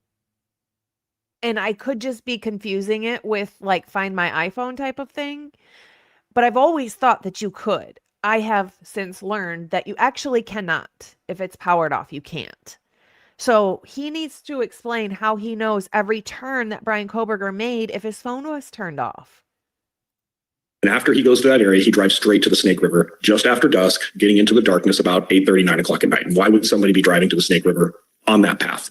I could just be confusing it with like Find My iPhone type of thing. But I've always thought that you could. I have since learned that you actually cannot. If it's powered off, you can't. So he needs to explain how he knows every turn that Bryan Kohberger made if his phone was turned off. And after he goes to that area, he drives straight to the Snake River just after dusk, getting into the darkness about 8:30, 9 o'clock at night. And why would somebody be driving to the Snake River on that path?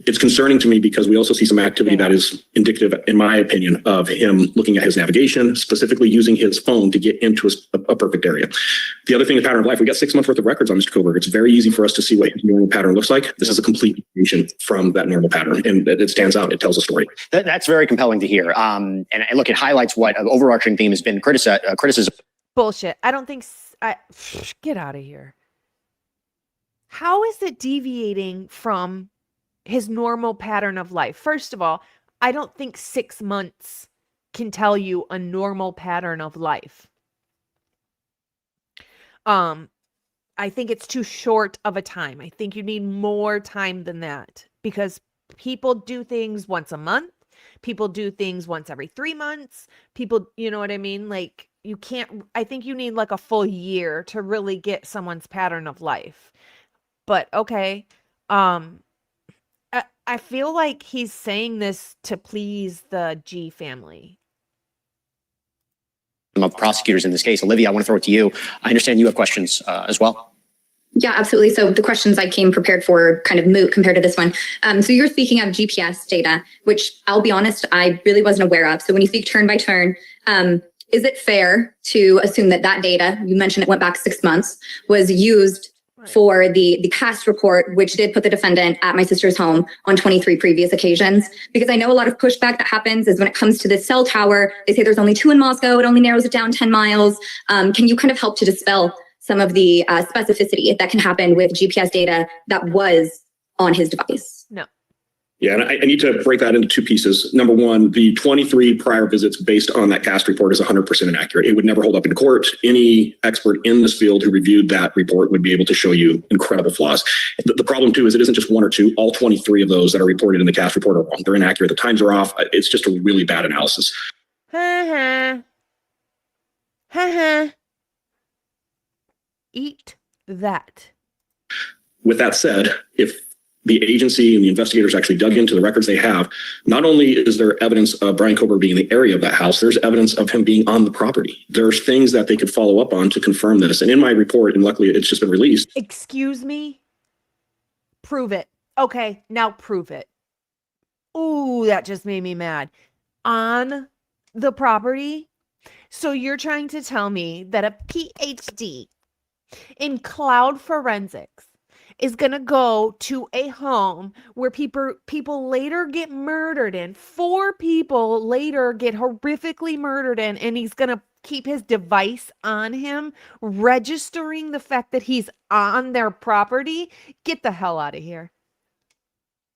It's concerning to me because we also see some activity that is indicative, in my opinion, of him looking at his navigation, specifically using his phone to get into a perfect area. The other thing, the pattern of life, we got 6 months worth of records on Mr. Kohberger. It's very easy for us to see what his normal pattern looks like. This is a complete deviation from that normal pattern, and it stands out. It tells a story. That's very compelling to hear. And look, it highlights what an overarching theme has been criticism. Bullshit. I don't think... get out of here. How is it deviating from his normal pattern of life? First of all, I don't think 6 months can tell you a normal pattern of life. I think it's too short of a time. I think you need more time than that because people do things once a month. People do things once every 3 months. People, you know what I mean? Like you can't, I think you need like a full year to really get someone's pattern of life. But okay, I feel like he's saying this to please the G family. Of prosecutors in this case. Olivia, I want to throw it to you. I understand you have questions as well. Yeah, absolutely. So the questions I came prepared for kind of moot compared to this one. So you're speaking of GPS data, which I'll be honest, I really wasn't aware of. So when you speak turn by turn, is it fair to assume that that data, you mentioned it went back 6 months, was used for the past report, which did put the defendant at my sister's home on 23 previous occasions? Because I know a lot of pushback that happens is when it comes to this cell tower, they say there's only 2 in Moscow, it only narrows it down 10 miles. Can you kind of help to dispel some of the specificity that can happen with GPS data that was on his device? No. Yeah, and I need to break that into 2 pieces. Number one, the 23 prior visits based on that cast report is 100% inaccurate. It would never hold up in court. Any expert in this field who reviewed that report would be able to show you incredible flaws. The problem too is it isn't just 1 or 2. All 23 of those that are reported in the cast report are wrong. They're inaccurate. The times are off. It's just a really bad analysis. Eat that. With that said, if the agency and the investigators actually dug into the records they have, not only is there evidence of Bryan Kohberger being in the area of that house, there's evidence of him being on the property. There's things that they could follow up on to confirm this. And in my report, and luckily it's just been released. Excuse me? Prove it. Okay, now prove it. Ooh, that just made me mad. On the property? So you're trying to tell me that a PhD in cloud forensics is going to go to a home where people later get murdered in, 4 people later get horrifically murdered in, and he's going to keep his device on him, registering the fact that he's on their property? Get the hell out of here.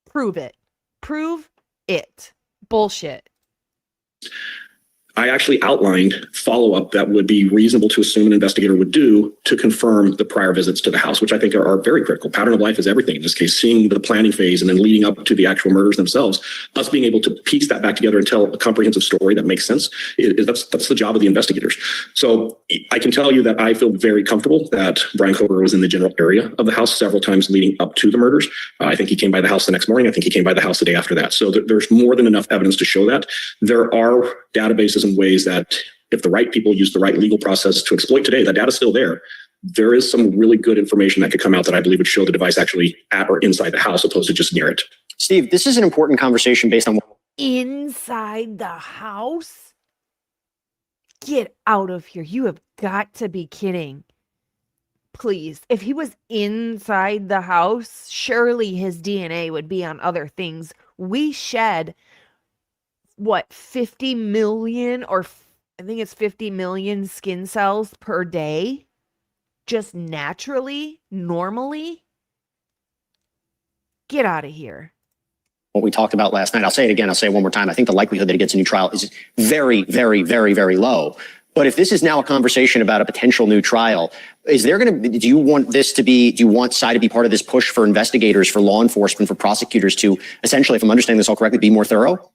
Prove it. Prove it. Bullshit. I actually outlined follow-up that would be reasonable to assume an investigator would do to confirm the prior visits to the house, which I think are very critical. Pattern of life is everything in this case, seeing the planning phase and then leading up to the actual murders themselves, us being able to piece that back together and tell a comprehensive story that makes sense. That's the job of the investigators. So I can tell you that I feel very comfortable that Bryan Kohberger was in the general area of the house several times leading up to the murders. I think he came by the house the next morning. I think he came by the house the day after that. So there's more than enough evidence to show that. There are databases and ways that if the right people use the right legal process to exploit today, that data's still there. there is some really good information that could come out that I believe would show the device actually at or inside the house opposed to just near it. Steve, this is an important conversation based on Inside the house? Get out of here. You have got to be kidding. Please, if he was inside the house, surely his DNA would be on other things. We shed, what, 50 million or I think it's 50 million skin cells per day? Just naturally, normally? Get out of here. what we talked about last night. I'll say it again. I'll say it one more time. I think the likelihood that he gets a new trial is very, very, very, very low. But if this is now a conversation about a potential new trial, is there going to, do you want SY to be part of this push for investigators, for law enforcement, for prosecutors to essentially, if I'm understanding this all correctly, be more thorough?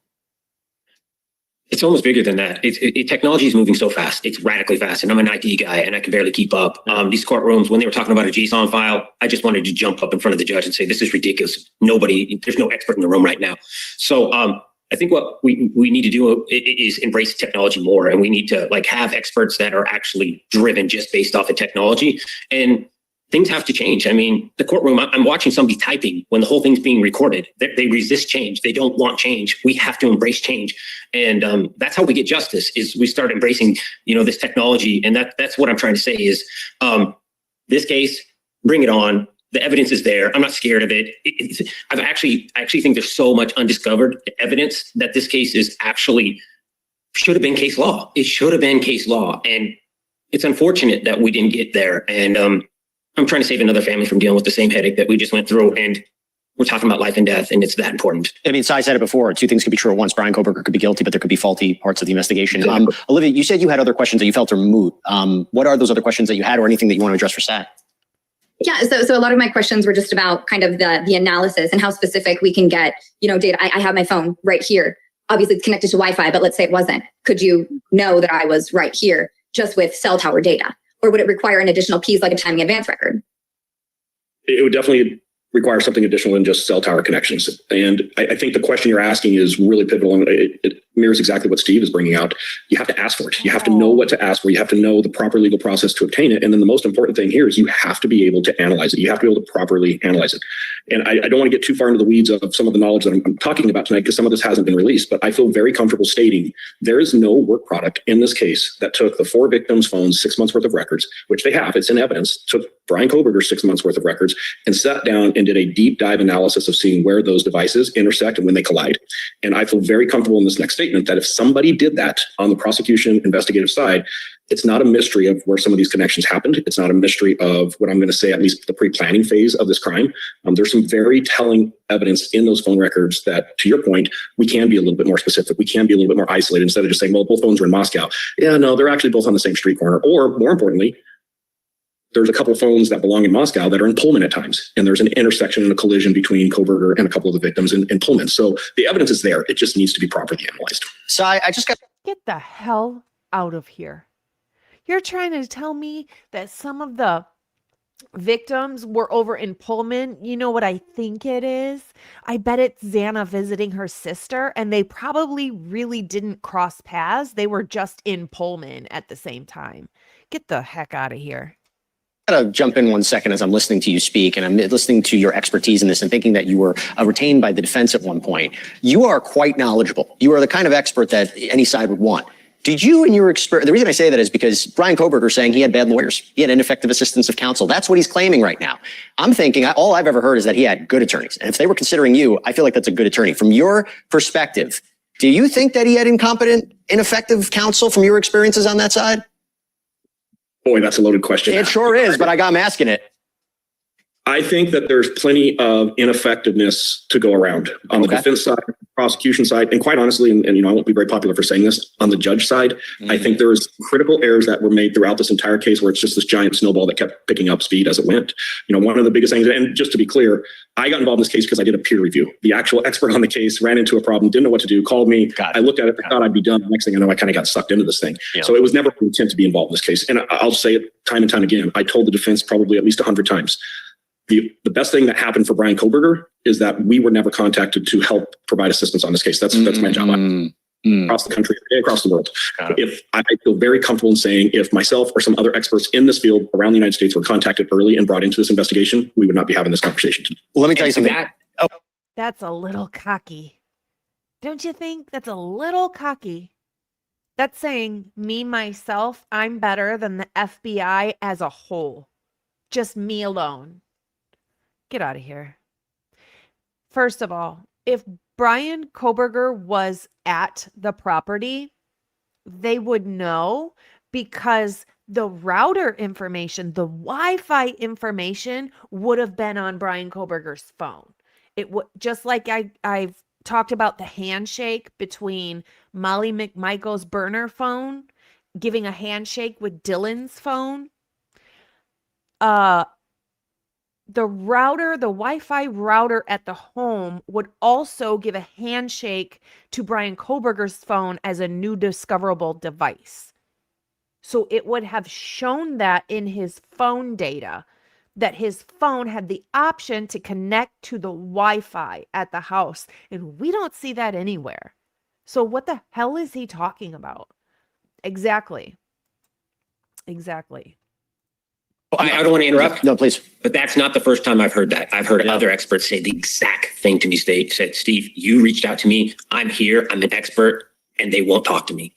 It's almost bigger than that. Technology is moving so fast. It's radically fast. And I'm an IT guy and I can barely keep up. These courtrooms, when they were talking about a JSON file, I just wanted to jump up in front of the judge and say, this is ridiculous. There's no expert in the room right now. So I think what we need to do is embrace technology more. And we need to have experts that are actually driven just based off of technology. And things have to change. I mean, the courtroom, I'm watching somebody typing when the whole thing's being recorded. They resist change. They don't want change. We have to embrace change. And that's how we get justice, is we start embracing, this technology. And that's what I'm trying to say is this case, bring it on. The evidence is there. I'm not scared of it. I actually think there's so much undiscovered evidence that this case is actually should have been case law. It should have been case law. And it's unfortunate that we didn't get there. And I'm trying to save another family from dealing with the same headache that we just went through. And we're talking about life and death, and it's that important. I mean, SY said it before. Two things could be true at once. Bryan Kohberger could be guilty, but there could be faulty parts of the investigation. Olivia, you said you had other questions that you felt are moot. What are those other questions that you had, or anything that you want to address for SY? Yeah, so a lot of my questions were just about kind of the analysis and how specific we can get, data. I have my phone right here. Obviously, it's connected to Wi-Fi, but let's say it wasn't. Could you know that I was right here just with cell tower data? Or would it require an additional piece like a timing advance record? It would definitely require something additional than just cell tower connections. And I think the question you're asking is really pivotal, and it mirrors exactly what Steve is bringing out. You have to ask for it. You have to know what to ask for. You have to know the proper legal process to obtain it. And then the most important thing here is you have to be able to analyze it. You have to be able to properly analyze it. And I don't want to get too far into the weeds of some of the knowledge that I'm talking about tonight, because some of this hasn't been released, but I feel very comfortable stating there is no work product in this case that took the 4 victims' phones, 6 months worth of records, which they have, it's in evidence, took Bryan Kohberger 6 months worth of records and sat down and did a deep dive analysis of seeing where those devices intersect and when they collide. And I feel very comfortable in this next statement that if somebody did that on the prosecution investigative side, it's not a mystery of where some of these connections happened. It's not a mystery of what I'm going to say, at least the pre-planning phase of this crime. There's some very telling evidence in those phone records that, to your point, we can be a little bit more specific. We can be a little bit more isolated instead of just saying, well, both phones are in Moscow. Yeah, no, they're actually both on the same street corner. Or more importantly, there's a couple of phones that belong in Moscow that are in Pullman at times. And there's an intersection and a collision between Kohberger and a couple of the victims in Pullman. So the evidence is there. It just needs to be properly analyzed. So I just got... Get the hell out of here. You're trying to tell me that some of the victims were over in Pullman? You know what I think it is? I bet it's Xana visiting her sister, and they probably really didn't cross paths. They were just in Pullman at the same time. Get the heck out of here. I gotta jump in 1 second as I'm listening to you speak, and I'm listening to your expertise in this and thinking that you were retained by the defense at one point. You are quite knowledgeable. You are the kind of expert that any side would want. Did you, in your experience, the reason I say that is because Bryan Kohberger is saying he had bad lawyers. He had ineffective assistance of counsel. That's what he's claiming right now. I'm thinking, all I've ever heard is that he had good attorneys. And if they were considering you, I feel like that's a good attorney. From your perspective, do you think that he had incompetent, ineffective counsel from your experiences on that side? Boy, that's a loaded question. It sure is, but I'm asking it. I think that there's plenty of ineffectiveness to go around on the defense side, prosecution side, and quite honestly, and I won't be very popular for saying this, on the judge side, I think there's critical errors that were made throughout this entire case where it's just this giant snowball that kept picking up speed as it went. One of the biggest things, and just to be clear, I got involved in this case because I did a peer review. The actual expert on the case ran into a problem, didn't know what to do, called me. I looked at it, I thought I'd be done. The next thing I know, I kind of got sucked into this thing. Yeah. So it was never an intent to be involved in this case. And I'll say it time and time again. I told the defense probably at least 100 times. The best thing that happened for Bryan Kohberger is that we were never contacted to help provide assistance on this case. That's my job. across the country, across the world. If I feel very comfortable in saying if myself or some other experts in this field around the United States were contacted early and brought into this investigation, we would not be having this conversation today. Well, let me tell you something. That's a little cocky. Don't you think? That's a little cocky. That's saying me, myself, I'm better than the FBI as a whole. Just me alone. Get out of here. First of all, if Bryan Kohberger was at the property, they would know because the router information, the Wi-Fi information would have been on Bryan Kohberger's phone. It would, just like I've talked about the handshake between Molly McMichael's burner phone, giving a handshake with Dylan's phone. The router, the Wi-Fi router at the home would also give a handshake to Bryan Kohberger's phone as a new discoverable device. So it would have shown that in his phone data, that his phone had the option to connect to the Wi-Fi at the house. And we don't see that anywhere. So what the hell is he talking about? Exactly. Exactly. I don't want to interrupt. No, please. But that's not the first time I've heard that. I've heard other experts say the exact thing to me. Said, Steve, you reached out to me. I'm here. I'm an expert, and they won't talk to me.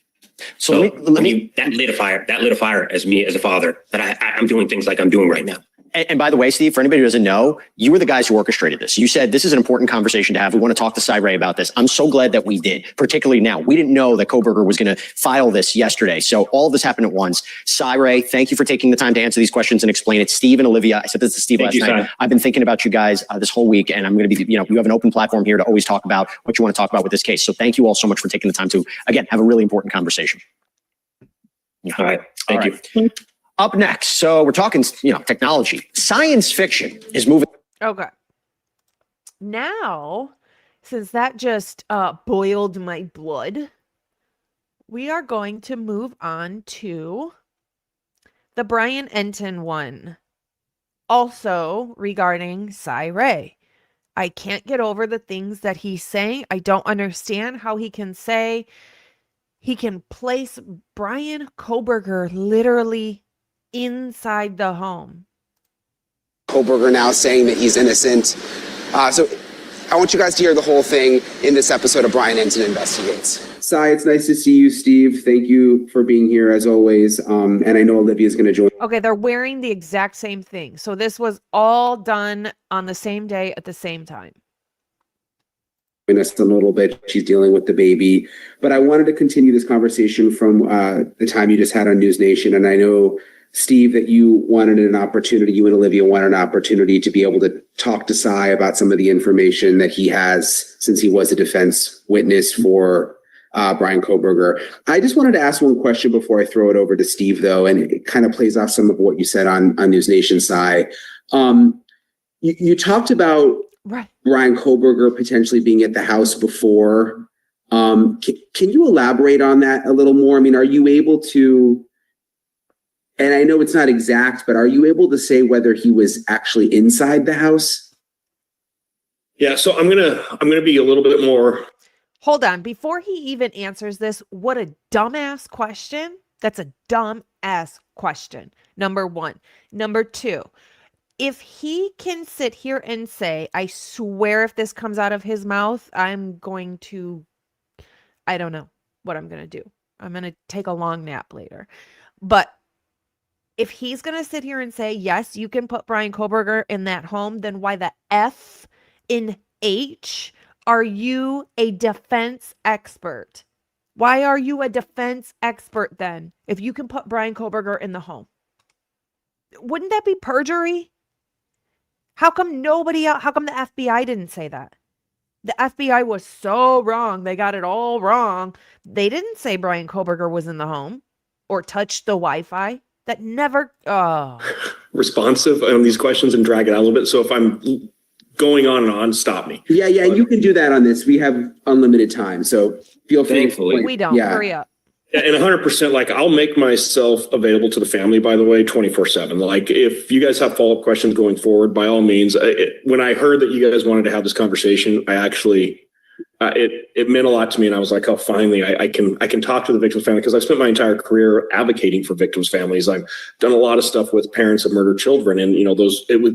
So let me that lit a fire as me as a father that I'm doing things like I'm doing right now. And by the way, Steve, for anybody who doesn't know, you were the guys who orchestrated this. You said this is an important conversation to have. We want to talk to SY RAY about this. I'm so glad that we did, particularly now. We didn't know that Kohberger was going to file this yesterday. So all of this happened at once. SY RAY, thank you for taking the time to answer these questions and explain it. Steve and Olivia, I said this to Steve last night. I've been thinking about you guys this whole week, and I'm going to be, you have an open platform here to always talk about what you want to talk about with this case. So thank you all so much for taking the time to, again, have a really important conversation. All right. Thank you. Up next, so we're talking, technology. Science fiction is moving. Okay. Now, since that just boiled my blood, we are going to move on to the Brian Entin one. Also regarding SY RAY. I can't get over the things that he's saying. I don't understand how he can say he can place Bryan Kohberger literally inside the home. Kohberger now saying that he's innocent. So I want you guys to hear the whole thing in this episode of Brian Entin Investigates. Sai, it's nice to see you, Steve. Thank you for being here as always. And I know Olivia's going to join. Okay, they're wearing the exact same thing. So this was all done on the same day at the same time. Us a little bit. She's dealing with the baby. But I wanted to continue this conversation from the time you just had on NewsNation. And I know, Steve, that you wanted an opportunity, you and Olivia wanted an opportunity to be able to talk to Sai about some of the information that he has since he was a defense witness for Bryan Kohberger. I just wanted to ask one question before I throw it over to Steve, though, and it kind of plays off some of what you said on NewsNation, Sai. You talked about Bryan Kohberger potentially being at the house before. Can you elaborate on that a little more? I mean, are you able to, and I know it's not exact, but are you able to say whether he was actually inside the house? Yeah, so I'm gonna be a little bit more. Hold on, before he even answers this, what a dumbass question. That's a dumb ass question. Number one. Number two, if he can sit here and say, I swear if this comes out of his mouth, I'm going to, I don't know what I'm going to do. I'm going to take a long nap later. But if he's going to sit here and say, yes, you can put Bryan Kohberger in that home, then why the F in H are you a defense expert? Why are you a defense expert then if you can put Bryan Kohberger in the home? Wouldn't that be perjury? How come nobody else, how come the FBI didn't say that? The FBI was so wrong. They got it all wrong. They didn't say Bryan Kohberger was in the home or touched the Wi-Fi. That never, responsive on these questions and drag it out a little bit. So if I'm going on and on, stop me. Yeah, and you can do that on this. We have unlimited time, so feel free. Thankfully. we don't. Hurry up. And 100%, like, I'll make myself available to the family, by the way, 24/7. Like, if you guys have follow-up questions going forward, by all means. When I heard that you guys wanted to have this conversation, I actually it meant a lot to me. And I was like, oh, finally, I can talk to the victim's family, because I've spent my entire career advocating for victims' families. I've done a lot of stuff with parents of murdered children. And,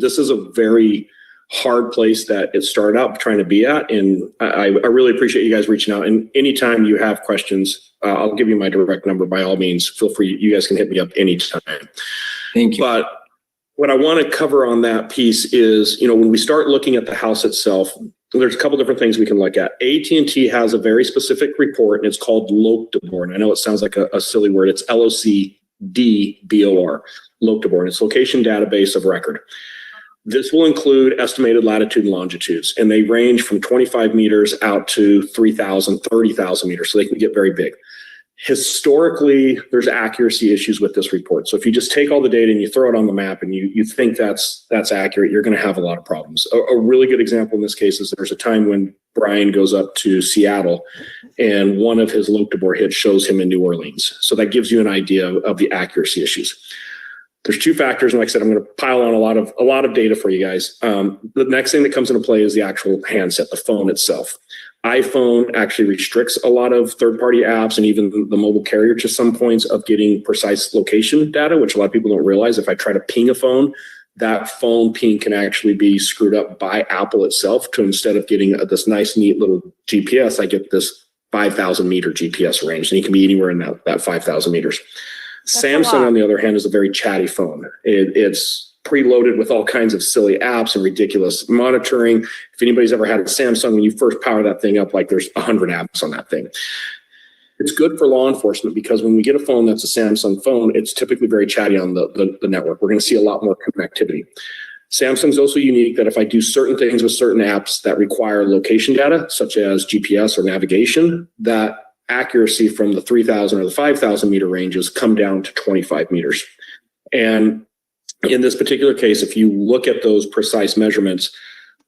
this is a very hard place that it started out trying to be at. And I really appreciate you guys reaching out. And anytime you have questions, I'll give you my direct number. By all means, feel free. You guys can hit me up anytime. Thank you. But what I want to cover on that piece is, when we start looking at the house itself, there's a couple different things we can look at. AT&T has a very specific report, and it's called LOCDBOR. And I know it sounds like a silly word. It's LOCDBOR, LOCDBOR, and it's Location Database of Record. This will include estimated latitude and longitudes, and they range from 25 meters out to 3,000, 30,000 meters, so they can get very big. Historically, there's accuracy issues with this report. So if you just take all the data and you throw it on the map and you think that's accurate, you're going to have a lot of problems. A really good example in this case is there's a time when Brian goes up to Seattle and one of his LOCDBOR hits shows him in New Orleans. So that gives you an idea of the accuracy issues. There's two factors, and like I said, I'm going to pile on a lot of data for you guys. The next thing that comes into play is the actual handset, the phone itself. iPhone actually restricts a lot of third-party apps and even the mobile carrier to some points of getting precise location data, which a lot of people don't realize. If I try to ping a phone, that phone ping can actually be screwed up by Apple itself to, instead of getting this nice, neat little GPS, I get this 5,000 meter GPS range, and you can be anywhere in that 5,000 meters. Samsung, on the other hand, is a very chatty phone. It's preloaded with all kinds of silly apps and ridiculous monitoring. If anybody's ever had a Samsung, when you first power that thing up, like there's 100 apps on that thing. It's good for law enforcement because when we get a phone that's a Samsung phone, it's typically very chatty on the network. We're going to see a lot more connectivity. Samsung's also unique that if I do certain things with certain apps that require location data, such as GPS or navigation, that accuracy from the 3,000 or the 5,000 meter ranges come down to 25 meters. And in this particular case, if you look at those precise measurements,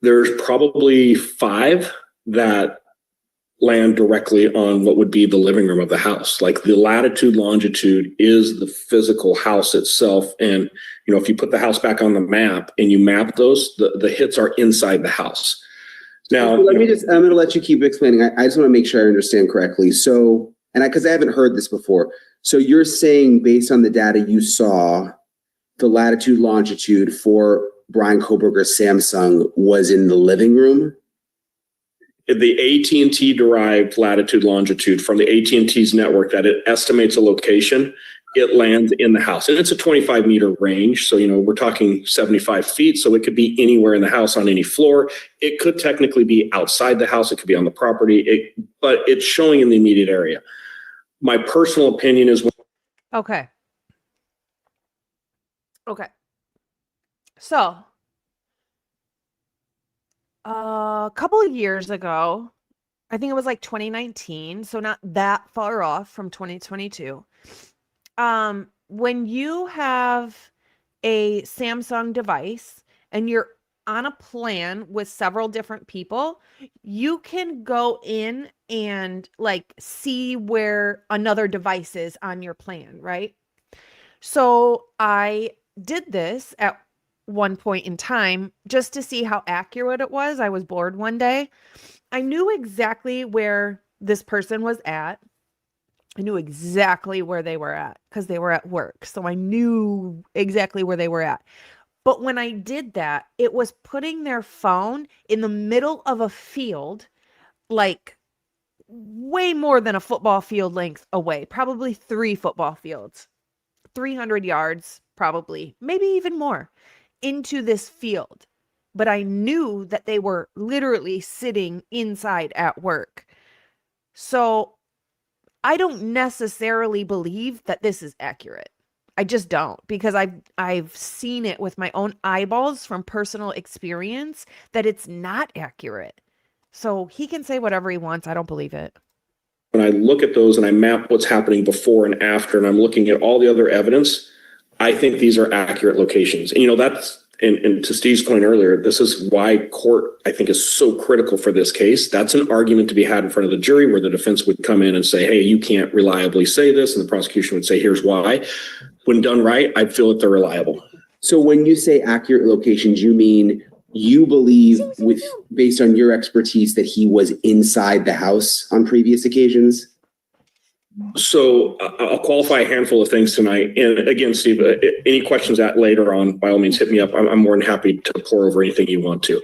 there's probably 5 that land directly on what would be the living room of the house. Like the latitude, longitude is the physical house itself. And, if you put the house back on the map and you map those, the hits are inside the house. Now, I'm going to let you keep explaining. I just want to make sure I understand correctly. So, because I haven't heard this before. So you're saying based on the data you saw, the latitude, longitude for Bryan Kohberger's Samsung was in the living room? The AT&T derived latitude, longitude from the AT&T's network that it estimates a location, it lands in the house. And it's a 25 meter range. So, we're talking 75 feet. So it could be anywhere in the house on any floor. It could technically be outside the house. It could be on the property, but it's showing in the immediate area. My personal opinion is. Okay. So, a couple of years ago, I think it was like 2019, so not that far off from 2022. When you have a Samsung device and you're on a plan with several different people, you can go in and see where another device is on your plan, right? So I did this at one point in time just to see how accurate it was. I was bored one day. I knew exactly where this person was at. I knew exactly where they were at because they were at work. So I knew exactly where they were at. But when I did that, it was putting their phone in the middle of a field, like way more than a football field length away, probably 3 football fields, 300 yards, probably, maybe even more, into this field. But I knew that they were literally sitting inside at work. So I don't necessarily believe that this is accurate. I just don't, because I've seen it with my own eyeballs from personal experience that it's not accurate. So he can say whatever he wants. I don't believe it. When I look at those and I map what's happening before and after, and I'm looking at all the other evidence, I think these are accurate locations. And that's, and to Steve's point earlier, this is why court, I think, is so critical for this case. That's an argument to be had in front of the jury where the defense would come in and say, hey, you can't reliably say this. And the prosecution would say, here's why. When done right, I feel that they're reliable. So when you say accurate locations, you mean you believe, based on your expertise, that he was inside the house on previous occasions? So I'll qualify a handful of things tonight. And again, Steve, any questions that later on, by all means, hit me up. I'm more than happy to pour over anything you want to.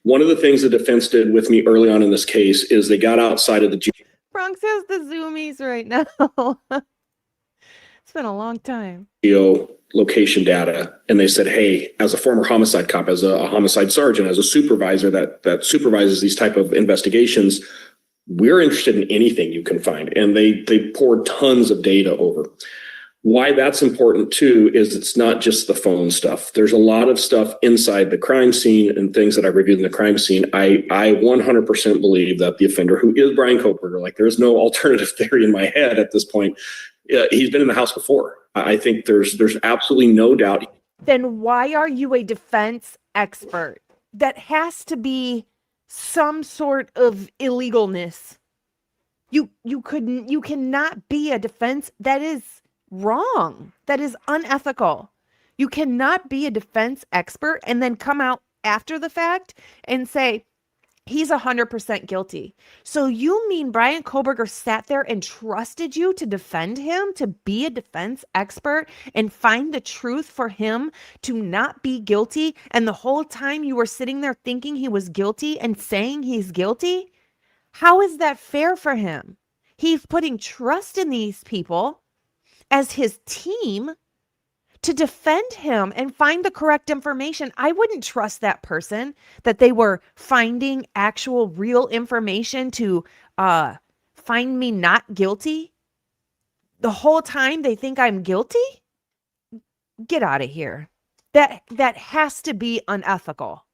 One of the things the defense did with me early on in this case is they got outside of the Bronx has the zoomies right now. It's been a long time. Location data, and they said, hey, as a former homicide cop, as a homicide sergeant, as a supervisor that supervises these type of investigations, we're interested in anything you can find. And they poured tons of data over. Why that's important too is it's not just the phone stuff. There's a lot of stuff inside the crime scene and things that I reviewed in the crime scene. I 100% believe that the offender, who is Bryan Kohberger, like there's no alternative theory in my head at this point, he's been in the house before. I think there's absolutely no doubt. Then why are you a defense expert? That has to be some sort of illegalness. You cannot be a defense. That is wrong. That is unethical. You cannot be a defense expert and then come out after the fact and say, he's 100% guilty. So you mean Bryan Kohberger sat there and trusted you to defend him, to be a defense expert and find the truth for him to not be guilty? And the whole time you were sitting there thinking he was guilty and saying he's guilty? How is that fair for him? He's putting trust in these people as his team to defend him and find the correct information. I wouldn't trust that person that they were finding actual real information to find me not guilty. The whole time they think I'm guilty? Get out of here. That has to be unethical.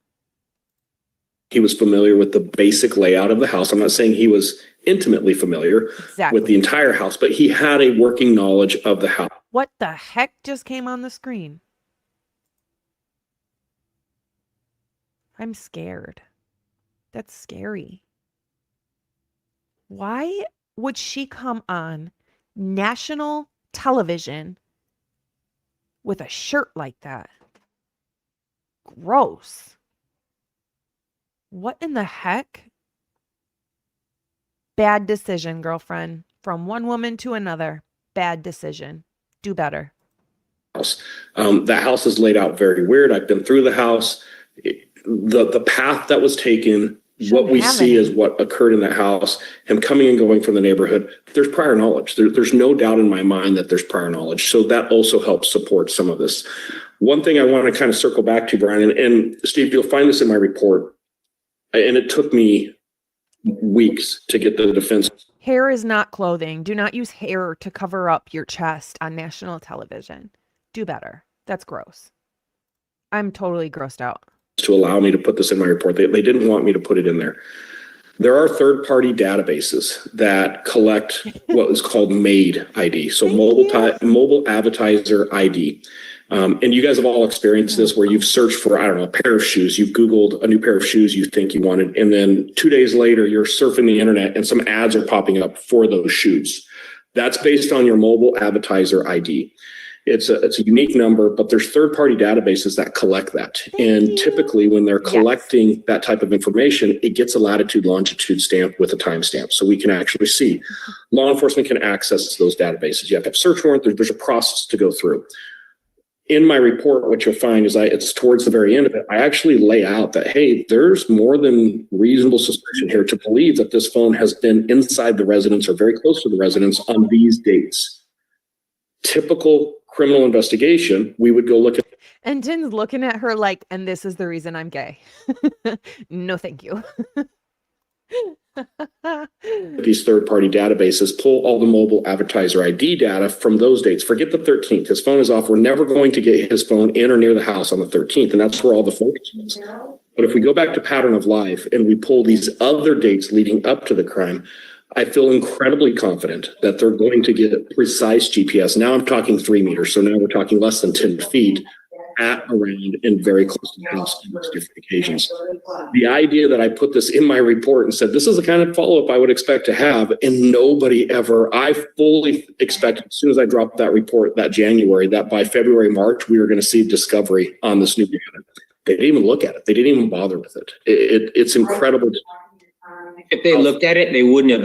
He was familiar with the basic layout of the house. I'm not saying he was intimately familiar with the entire house, but he had a working knowledge of the house. What the heck just came on the screen? I'm scared. That's scary. Why would she come on national television with a shirt like that? Gross. What in the heck? Bad decision, girlfriend. From one woman to another. Bad decision. Do better. The house is laid out very weird. I've been through the house. The path that was taken, what we see is what occurred in the house, him coming and going from the neighborhood. There's prior knowledge. There's no doubt in my mind that there's prior knowledge. So that also helps support some of this. One thing I want to kind of circle back to, Brian, and Steve, you'll find this in my report. And it took me weeks to get the defense. Hair is not clothing. Do not use hair to cover up your chest on national television. Do better. That's gross. I'm totally grossed out. To allow me to put this in my report. They didn't want me to put it in there. There are third-party databases that collect what is called MAID ID. So mobile advertiser ID. And you guys have all experienced this where you've searched for, I don't know, a pair of shoes. You've Googled a new pair of shoes you think you wanted. And then 2 days later, you're surfing the internet and some ads are popping up for those shoes. That's based on your mobile advertiser ID. It's a unique number, but there's third-party databases that collect that. And typically when they're collecting that type of information, it gets a latitude, longitude stamp with a timestamp. So we can actually see. Law enforcement can access those databases. You have to have a search warrant. There's a process to go through. In my report, what you'll find is it's towards the very end of it. I actually lay out that, hey, there's more than reasonable suspicion here to believe that this phone has been inside the residence or very close to the residence on these dates. Typical criminal investigation, we would go look at. And Entin's looking at her like, and this is the reason I'm gay. No, thank you. These third-party databases pull all the mobile advertiser ID data from those dates. Forget the 13th. His phone is off. We're never going to get his phone in or near the house on the 13th, and that's where all the focus was. But if we go back to pattern of life and we pull these other dates leading up to the crime, I feel incredibly confident that they're going to get precise GPS. Now I'm talking 3 meters, so now we're talking less than 10 feet at, around, and very close to the house on those different occasions. The idea that I put this in my report and said, this is the kind of follow-up I would expect to have, and nobody ever, I fully expected as soon as I dropped that report that January, that by February, March, we were going to see discovery on this new data. They didn't even look at it. They didn't even bother with it. It's incredible. If they looked at it, they wouldn't have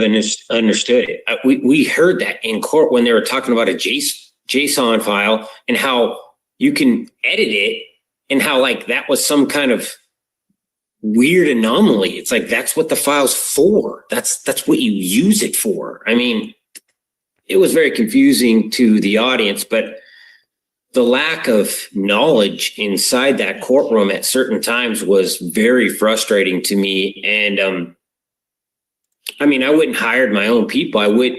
understood it. We heard that in court when they were talking about a JSON file and how you can edit it and how like that was some kind of weird anomaly. It's like, that's what the file's for. That's what you use it for. I mean, it was very confusing to the audience, but the lack of knowledge inside that courtroom at certain times was very frustrating to me. And I mean, I wouldn't hire my own people. I would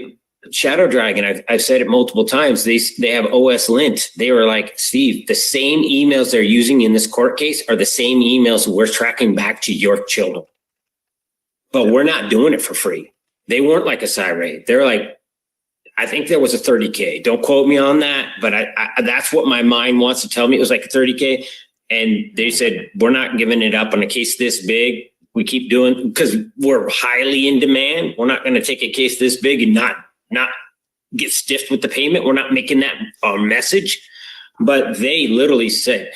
Shadow Dragon. I've said it multiple times. They have OS lint. They were like, Steve, the same emails they're using in this court case are the same emails we're tracking back to your children. But we're not doing it for free. They weren't like a SY RAY. They're like, I think there was a 30K. Don't quote me on that, but I that's what my mind wants to tell me. It was like a 30K. And they said, we're not giving it up on a case this big. We keep doing, because we're highly in demand. We're not going to take a case this big and not get stiffed with the payment. We're not making that our message. But they literally said,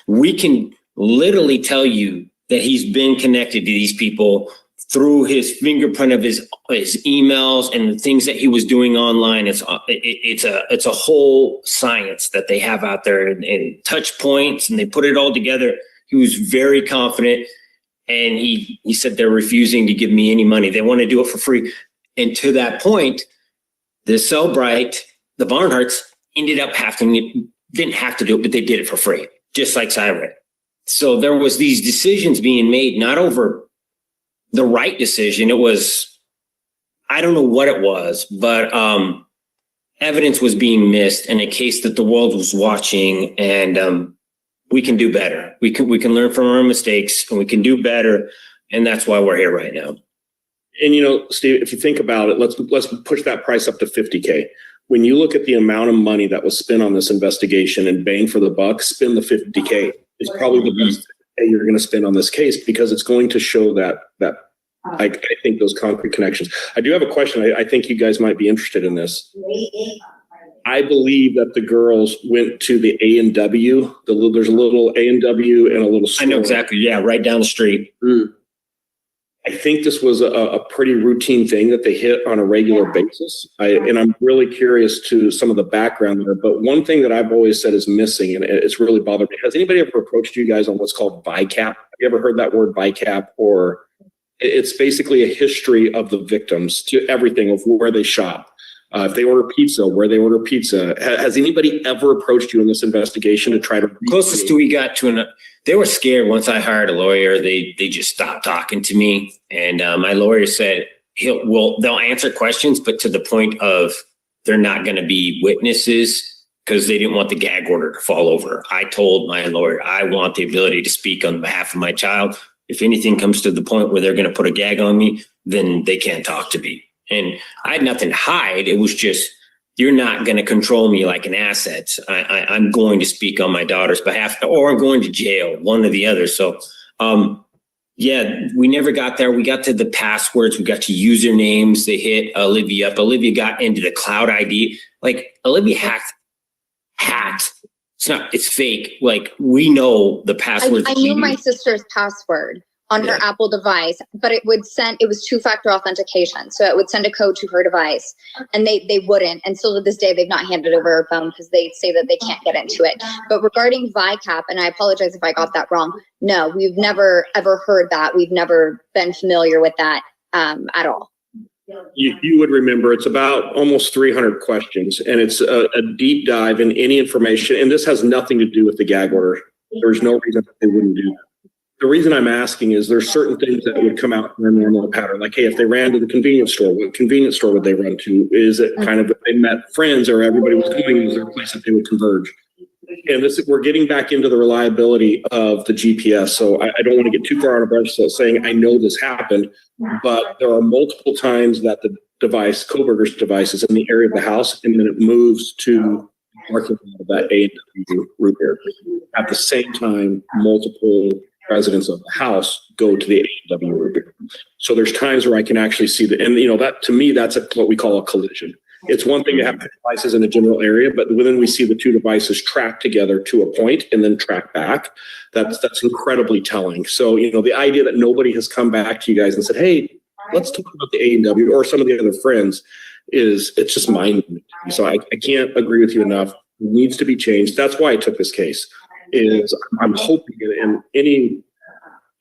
we can literally tell you that he's been connected to these people through his fingerprint of his emails and the things that he was doing online. It's a whole science that they have out there and touch points, and they put it all together. He was very confident, and he said they're refusing to give me any money. They want to do it for free. And to that point, the Cellbrite, the Barnharts ended up didn't have to do it, but they did it for free, just like SY RAY. So there was these decisions being made, not over the right decision. It was, I don't know what it was, but evidence was being missed in a case that the world was watching, and we can do better. We can learn from our mistakes, and we can do better. And that's why we're here right now. And, you know, Steve, if you think about it, let's push that price up to 50K. When you look at the amount of money that was spent on this investigation and bang for the buck, spend the 50K. It's probably the best you're going to spend on this case, because it's going to show that I think those concrete connections. I do have a question. I think you guys might be interested in this. I believe that the girls went to the A&W. There's a little A&W and a little store. I know exactly. Yeah, right down the street. I think this was a pretty routine thing that they hit on a regular basis. And I'm really curious to some of the background there. But one thing that I've always said is missing, and it's really bothered me. Has anybody ever approached you guys on what's called VICAP? Have you ever heard that word VICAP? Or it's basically a history of the victims to everything of where they shop. If they order pizza, where they order pizza. Has anybody ever approached you in this investigation to try to? Closest we got to they were scared once I hired a lawyer. They just stopped talking to me, and my lawyer said they'll answer questions, but to the point of they're not going to be witnesses, because they didn't want the gag order to fall over. I told my lawyer, I want the ability to speak on behalf of my child. If anything comes to the point where they're going to put a gag on me, then they can't talk to me. And I had nothing to hide. It was just, you're not going to control me like an asset. I'm going to speak on my daughter's behalf, or I'm going to jail, one or the other. So, yeah, we never got there. We got to the passwords. We got to usernames. They hit Olivia up. Olivia got into the cloud ID. Like, Olivia hacked. It's fake. Like, we know the passwords. I knew my sister's password on her Apple device, but it was two-factor authentication. So it would send a code to her device, and they wouldn't. And still to this day, they've not handed over her phone because they say that they can't get into it. But regarding VICAP, and I apologize if I got that wrong, no, we've never ever heard that. We've never been familiar with that at all. You would remember it's about almost 300 questions, and it's a deep dive in any information. And this has nothing to do with the gag order. There's no reason that they wouldn't do that. The reason I'm asking is there's certain things that would come out in their normal pattern. Like, hey, if they ran to the convenience store, what convenience store would they run to? Is it kind of if they met friends or everybody was going, is there a place that they would converge? And we're getting back into the reliability of the GPS. So I don't want to get too far out of breath saying I know this happened, but there are multiple times that the device, Kohberger's device, is in the area of the house, and then it moves to parking lot of that A&W root beer. At the same time, multiple residents of the house go to the A&W root beer. So there's times where I can actually see and that to me, that's what we call a collision. it's one thing to have devices in a general area, but when we see the two devices track together to a point and then track back, that's incredibly telling. So, the idea that nobody has come back to you guys and said, hey, let's talk about the A&W or some of the other friends it's just mind-blowing. So I can't agree with you enough. It needs to be changed. That's why I took this case. I'm hoping in any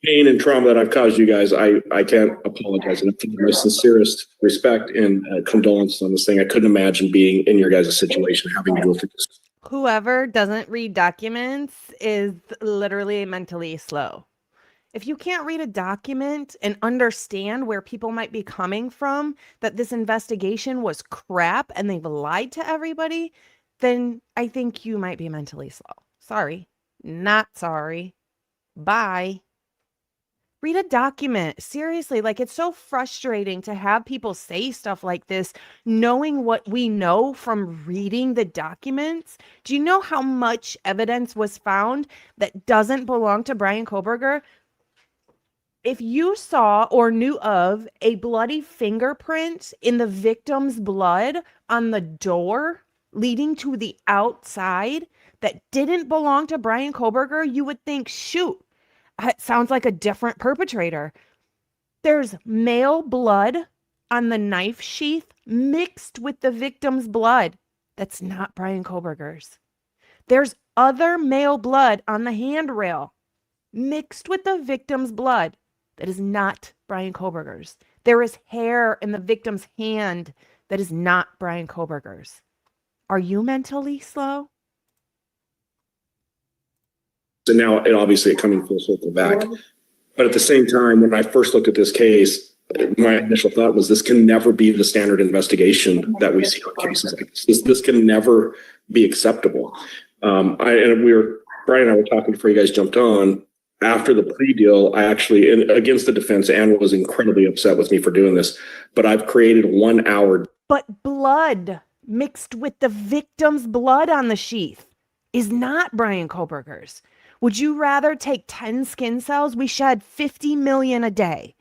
pain and trauma that I've caused you guys, I can't apologize. And I my sincerest respect and condolence on this thing. I couldn't imagine being in your guys' situation, having to go through this. Whoever doesn't read documents is literally mentally slow. If you can't read a document and understand where people might be coming from, that this investigation was crap and they've lied to everybody, then I think you might be mentally slow. Sorry. Not sorry. Bye. Read a document. Seriously, it's so frustrating to have people say stuff like this, knowing what we know from reading the documents. Do you know how much evidence was found that doesn't belong to Bryan Kohberger? If you saw or knew of a bloody fingerprint in the victim's blood on the door leading to the outside that didn't belong to Bryan Kohberger, you would think, shoot, it sounds like a different perpetrator. There's male blood on the knife sheath mixed with the victim's blood. That's not Bryan Kohberger's. There's other male blood on the handrail mixed with the victim's blood. That is not Bryan Kohberger's. There is hair in the victim's hand that is not Bryan Kohberger's. Are you mentally slow? So now it coming full circle back. But at the same time, when I first looked at this case, my initial thought was this can never be the standard investigation that we see on cases like this. This can never be acceptable. Brian and I were talking before you guys jumped on. After the plea deal, I actually, against the defense, Ann was incredibly upset with me for doing this, but I've created 1 hour. But blood mixed with the victim's blood on the sheath is not Bryan Kohberger's. Would you rather take 10 skin cells? We shed 50 million a day.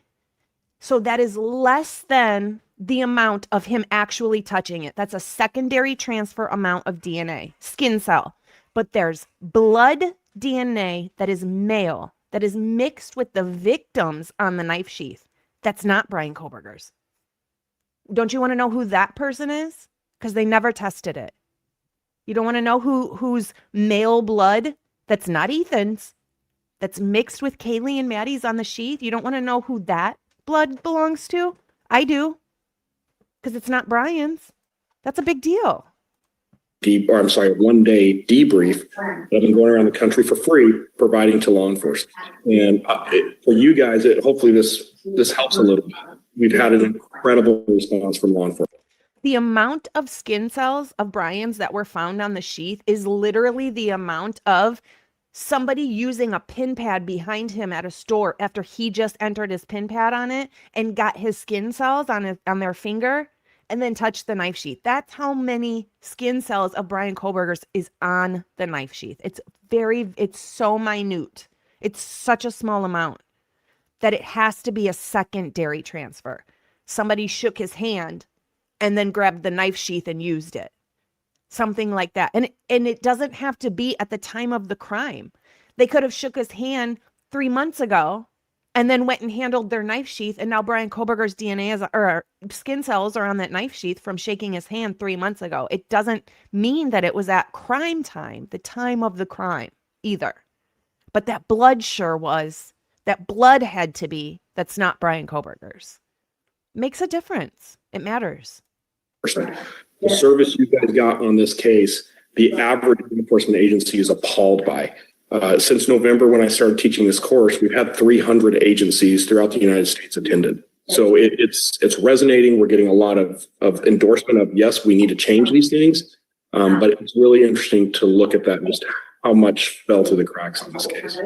So that is less than the amount of him actually touching it. That's a secondary transfer amount of DNA, skin cell. But there's blood DNA that is male, that is mixed with the victims on the knife sheath. That's not Bryan Kohberger's. Don't you want to know who that person is? Because they never tested it. You don't want to know whose male blood that's not Ethan's, that's mixed with Kaylee and Maddie's on the sheath? You don't want to know who that blood belongs to? I do. Because it's not Brian's. That's a big deal. 1 day debrief that I've been going around the country for free, providing to law enforcement. And for you guys, hopefully this helps a little bit. We've had an incredible response from law enforcement. The amount of skin cells of Brian's that were found on the sheath is literally the amount of somebody using a pin pad behind him at a store after he just entered his pin pad on it and got his skin cells on their finger and then touched the knife sheath. That's how many skin cells of Bryan Kohberger's is on the knife sheath. It's so minute. It's such a small amount that it has to be a secondary transfer. Somebody shook his hand and then grabbed the knife sheath and used it. Something like that. And it doesn't have to be at the time of the crime. They could have shook his hand 3 months ago and then went and handled their knife sheath, and now Bryan Kohberger's DNA or skin cells are on that knife sheath from shaking his hand 3 months ago. It doesn't mean that it was at crime time, the time of the crime either. But that blood sure was. That blood had to be. That's not Bryan Kohberger's. Makes a difference. It matters. The service you guys got on this case, the average enforcement agency is appalled by. Since November, when I started teaching this course, we've had 300 agencies throughout the United States attended. So it's resonating. We're getting a lot of endorsement of, yes, we need to change these things. But it's really interesting to look at that and just how much fell through the cracks in this case.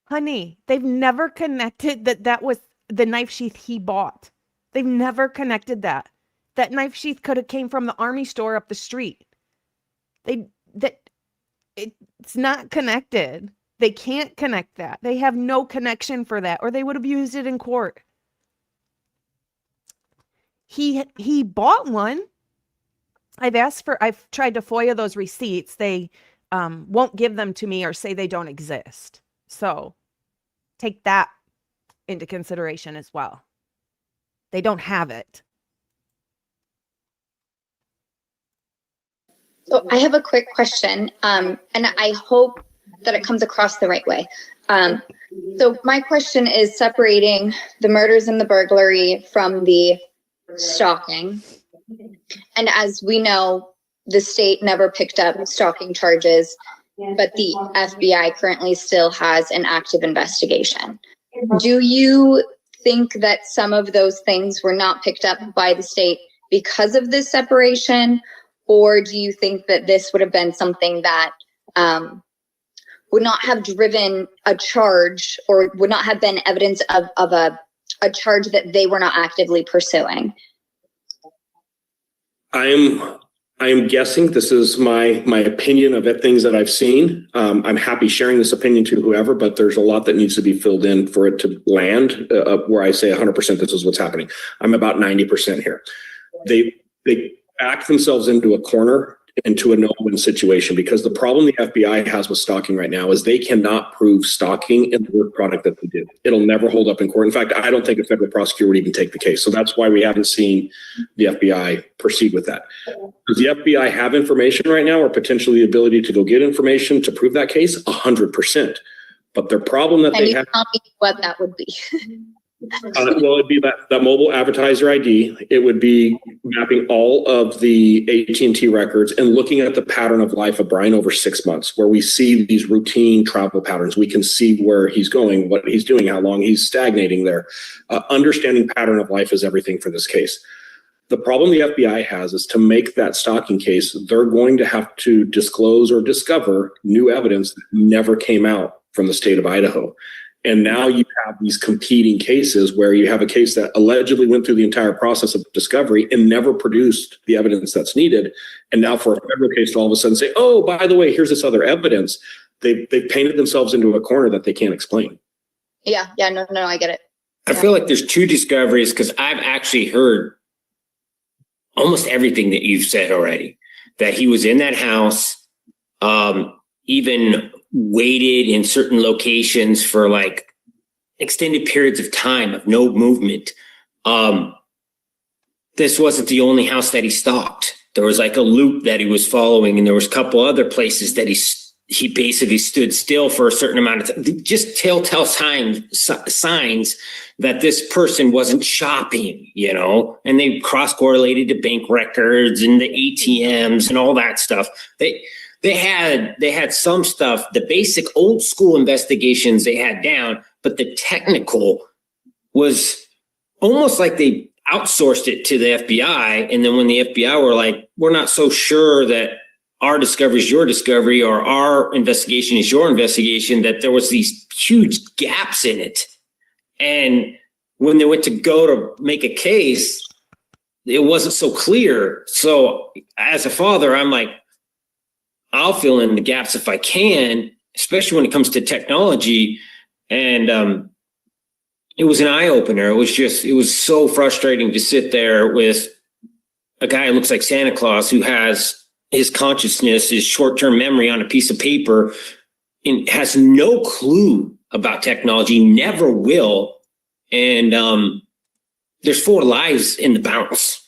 Honey, they've never connected that was the knife sheath he bought. They've never connected that. That knife sheath could have came from the Army store up the street. It's not connected. They can't connect that. They have no connection for that, or they would have used it in court. He bought one. I've tried to FOIA those receipts. They won't give them to me or say they don't exist. So take that into consideration as well. They don't have it. So I have a quick question, and I hope that it comes across the right way. So my question is separating the murders and the burglary from the stalking. And as we know, the state never picked up stalking charges, but the FBI currently still has an active investigation. Do you think that some of those things were not picked up by the state because of this separation? Or do you think that this would have been something that would not have driven a charge or would not have been evidence of a charge that they were not actively pursuing? I am guessing. This is my opinion of it, things that I've seen. I'm happy sharing this opinion to whoever, but there's a lot that needs to be filled in for it to land where I say 100% this is what's happening. I'm about 90% here. They back themselves into a corner, into a no-win situation, because the problem the FBI has with stalking right now is they cannot prove stalking in the work product that they did. It'll never hold up in court. In fact, I don't think a federal prosecutor would even take the case. So that's why we haven't seen the FBI proceed with that. Does the FBI have information right now or potentially the ability to go get information to prove that case? 100%. But their problem that they have— tell me what that would be. well, it'd be that mobile advertiser ID. It would be mapping all of the AT&T records and looking at the pattern of life of Brian over 6 months, where we see these routine travel patterns. We can see where he's going, what he's doing, how long he's stagnating there. Understanding pattern of life is everything for this case. The problem the FBI has is to make that stalking case, they're going to have to disclose or discover new evidence that never came out from the state of Idaho. And now you have these competing cases where you have a case that allegedly went through the entire process of discovery and never produced the evidence that's needed. And now for a federal case to all of a sudden say, oh, by the way, here's this other evidence, they've painted themselves into a corner that they can't explain. Yeah, no, I get it. I feel like there's two discoveries because I've actually heard almost everything that you've said already, that he was in that house, even waited in certain locations for like extended periods of time of no movement. This wasn't the only house that he stalked. There was like a loop that he was following, and there was a couple other places that he basically stood still for a certain amount of time. Just telltale signs that this person wasn't shopping, and they cross-correlated to bank records and the ATMs and all that stuff. They had some stuff, the basic old school investigations they had down, but the technical was almost like they outsourced it to the FBI. And then when the FBI were like, we're not so sure that our discovery is your discovery or our investigation is your investigation, that there was these huge gaps in it. And when they went to go to make a case, it wasn't so clear. So as a father, I'm like, I'll fill in the gaps if I can, especially when it comes to technology. And it was an eye opener. It was so frustrating to sit there with a guy who looks like Santa Claus, who has his consciousness, his short-term memory on a piece of paper, and has no clue about technology, never will. And there's 4 lives in the bounce.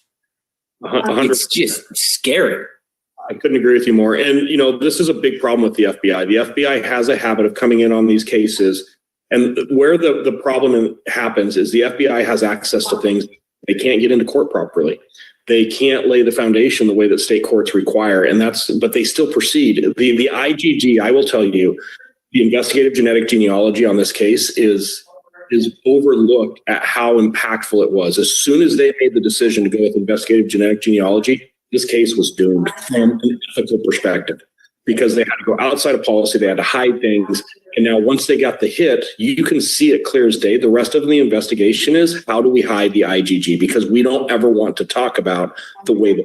It's just scary. I couldn't agree with you more. And, this is a big problem with the FBI. The FBI has a habit of coming in on these cases. And where the problem happens is the FBI has access to things they can't get into court properly. They can't lay the foundation the way that state courts require. But they still proceed. The IGG, I will tell you, the investigative genetic genealogy on this case is overlooked at how impactful it was. As soon as they made the decision to go with investigative genetic genealogy, this case was doomed from an ethical perspective because they had to go outside of policy. They had to hide things. And now once they got the hit, you can see it clear as day. The rest of the investigation is, how do we hide the IGG? Because we don't ever want to talk about the way that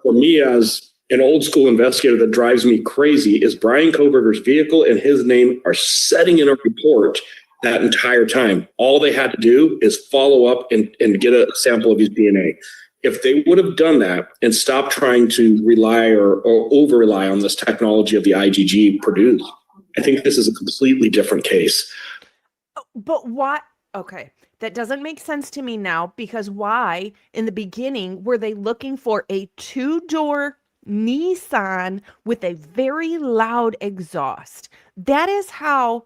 for me as an old school investigator that drives me crazy is Bryan Kohberger's vehicle and his name are setting in a report that entire time. All they had to do is follow up and get a sample of his DNA. If they would have done that and stopped trying to rely or over rely on this technology of the IGG produced, I think this is a completely different case. But what? Okay, that doesn't make sense to me now, because why in the beginning were they looking for a two-door Nissan with a very loud exhaust? That is how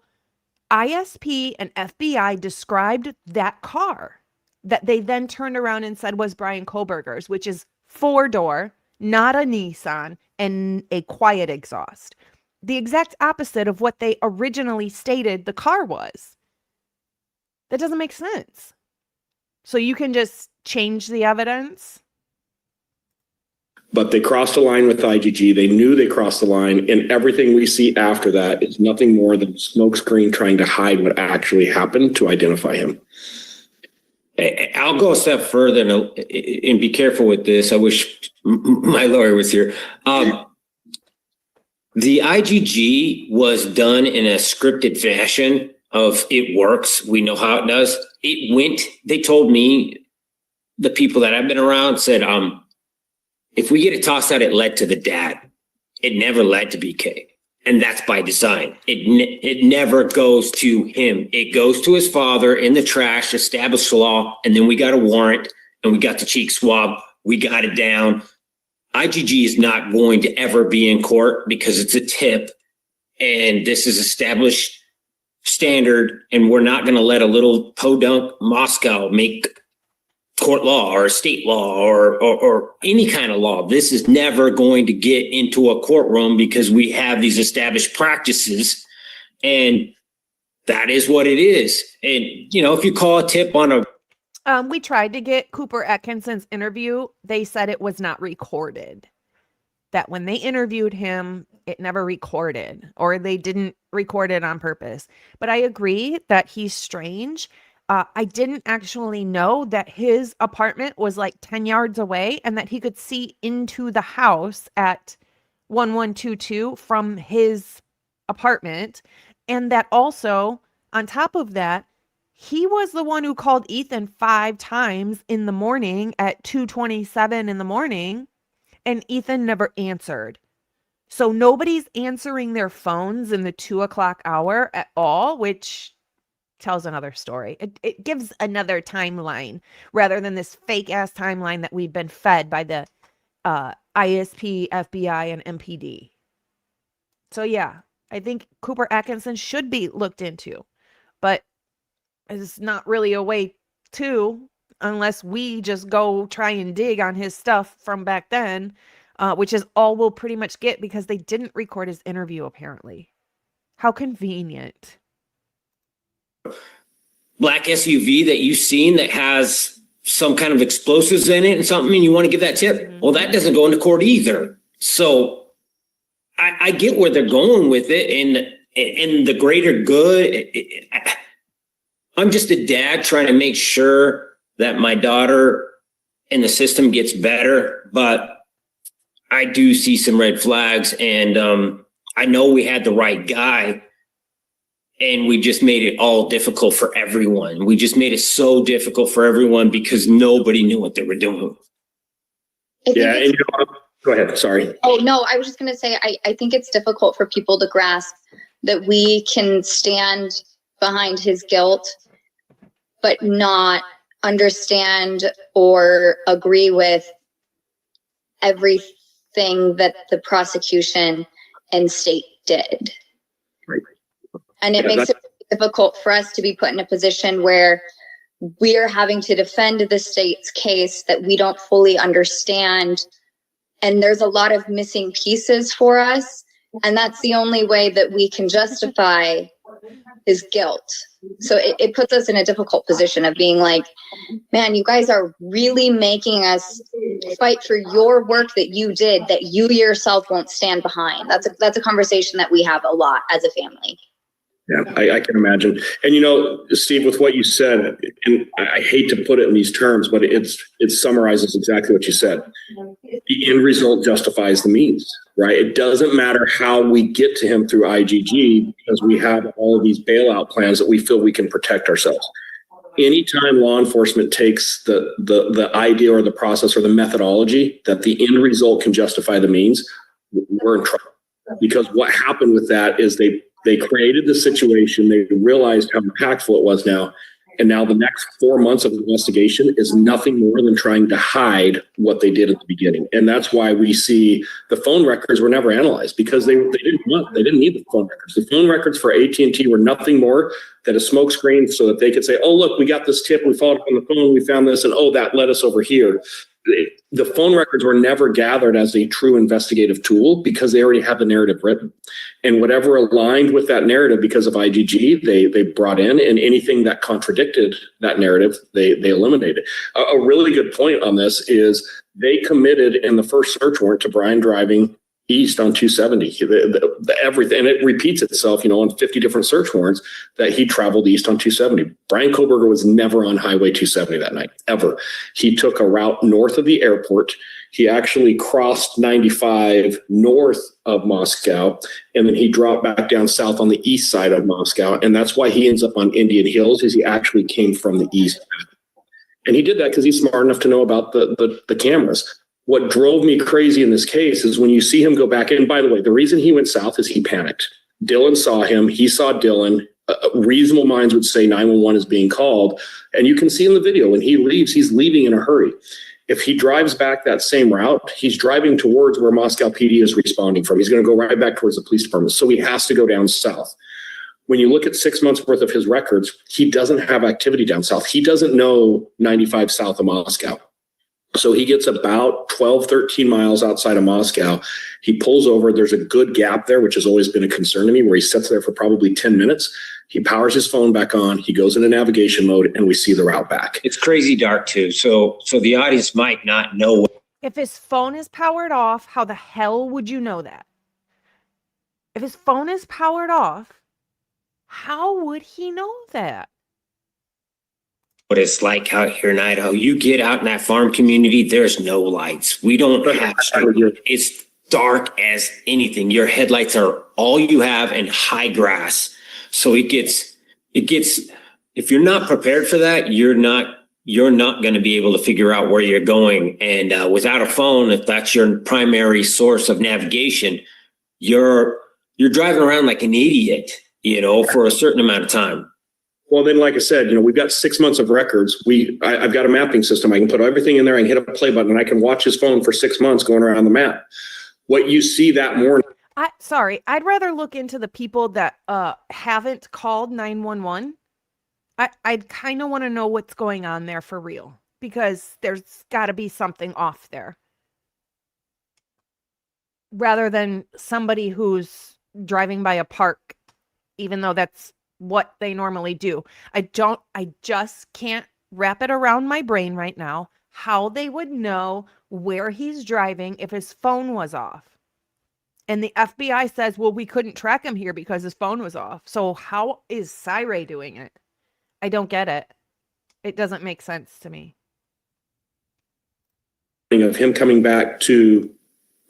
ISP and FBI described that car that they then turned around and said was Bryan Kohberger's, which is four-door, not a Nissan, and a quiet exhaust. The exact opposite of what they originally stated the car was. That doesn't make sense. So you can just change the evidence? But they crossed the line with IGG. They knew they crossed the line, and everything we see after that is nothing more than a smokescreen trying to hide what actually happened to identify him. I'll go a step further and be careful with this. I wish my lawyer was here. The IGG was done in a scripted fashion of it works. We know how it does. It went, they told me, the people that I've been around said, if we get it tossed out, it led to the dad. It never led to BK. And that's by design. It never goes to him. It goes to his father in the trash, established law, and then we got a warrant and we got the cheek swab. We got it down. IGG is not going to ever be in court because it's a tip, and this is established standard, and we're not going to let a little podunk Moscow make court law or state law or any kind of law. This is never going to get into a courtroom because we have these established practices, and that is what it is. And, you know, if you call a tip on a... we tried to get Cooper Atkinson's interview. They said it was not recorded. That when they interviewed him, it never recorded, or they didn't record it on purpose. But I agree that he's strange. I didn't actually know that his apartment was like 10 yards away and that he could see into the house at 1122 from his apartment. And that also, on top of that, he was the one who called Ethan 5 times in the morning at 2:27 in the morning, and Ethan never answered. So nobody's answering their phones in the 2 o'clock hour at all, which tells another story. It gives another timeline rather than this fake ass timeline that we've been fed by the ISP, FBI, and MPD. So yeah, I think Cooper Atkinson should be looked into, but it's not really a way to, unless we just go try and dig on his stuff from back then, which is all we'll pretty much get because they didn't record his interview apparently. How convenient. Black SUV that you've seen that has some kind of explosives in it and something, and you want to give that tip. Well, that doesn't go into court either. So I get where they're going with it, and the greater good. I'm just a dad trying to make sure that my daughter in the system gets better, but I do see some red flags, and I know we had the right guy. And we just made it all difficult for everyone. We just made it so difficult for everyone because nobody knew what they were doing. Yeah, and go ahead. Sorry. Oh, no, I was just going to say, I think it's difficult for people to grasp that we can stand behind his guilt, but not understand or agree with everything that the prosecution and state did. Right. And it makes it difficult for us to be put in a position where we are having to defend the state's case that we don't fully understand. And there's a lot of missing pieces for us. And that's the only way that we can justify his guilt. So it puts us in a difficult position of being like, man, you guys are really making us fight for your work that you did, that you yourself won't stand behind. That's a conversation that we have a lot as a family. Yeah, I can imagine. And, you know, Steve, with what you said, and I hate to put it in these terms, but it summarizes exactly what you said. The end result justifies the means, right? It doesn't matter how we get to him through IGG because we have all of these bailout plans that we feel we can protect ourselves. anytime law enforcement takes the idea or the process or the methodology that the end result can justify the means, we're in trouble. Because what happened with that is they created the situation, they realized how impactful it was now, and now the next 4 months of investigation is nothing more than trying to hide what they did at the beginning. And that's why we see the phone records were never analyzed, because they didn't need the phone records. The phone records for AT&T were nothing more than a smokescreen so that they could say, oh, look, we got this tip, we followed up on the phone, we found this, and oh, that led us over here. The phone records were never gathered as a true investigative tool because they already have the narrative written. And whatever aligned with that narrative because of IGG, they brought in, and anything that contradicted that narrative, they eliminated. A really good point on this is they committed in the first search warrant to Brian driving east on 270. Everything, and it repeats itself, on 50 different search warrants that he traveled east on 270. Bryan Kohberger was never on Highway 270 that night, ever. He took a route north of the airport. He actually crossed 95 north of Moscow, and then he dropped back down south on the east side of Moscow. And that's why he ends up on Indian Hills, is he actually came from the east. And he did that because he's smart enough to know about the cameras. What drove me crazy in this case is when you see him go back. And by the way, the reason he went south is he panicked. Dylan saw him. He saw Dylan. Reasonable minds would say 911 is being called. And you can see in the video when he leaves, he's leaving in a hurry. If he drives back that same route, he's driving towards where Moscow PD is responding from. He's going to go right back towards the police department. So he has to go down south. When you look at 6 months worth of his records, he doesn't have activity down south. He doesn't know 95 south of Moscow. So he gets about 12, 13 miles outside of Moscow. He pulls over. There's a good gap there, which has always been a concern to me, where he sits there for probably 10 minutes. He powers his phone back on. He goes into navigation mode, and we see the route back. It's crazy dark too. So the audience might not know. If his phone is powered off, how the hell would you know that? If his phone is powered off, how would he know that? What it's like out here in Idaho. You get out in that farm community, there's no lights. We don't have street. It's dark as anything. Your headlights are all you have and high grass. So it gets, if you're not prepared for that, you're not going to be able to figure out where you're going. And without a phone, if that's your primary source of navigation, you're driving around like an idiot, for a certain amount of time. Well, then, like I said, we've got 6 months of records. I've got a mapping system. I can put everything in there. I can hit a play button, and I can watch his phone for 6 months going around the map. What you see that morning. I'd rather look into the people that haven't called 911. I'd kind of want to know what's going on there for real, because there's got to be something off there. Rather than somebody who's driving by a park, even though that's what they normally do. I just can't wrap it around my brain right now how they would know where he's driving if his phone was off. And the FBI says, well, we couldn't track him here because his phone was off. So how is SY RAY doing it? I don't get it. It doesn't make sense to me. Of him coming back to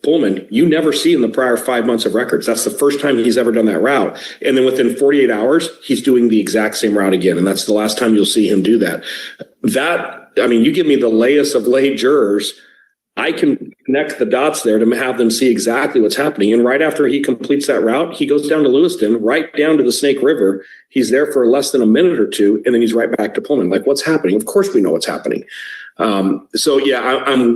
Pullman, you never see in the prior 5 months of records. That's the first time he's ever done that route. And then within 48 hours, he's doing the exact same route again. And that's the last time you'll see him do that. You give me the layest of lay jurors, I can connect the dots there to have them see exactly what's happening. And right after he completes that route, he goes down to Lewiston, right down to the Snake River. He's there for less than a minute or two, and then he's right back to Pullman. Like, what's happening? Of course we know what's happening. I'm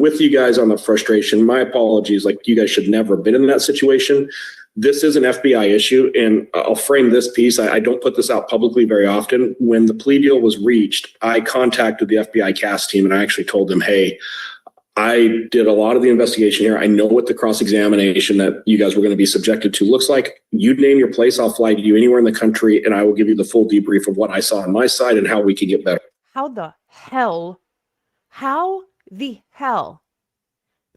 with you guys on the frustration. My apologies. Like, you guys should never have been in that situation. This is an FBI issue, and I'll frame this piece. I don't put this out publicly very often. When the plea deal was reached, I contacted the FBI CAS team, and I actually told them, hey, I did a lot of the investigation here. I know what the cross-examination that you guys were going to be subjected to looks like. You'd name your place. I'll fly to you anywhere in the country, and I will give you the full debrief of what I saw on my side and how we can get better. How the hell?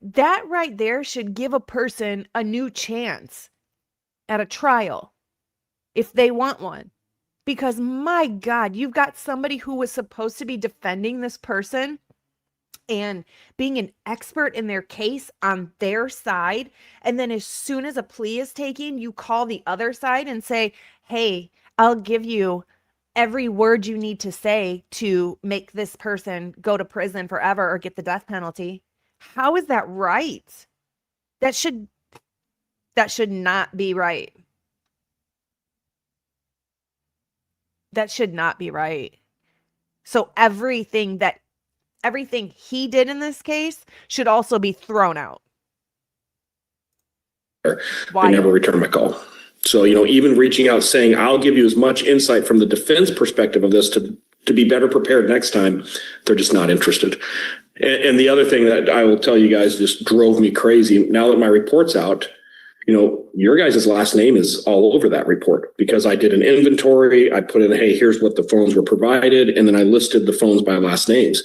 That right there should give a person a new chance at a trial if they want one. Because my God, you've got somebody who was supposed to be defending this person and being an expert in their case on their side. And then as soon as a plea is taken, you call the other side and say, hey, I'll give you every word you need to say to make this person go to prison forever or get the death penalty. How is that right? That should not be right. That should not be right. So everything he did in this case should also be thrown out. I never returned my call. So, even reaching out saying, I'll give you as much insight from the defense perspective of this to be better prepared next time, they're just not interested. And the other thing that I will tell you guys just drove me crazy. Now that my report's out, your guys' last name is all over that report because I did an inventory. I put in, hey, here's what the phones were provided. And then I listed the phones by last names.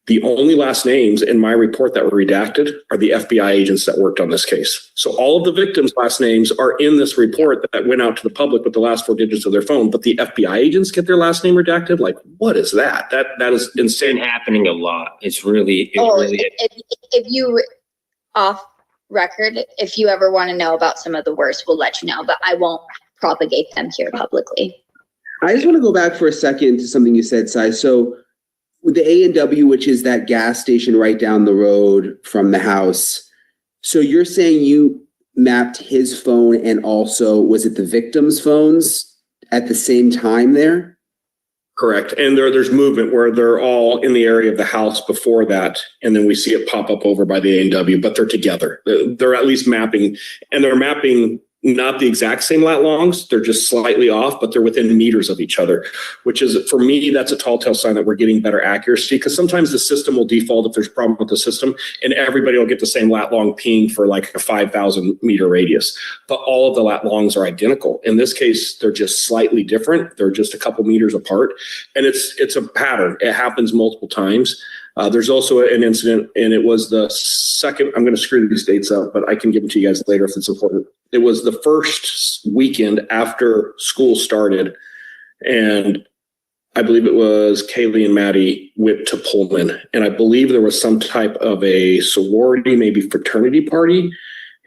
The only last names in my report that were redacted are the FBI agents that worked on this case. So all of the victims' last names are in this report that went out to the public with the last 4 digits of their phone, but the FBI agents get their last name redacted? Like, what is that? That is insane. It's happening a lot. It's really, if you off record, if you ever want to know about some of the worst, we'll let you know, but I won't propagate them here publicly. I just want to go back for a second to something you said, Sai. So with the A&W, which is that gas station right down the road from the house. So you're saying you mapped his phone and also, was it the victim's phones at the same time there? Correct. And there's movement where they're all in the area of the house before that. And then we see it pop up over by the A&W, but they're together. They're at least mapping, and they're mapping not the exact same lat longs. They're just slightly off, but they're within meters of each other, which is, for me, that's a tall tale sign that we're getting better accuracy, because sometimes the system will default if there's a problem with the system and everybody will get the same lat long ping for like a 5,000 meter radius, but all of the lat longs are identical. In this case, they're just slightly different. They're just a couple meters apart, and it's a pattern. It happens multiple times. There's also an incident, and it was the second, I'm going to screw these dates up, but I can give them to you guys later if it's important. It was the first weekend after school started, and I believe it was Kaylee and Maddie went to Pullman, and I believe there was some type of a sorority, maybe fraternity party,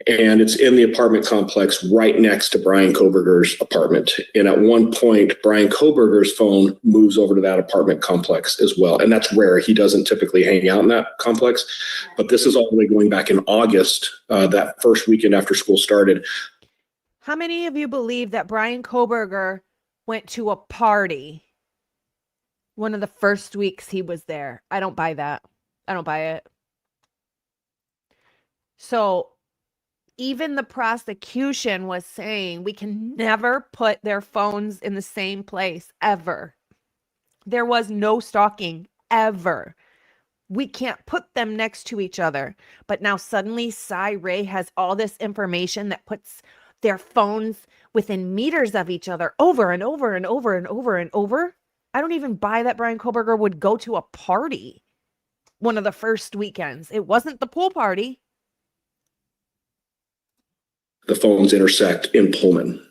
and it's in the apartment complex right next to Bryan Kohberger's apartment. And at one point, Bryan Kohberger's phone moves over to that apartment complex as well. And that's rare. He doesn't typically hang out in that complex. But this is all the way going back in August, that first weekend after school started. How many of you believe that Bryan Kohberger went to a party one of the first weeks he was there? I don't buy that. I don't buy it. So even the prosecution was saying we can never put their phones in the same place ever. There was no stalking ever. We can't put them next to each other. But now suddenly SY RAY has all this information that puts their phones within meters of each other over and over and over and over and over. I don't even buy that Bryan Kohberger would go to a party one of the first weekends. It wasn't the pool party. The phones intersect in Pullman.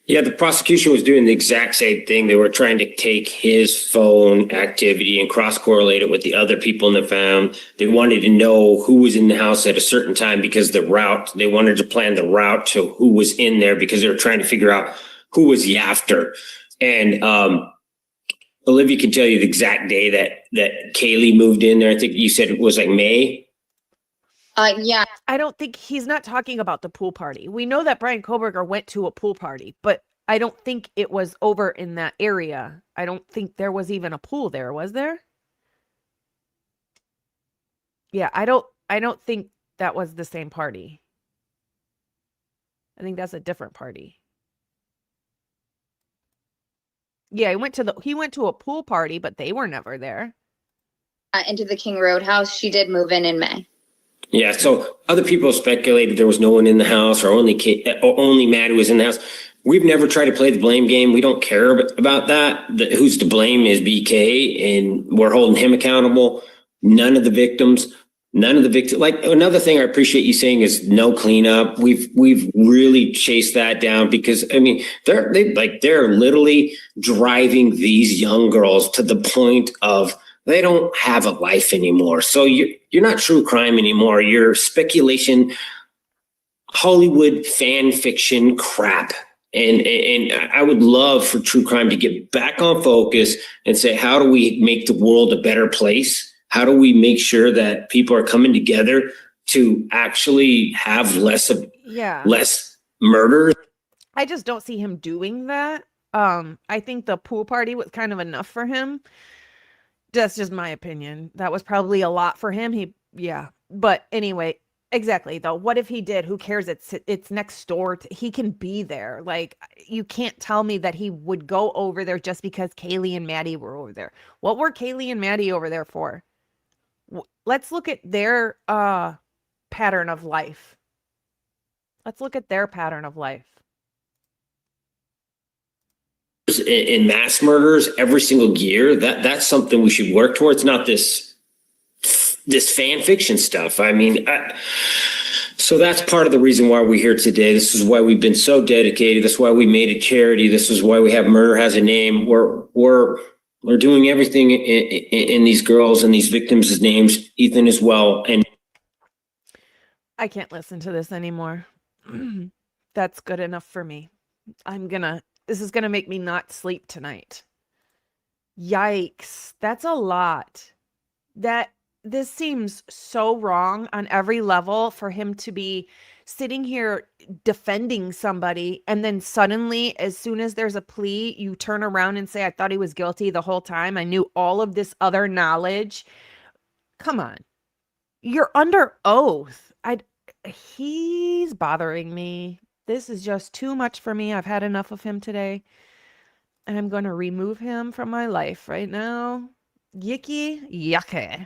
Yeah, the prosecution was doing the exact same thing. They were trying to take his phone activity and cross-correlate it with the other people in the phone. They wanted to know who was in the house at a certain time because the route, they wanted to plan the route to who was in there because they were trying to figure out who was the after. And Olivia can tell you the exact day that Kaylee moved in there. I think you said it was like May. Yeah. I don't think he's not talking about the pool party. We know that Bryan Kohberger went to a pool party, but I don't think it was over in that area. I don't think there was even a pool there, was there? Yeah, I don't think that was the same party. I think that's a different party. Yeah, he went to a pool party, but they were never there. Into the King Road house, she did move in May. Yeah, so other people speculated there was no one in the house or only Maddie was in the house. We've never tried to play the blame game. We don't care about that. Who's to blame is BK, and we're holding him accountable. None of the victims. Like, another thing I appreciate you saying is no cleanup. We've really chased that down because, I mean, they're literally driving these young girls to the point of they don't have a life anymore. So you're not true crime anymore. You're speculation, Hollywood fan fiction crap. And I would love for true crime to get back on focus and say, how do we make the world a better place? How do we make sure that people are coming together to actually have less murder? I just don't see him doing that. I think the pool party was kind of enough for him. That's just my opinion. That was probably a lot for him. But anyway, exactly though. What if he did? Who cares? It's next door. He can be there. Like, you can't tell me that he would go over there just because Kaylee and Maddie were over there. What were Kaylee and Maddie over there for? Let's look at their pattern of life. Let's look at their pattern of life. In mass murders every single year, that's something we should work towards, not this fan fiction stuff. I mean, so that's part of the reason why we're here today. This is why we've been so dedicated. That's why we made a charity. This is why we have Murder Has a Name. We're doing everything in these girls and these victims' names, Ethan as well. And I can't listen to this anymore. That's good enough for me. This is gonna make me not sleep tonight. Yikes. That's a lot. This seems so wrong on every level for him to be sitting here defending somebody, and then suddenly, as soon as there's a plea, you turn around and say, I thought he was guilty the whole time. I knew all of this other knowledge. Come on. You're under oath. He's bothering me. This is just too much for me. I've had enough of him today. And I'm going to remove him from my life right now. Yicky, yucky.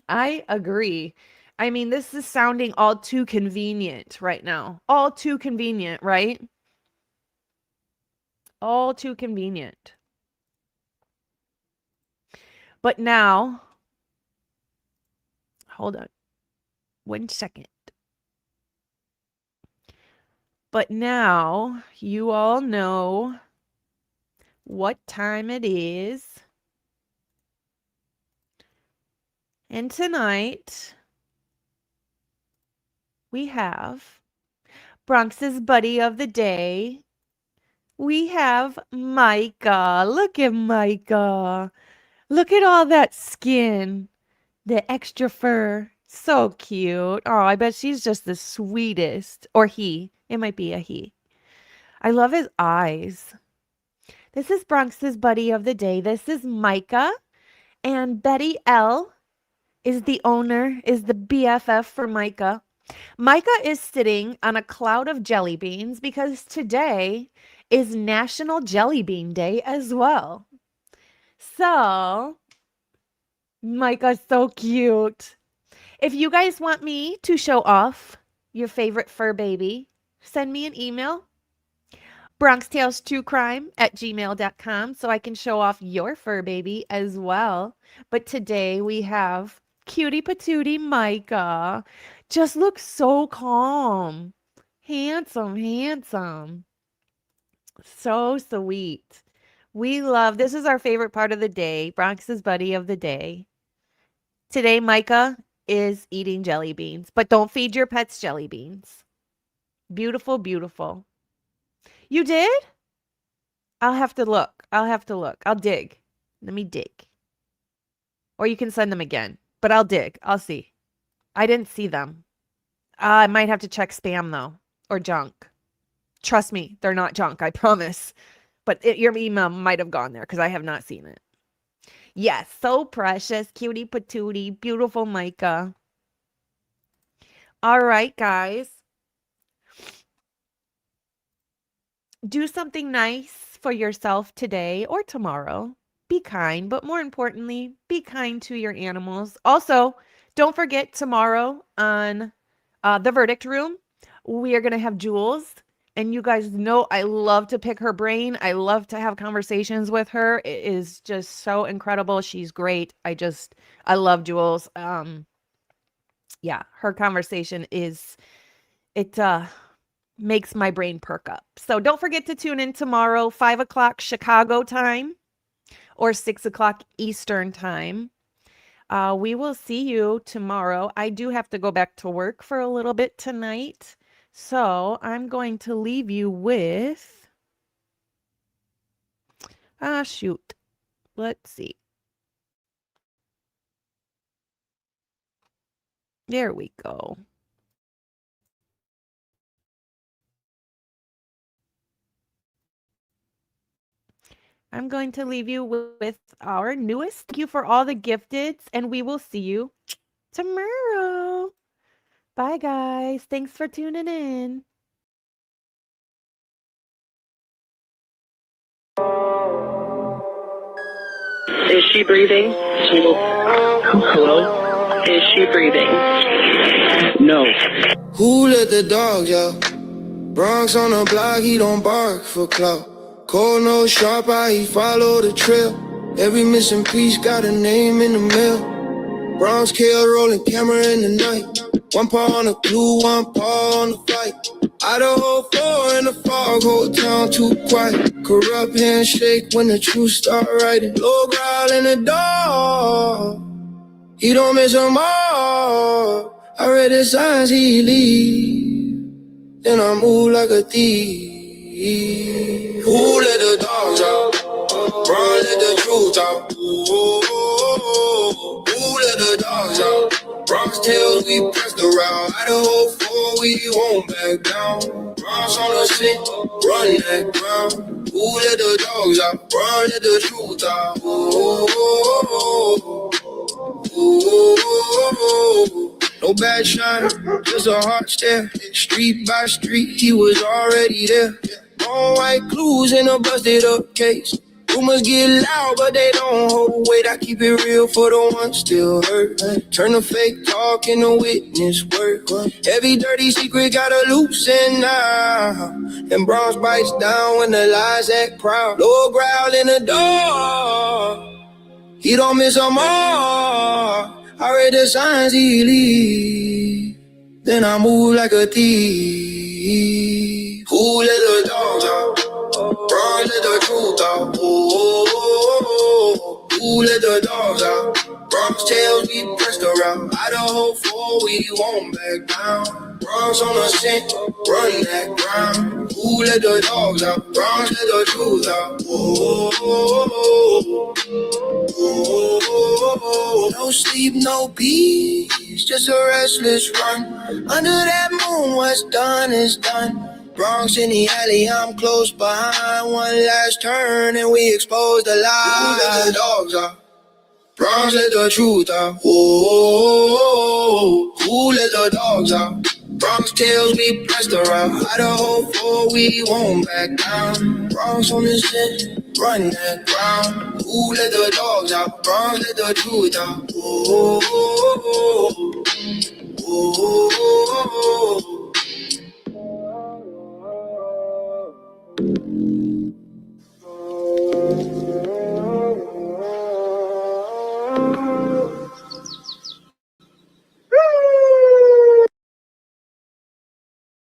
I agree. I mean, this is sounding all too convenient right now. All too convenient, right? All too convenient. But now, hold on 1 second. But now you all know what time it is. And tonight we have Bronx's buddy of the day. We have Micah. Look at Micah. Look at all that skin, the extra fur. So cute. Oh, I bet she's just the sweetest. Or he. It might be a he. I love his eyes. This is Bronx's buddy of the day. This is Micah. And Betty L is the owner, is the BFF for Micah. Micah is sitting on a cloud of jelly beans because today is National Jelly Bean Day as well. So, Micah's so cute. If you guys want me to show off your favorite fur baby, send me an email, BronxTailsTrueCrime@gmail.com, so I can show off your fur baby as well. But today we have cutie patootie Micah. Just looks so calm. Handsome, handsome. So sweet. This is our favorite part of the day, Bronx's buddy of the day. Today, Micah is eating jelly beans, but don't feed your pets jelly beans. Beautiful, beautiful. You did? I'll have to look. I'll dig. Let me dig. Or you can send them again, but I'll dig. I'll see. I didn't see them. I might have to check spam though, or junk. Trust me, they're not junk, I promise. But your email might have gone there because I have not seen it. Yes, so precious, cutie patootie, beautiful Micah. All right, guys. Do something nice for yourself today or tomorrow. Be kind, but more importantly, be kind to your animals. Also, don't forget tomorrow on the verdict room, we are going to have Jules. And you guys know I love to pick her brain. I love to have conversations with her. It is just so incredible. She's great. I love Jules. Yeah, her conversation makes my brain perk up. So don't forget to tune in tomorrow, 5 o'clock Chicago time or 6 o'clock Eastern time. We will see you tomorrow. I do have to go back to work for a little bit tonight. So I'm going to leave you with, shoot. Let's see. There we go. I'm going to leave you with our newest. Thank you for all the gifteds, and we will see you tomorrow. Bye, guys. Thanks for tuning in. Is she breathing? Hello? Is she breathing? No. Who let the dogs out? Bronx on the block, he don't bark for clout. Cold nose sharp eye, he follow the trail. Every missing piece got a name in the mail. Bronx kill rolling camera in the night. One paw on the clue, one paw on the fight. IDAHO4 in the fog, whole town too quiet. Corrupt handshake when the truth start writing. Low growl in the door, he don't miss them all. I read the signs he leave, then I move like a thief. Who let the dogs out? Run, let the truth out. Who let the dogs out? BronxTails, we pressed around. IDAHO4, we won't back down. Bronx on the scent, run that ground. Who let the dogs out? Run, let the truth out. No bad shiner, just a hard stare. Street by street, he was already there. All white clues in a busted up case. Rumors get loud, but they don't hold weight. I keep it real for the ones still hurt. Turn the fake talk into witness work. Every dirty secret got a loose end now. And Bronx bites down when the lies act proud. Low growl in the door, he don't miss them all. I read the signs he leave, then I move like a thief. Who let the dogs out? Run, let the truth out. Who let the dogs out? BronxTails, we pressed around. IDAHO4, we won't back down. Bronx on the scent, run that ground. Who let the dogs out? Bronx, let the truth out. No sleep, no peace, just a restless run. Under that moon, what's done is done. Bronx in the alley, I'm close behind. One last turn and we expose the lie. Who let the dogs out? Bronx, let the truth out. Who let the dogs out? BronxTails, we pressed around. IDAHO4, we won't back down. Bronx on the scent, run that ground. Who let the dogs out? Bronx, let the truth out.